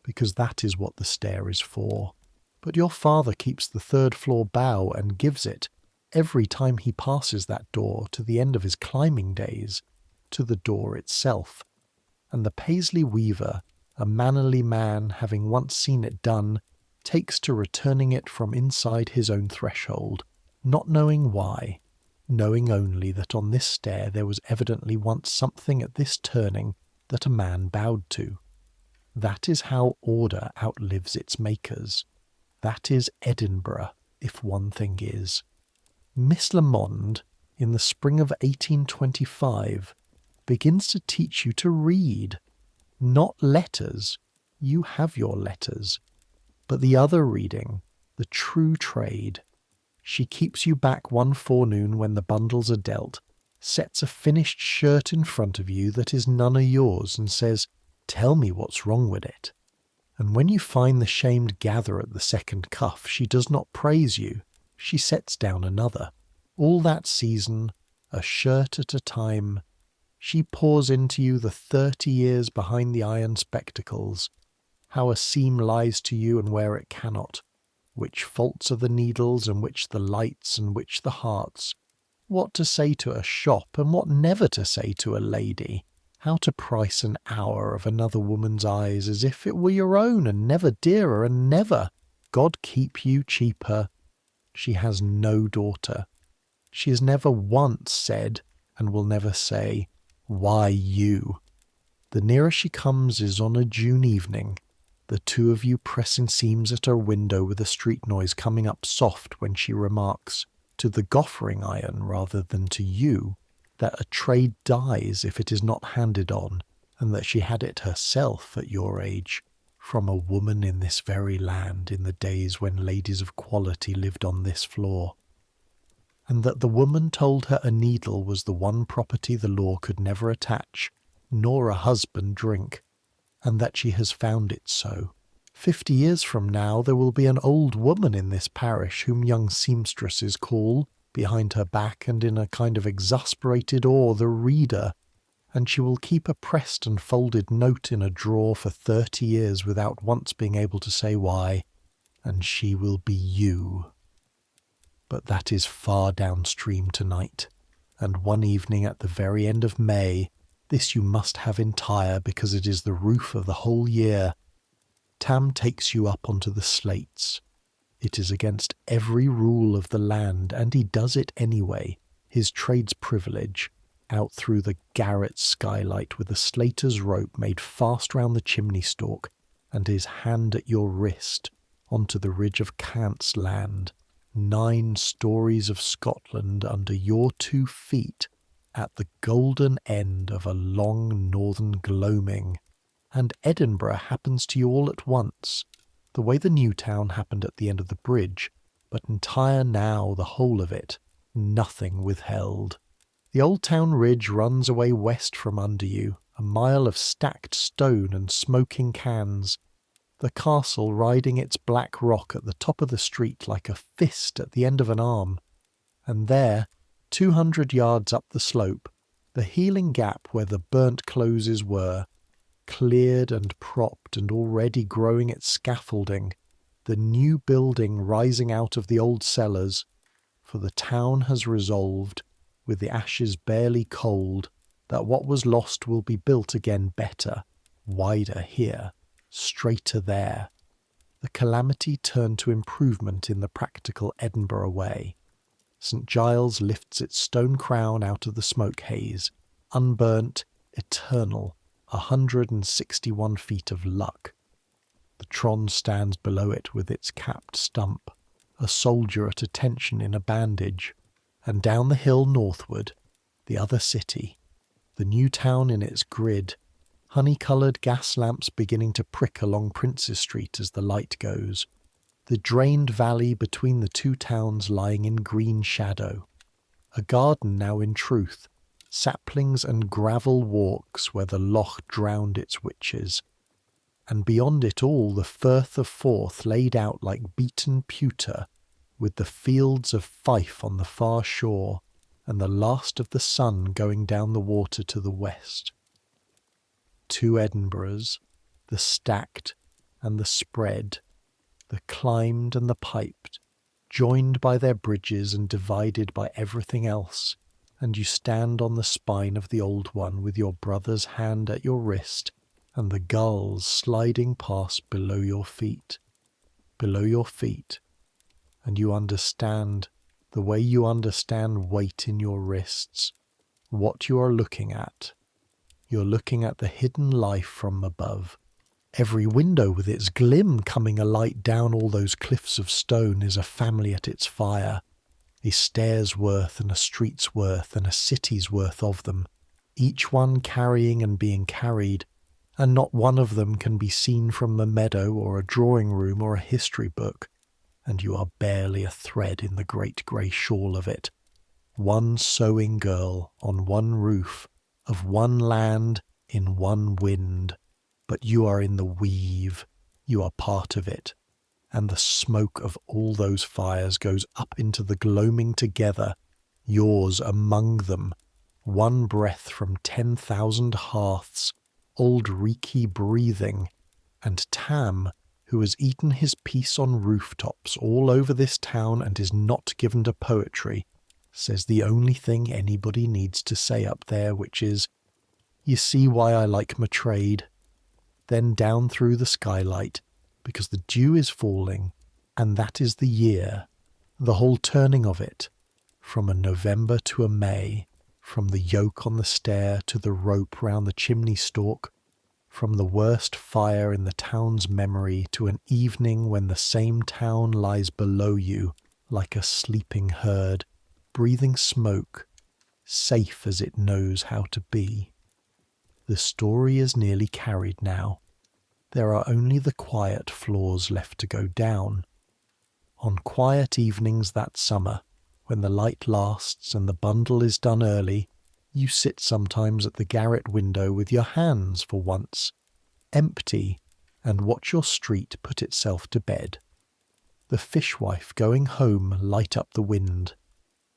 because that is what the stair is for. But your father keeps the 3rd floor bow and gives it, every time he passes that door to the end of his climbing days, to the door itself. And the Paisley weaver, a mannerly man having once seen it done, takes to returning it from inside his own threshold, not knowing why, knowing only that on this stair there was evidently once something at this turning that a man bowed to. That is how order outlives its makers. That is Edinburgh, if one thing is. Miss Lamond, in the spring of 1825, begins to teach you to read. Not letters, you have your letters, but the other reading, the true trade. She keeps you back one forenoon when the bundles are dealt, sets a finished shirt in front of you that is none of yours, and says, "Tell me what's wrong with it." And when you find the shamed gather at the second cuff, she does not praise you, she sets down another. All that season, a shirt at a time, She pours into you the 30 years behind the iron spectacles, how a seam lies to you and where it cannot, which faults are the needles and which the lights and which the hearts, what to say to a shop and what never to say to a lady, how to price an hour of another woman's eyes as if it were your own and never dearer and never, God keep you, cheaper. She has no daughter. She has never once said, and will never say, why you? The nearer she comes is on a June evening, the two of you pressing seams at her window with a street noise coming up soft when she remarks, to the goffering iron rather than to you, that a trade dies if it is not handed on, and that she had it herself at your age, from a woman in this very land in the days when ladies of quality lived on this floor, and that the woman told her a needle was the one property the law could never attach, nor a husband drink, and that she has found it so. 50 years from now there will be an old woman in this parish whom young seamstresses call, behind her back and in a kind of exasperated awe, the reader, and she will keep a pressed and folded note in a drawer for 30 years without once being able to say why, and she will be you. But that is far downstream tonight, and one evening at the very end of May, this you must have entire because it is the roof of the whole year, Tam takes you up onto the slates. It is against every rule of the land, and he does it anyway, his trade's privilege, out through the garret skylight with a slater's rope made fast round the chimney stalk, and his hand at your wrist, onto the ridge of Cant's land, 9 stories of Scotland under your 2 feet, at the golden end of a long northern gloaming, and Edinburgh happens to you all at once, the way the new town happened at the end of the bridge, but entire now, the whole of it, nothing withheld. The old town ridge runs away west from under you, a mile of stacked stone and smoking cans, the castle riding its black rock at the top of the street like a fist at the end of an arm, and there, 200 yards up the slope, the healing gap where the burnt closes were, cleared and propped and already growing its scaffolding, the new building rising out of the old cellars, for the town has resolved, with the ashes barely cold, that what was lost will be built again better, wider here, straighter there. The calamity turned to improvement in the practical Edinburgh way. St. Giles lifts its stone crown out of the smoke haze, unburnt, eternal, 161 feet of luck. The Tron stands below it with its capped stump, a soldier at attention in a bandage, and down the hill northward, the other city, the new town in its grid, honey-coloured gas lamps beginning to prick along Princes Street as the light goes, the drained valley between the 2 towns lying in green shadow, a garden now in truth, saplings and gravel walks where the loch drowned its witches, and beyond it all the Firth of Forth laid out like beaten pewter, with the fields of Fife on the far shore, and the last of the sun going down the water to the west. 2 Edinburghs, the stacked and the spread, the climbed and the piped, joined by their bridges and divided by everything else, and you stand on the spine of the old one with your brother's hand at your wrist, and the gulls sliding past below your feet, and you understand, the way you understand weight in your wrists, what you are looking at. You're looking at the hidden life from above. Every window with its glim coming alight down all those cliffs of stone is a family at its fire, a stair's worth and a street's worth and a city's worth of them, each one carrying and being carried, and not one of them can be seen from the meadow or a drawing room or a history book, and you are barely a thread in the great grey shawl of it. One sewing girl on one roof, of one land, in one wind, but you are in the weave, you are part of it, and the smoke of all those fires goes up into the gloaming together, yours among them, one breath from 10,000 hearths, old Riki breathing, and Tam, who has eaten his piece on rooftops all over this town and is not given to poetry, says the only thing anybody needs to say up there, which is, "You see why I like my trade." Then down through the skylight, because the dew is falling, and that is the year, the whole turning of it, from a November to a May, from the yoke on the stair to the rope round the chimney stalk, from the worst fire in the town's memory to an evening when the same town lies below you like a sleeping herd, breathing smoke, safe as it knows how to be. The story is nearly carried now. There are only the quiet floors left to go down. On quiet evenings that summer, when the light lasts and the bundle is done early, you sit sometimes at the garret window with your hands, for once, empty, and watch your street put itself to bed. The fishwife going home light up the wind.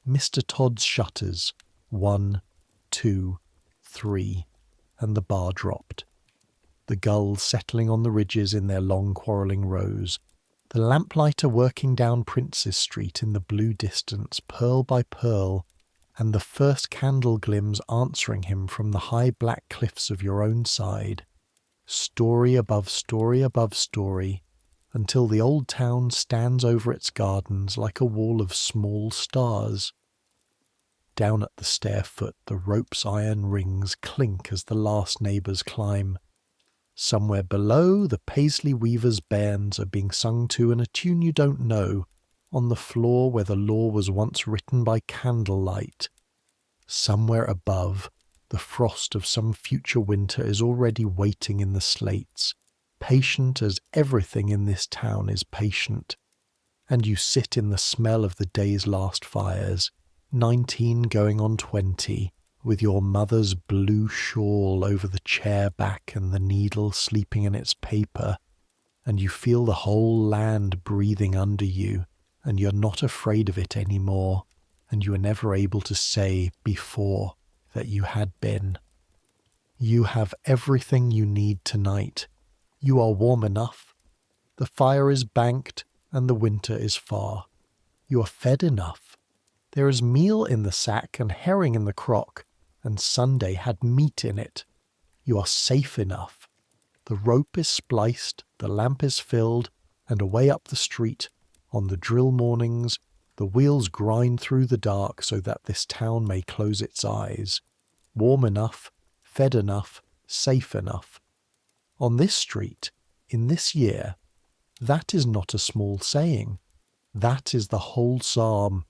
Mr. Todd's shutters, 1, 2, 3, and the bar dropped. The gulls settling on the ridges in their long quarrelling rows. The lamplighter working down Prince's Street in the blue distance, pearl by pearl, and the first candle glims answering him from the high black cliffs of your own side, story above story above story, until the old town stands over its gardens like a wall of small stars. Down at the stair foot the rope's iron rings clink as the last neighbours climb. Somewhere below, the Paisley Weavers' bairns are being sung to in a tune you don't know, on the floor where the law was once written by candlelight. Somewhere above, the frost of some future winter is already waiting in the slates, patient as everything in this town is patient. And you sit in the smell of the day's last fires, 19 going on 20, with your mother's blue shawl over the chair back and the needle sleeping in its paper, and you feel the whole land breathing under you, and you're not afraid of it any more, and you were never able to say before that you had been. You have everything you need tonight. You are warm enough. The fire is banked, and the winter is far. You are fed enough. There is meal in the sack and herring in the crock, and Sunday had meat in it. You are safe enough. The rope is spliced, the lamp is filled, and away up the street, on the drill mornings, the wheels grind through the dark so that this town may close its eyes. Warm enough, fed enough, safe enough. On this street, in this year, that is not a small saying. That is the whole psalm,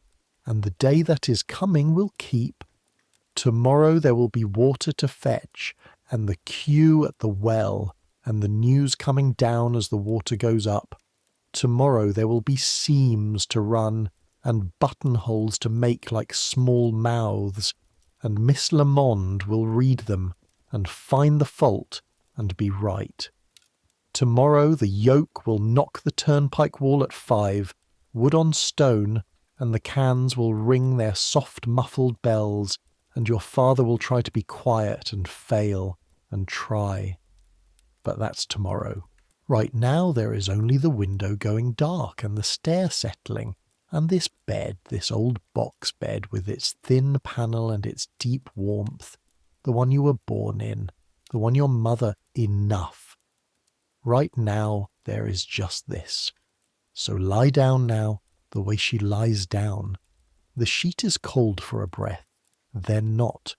and the day that is coming will keep. Tomorrow there will be water to fetch, and the queue at the well, and the news coming down as the water goes up. Tomorrow there will be seams to run, and buttonholes to make like small mouths, and Miss Lamond will read them, and find the fault, and be right. Tomorrow the yoke will knock the turnpike wall at 5, wood on stone, and the cans will ring their soft muffled bells, and your father will try to be quiet and fail and try. But that's tomorrow. Right now there is only the window going dark and the stair settling, and this bed, this old box bed with its thin panel and its deep warmth, the one you were born in, the one your mother enough. Right now there is just this. So lie down now, the way she lies down. The sheet is cold for a breath, then not.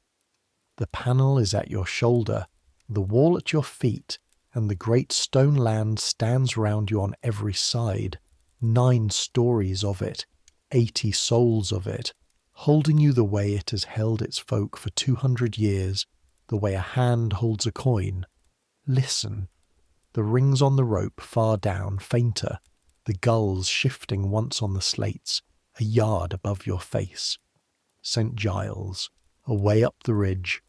The panel is at your shoulder, the wall at your feet, and the great stone land stands round you on every side, 9 stories of it, 80 souls of it, holding you the way it has held its folk for 200 years, the way a hand holds a coin. Listen. The rings on the rope far down, fainter, the gulls shifting once on the slates, a yard above your face. St. Giles, away up the ridge,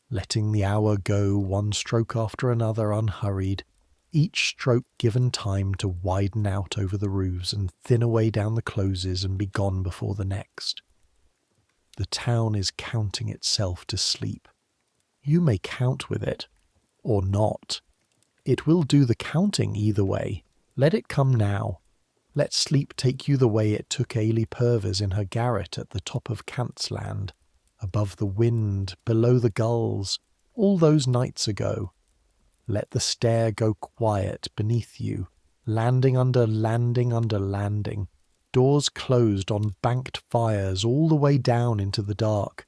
letting the hour go one stroke after another unhurried, each stroke given time to widen out over the roofs and thin away down the closes and be gone before the next. The town is counting itself to sleep. You may count with it, or not. It will do the counting either way. Let it come now. Let sleep take you the way it took Ailie Purves in her garret at the top of Cantsland, above the wind, below the gulls, all those nights ago. Let the stair go quiet beneath you, landing under landing under landing, doors closed on banked fires all the way down into the dark.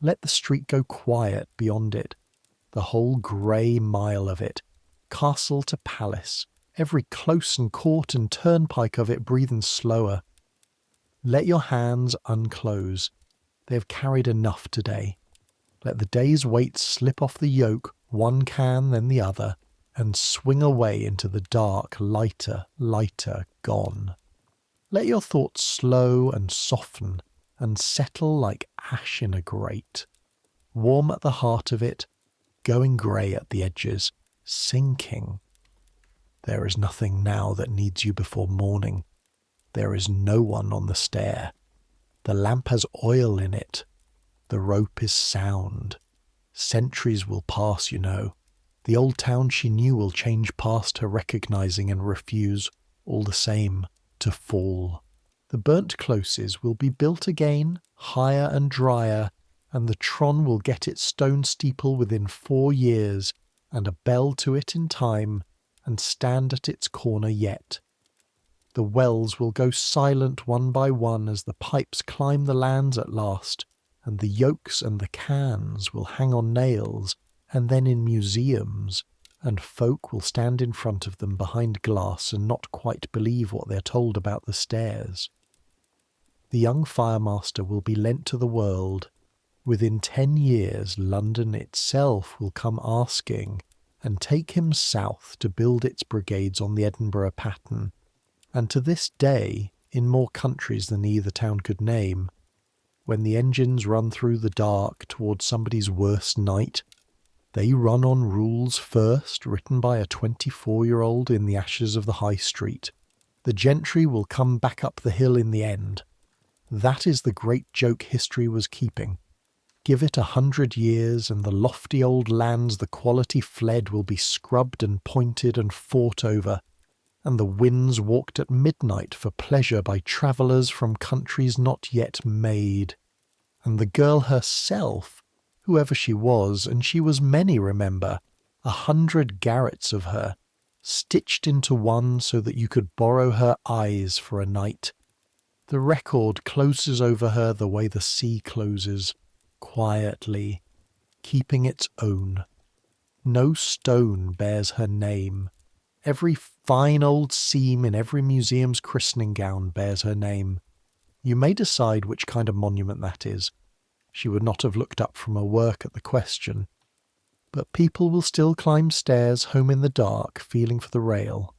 Let the street go quiet beyond it, the whole grey mile of it, castle to palace, every close and court and turnpike of it breathing slower. Let your hands unclose. They have carried enough today. Let the day's weight slip off the yoke, one can then the other, and swing away into the dark, lighter, lighter, gone. Let your thoughts slow and soften and settle like ash in a grate, warm at the heart of it, going grey at the edges, sinking. There is nothing now that needs you before morning. There is no one on the stair. The lamp has oil in it. The rope is sound. Centuries will pass, you know. The old town she knew will change past her recognising and refuse, all the same, to fall. The burnt closes will be built again, higher and drier, and the Tron will get its stone steeple within 4 years, and a bell to it in time, and stand at its corner yet. The wells will go silent one by one as the pipes climb the lands at last, and the yokes and the cans will hang on nails, and then in museums, and folk will stand in front of them behind glass and not quite believe what they're told about the stairs. The young firemaster will be lent to the world. Within 10 years London itself will come asking, and take him south to build its brigades on the Edinburgh pattern, and to this day, in more countries than either town could name, when the engines run through the dark towards somebody's worst night, they run on rules first written by a 24-year-old in the ashes of the high street. The gentry will come back up the hill in the end. That is the great joke history was keeping. Give it 100 years, and the lofty old lands the quality fled will be scrubbed and pointed and fought over, and the winds walked at midnight for pleasure by travellers from countries not yet made. And the girl herself, whoever she was, and she was many, remember, 100 garrets of her, stitched into one so that you could borrow her eyes for a night. The record closes over her the way the sea closes, quietly, keeping its own. No stone bears her name. Every fine old seam in every museum's christening gown bears her name. You may decide which kind of monument that is. She would not have looked up from her work at the question. But people will still climb stairs home in the dark, feeling for the rail.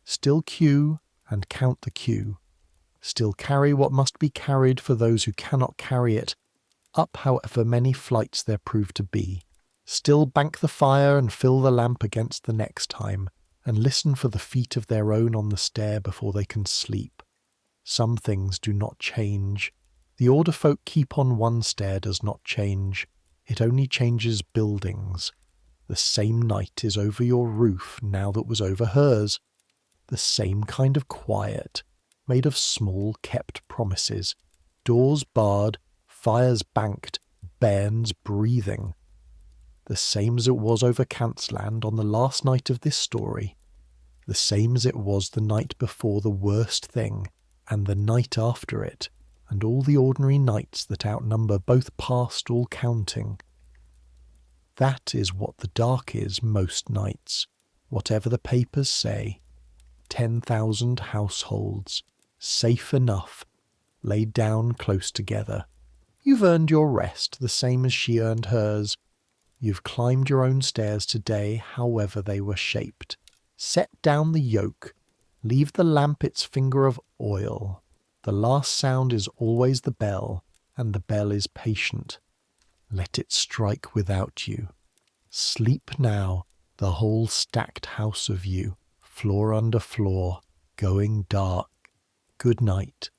Still queue and count the queue. Still carry what must be carried for those who cannot carry it, up however many flights there prove to be. Still bank the fire and fill the lamp against the next time, and listen for the feet of their own on the stair before they can sleep. Some things do not change. The order folk keep on one stair does not change. It only changes buildings. The same night is over your roof now that was over hers. The same kind of quiet, made of small kept promises, doors barred, fires banked, bairns breathing. The same as it was over Cantsland on the last night of this story. The same as it was the night before the worst thing, and the night after it, and all the ordinary nights that outnumber both past all counting. That is what the dark is most nights, whatever the papers say. 10,000 households, safe enough, laid down close together. You've earned your rest the same as she earned hers. You've climbed your own stairs today, however they were shaped. Set down the yoke. Leave the lamp its finger of oil. The last sound is always the bell, and the bell is patient. Let it strike without you. Sleep now, the whole stacked house of you, floor under floor, going dark. Good night.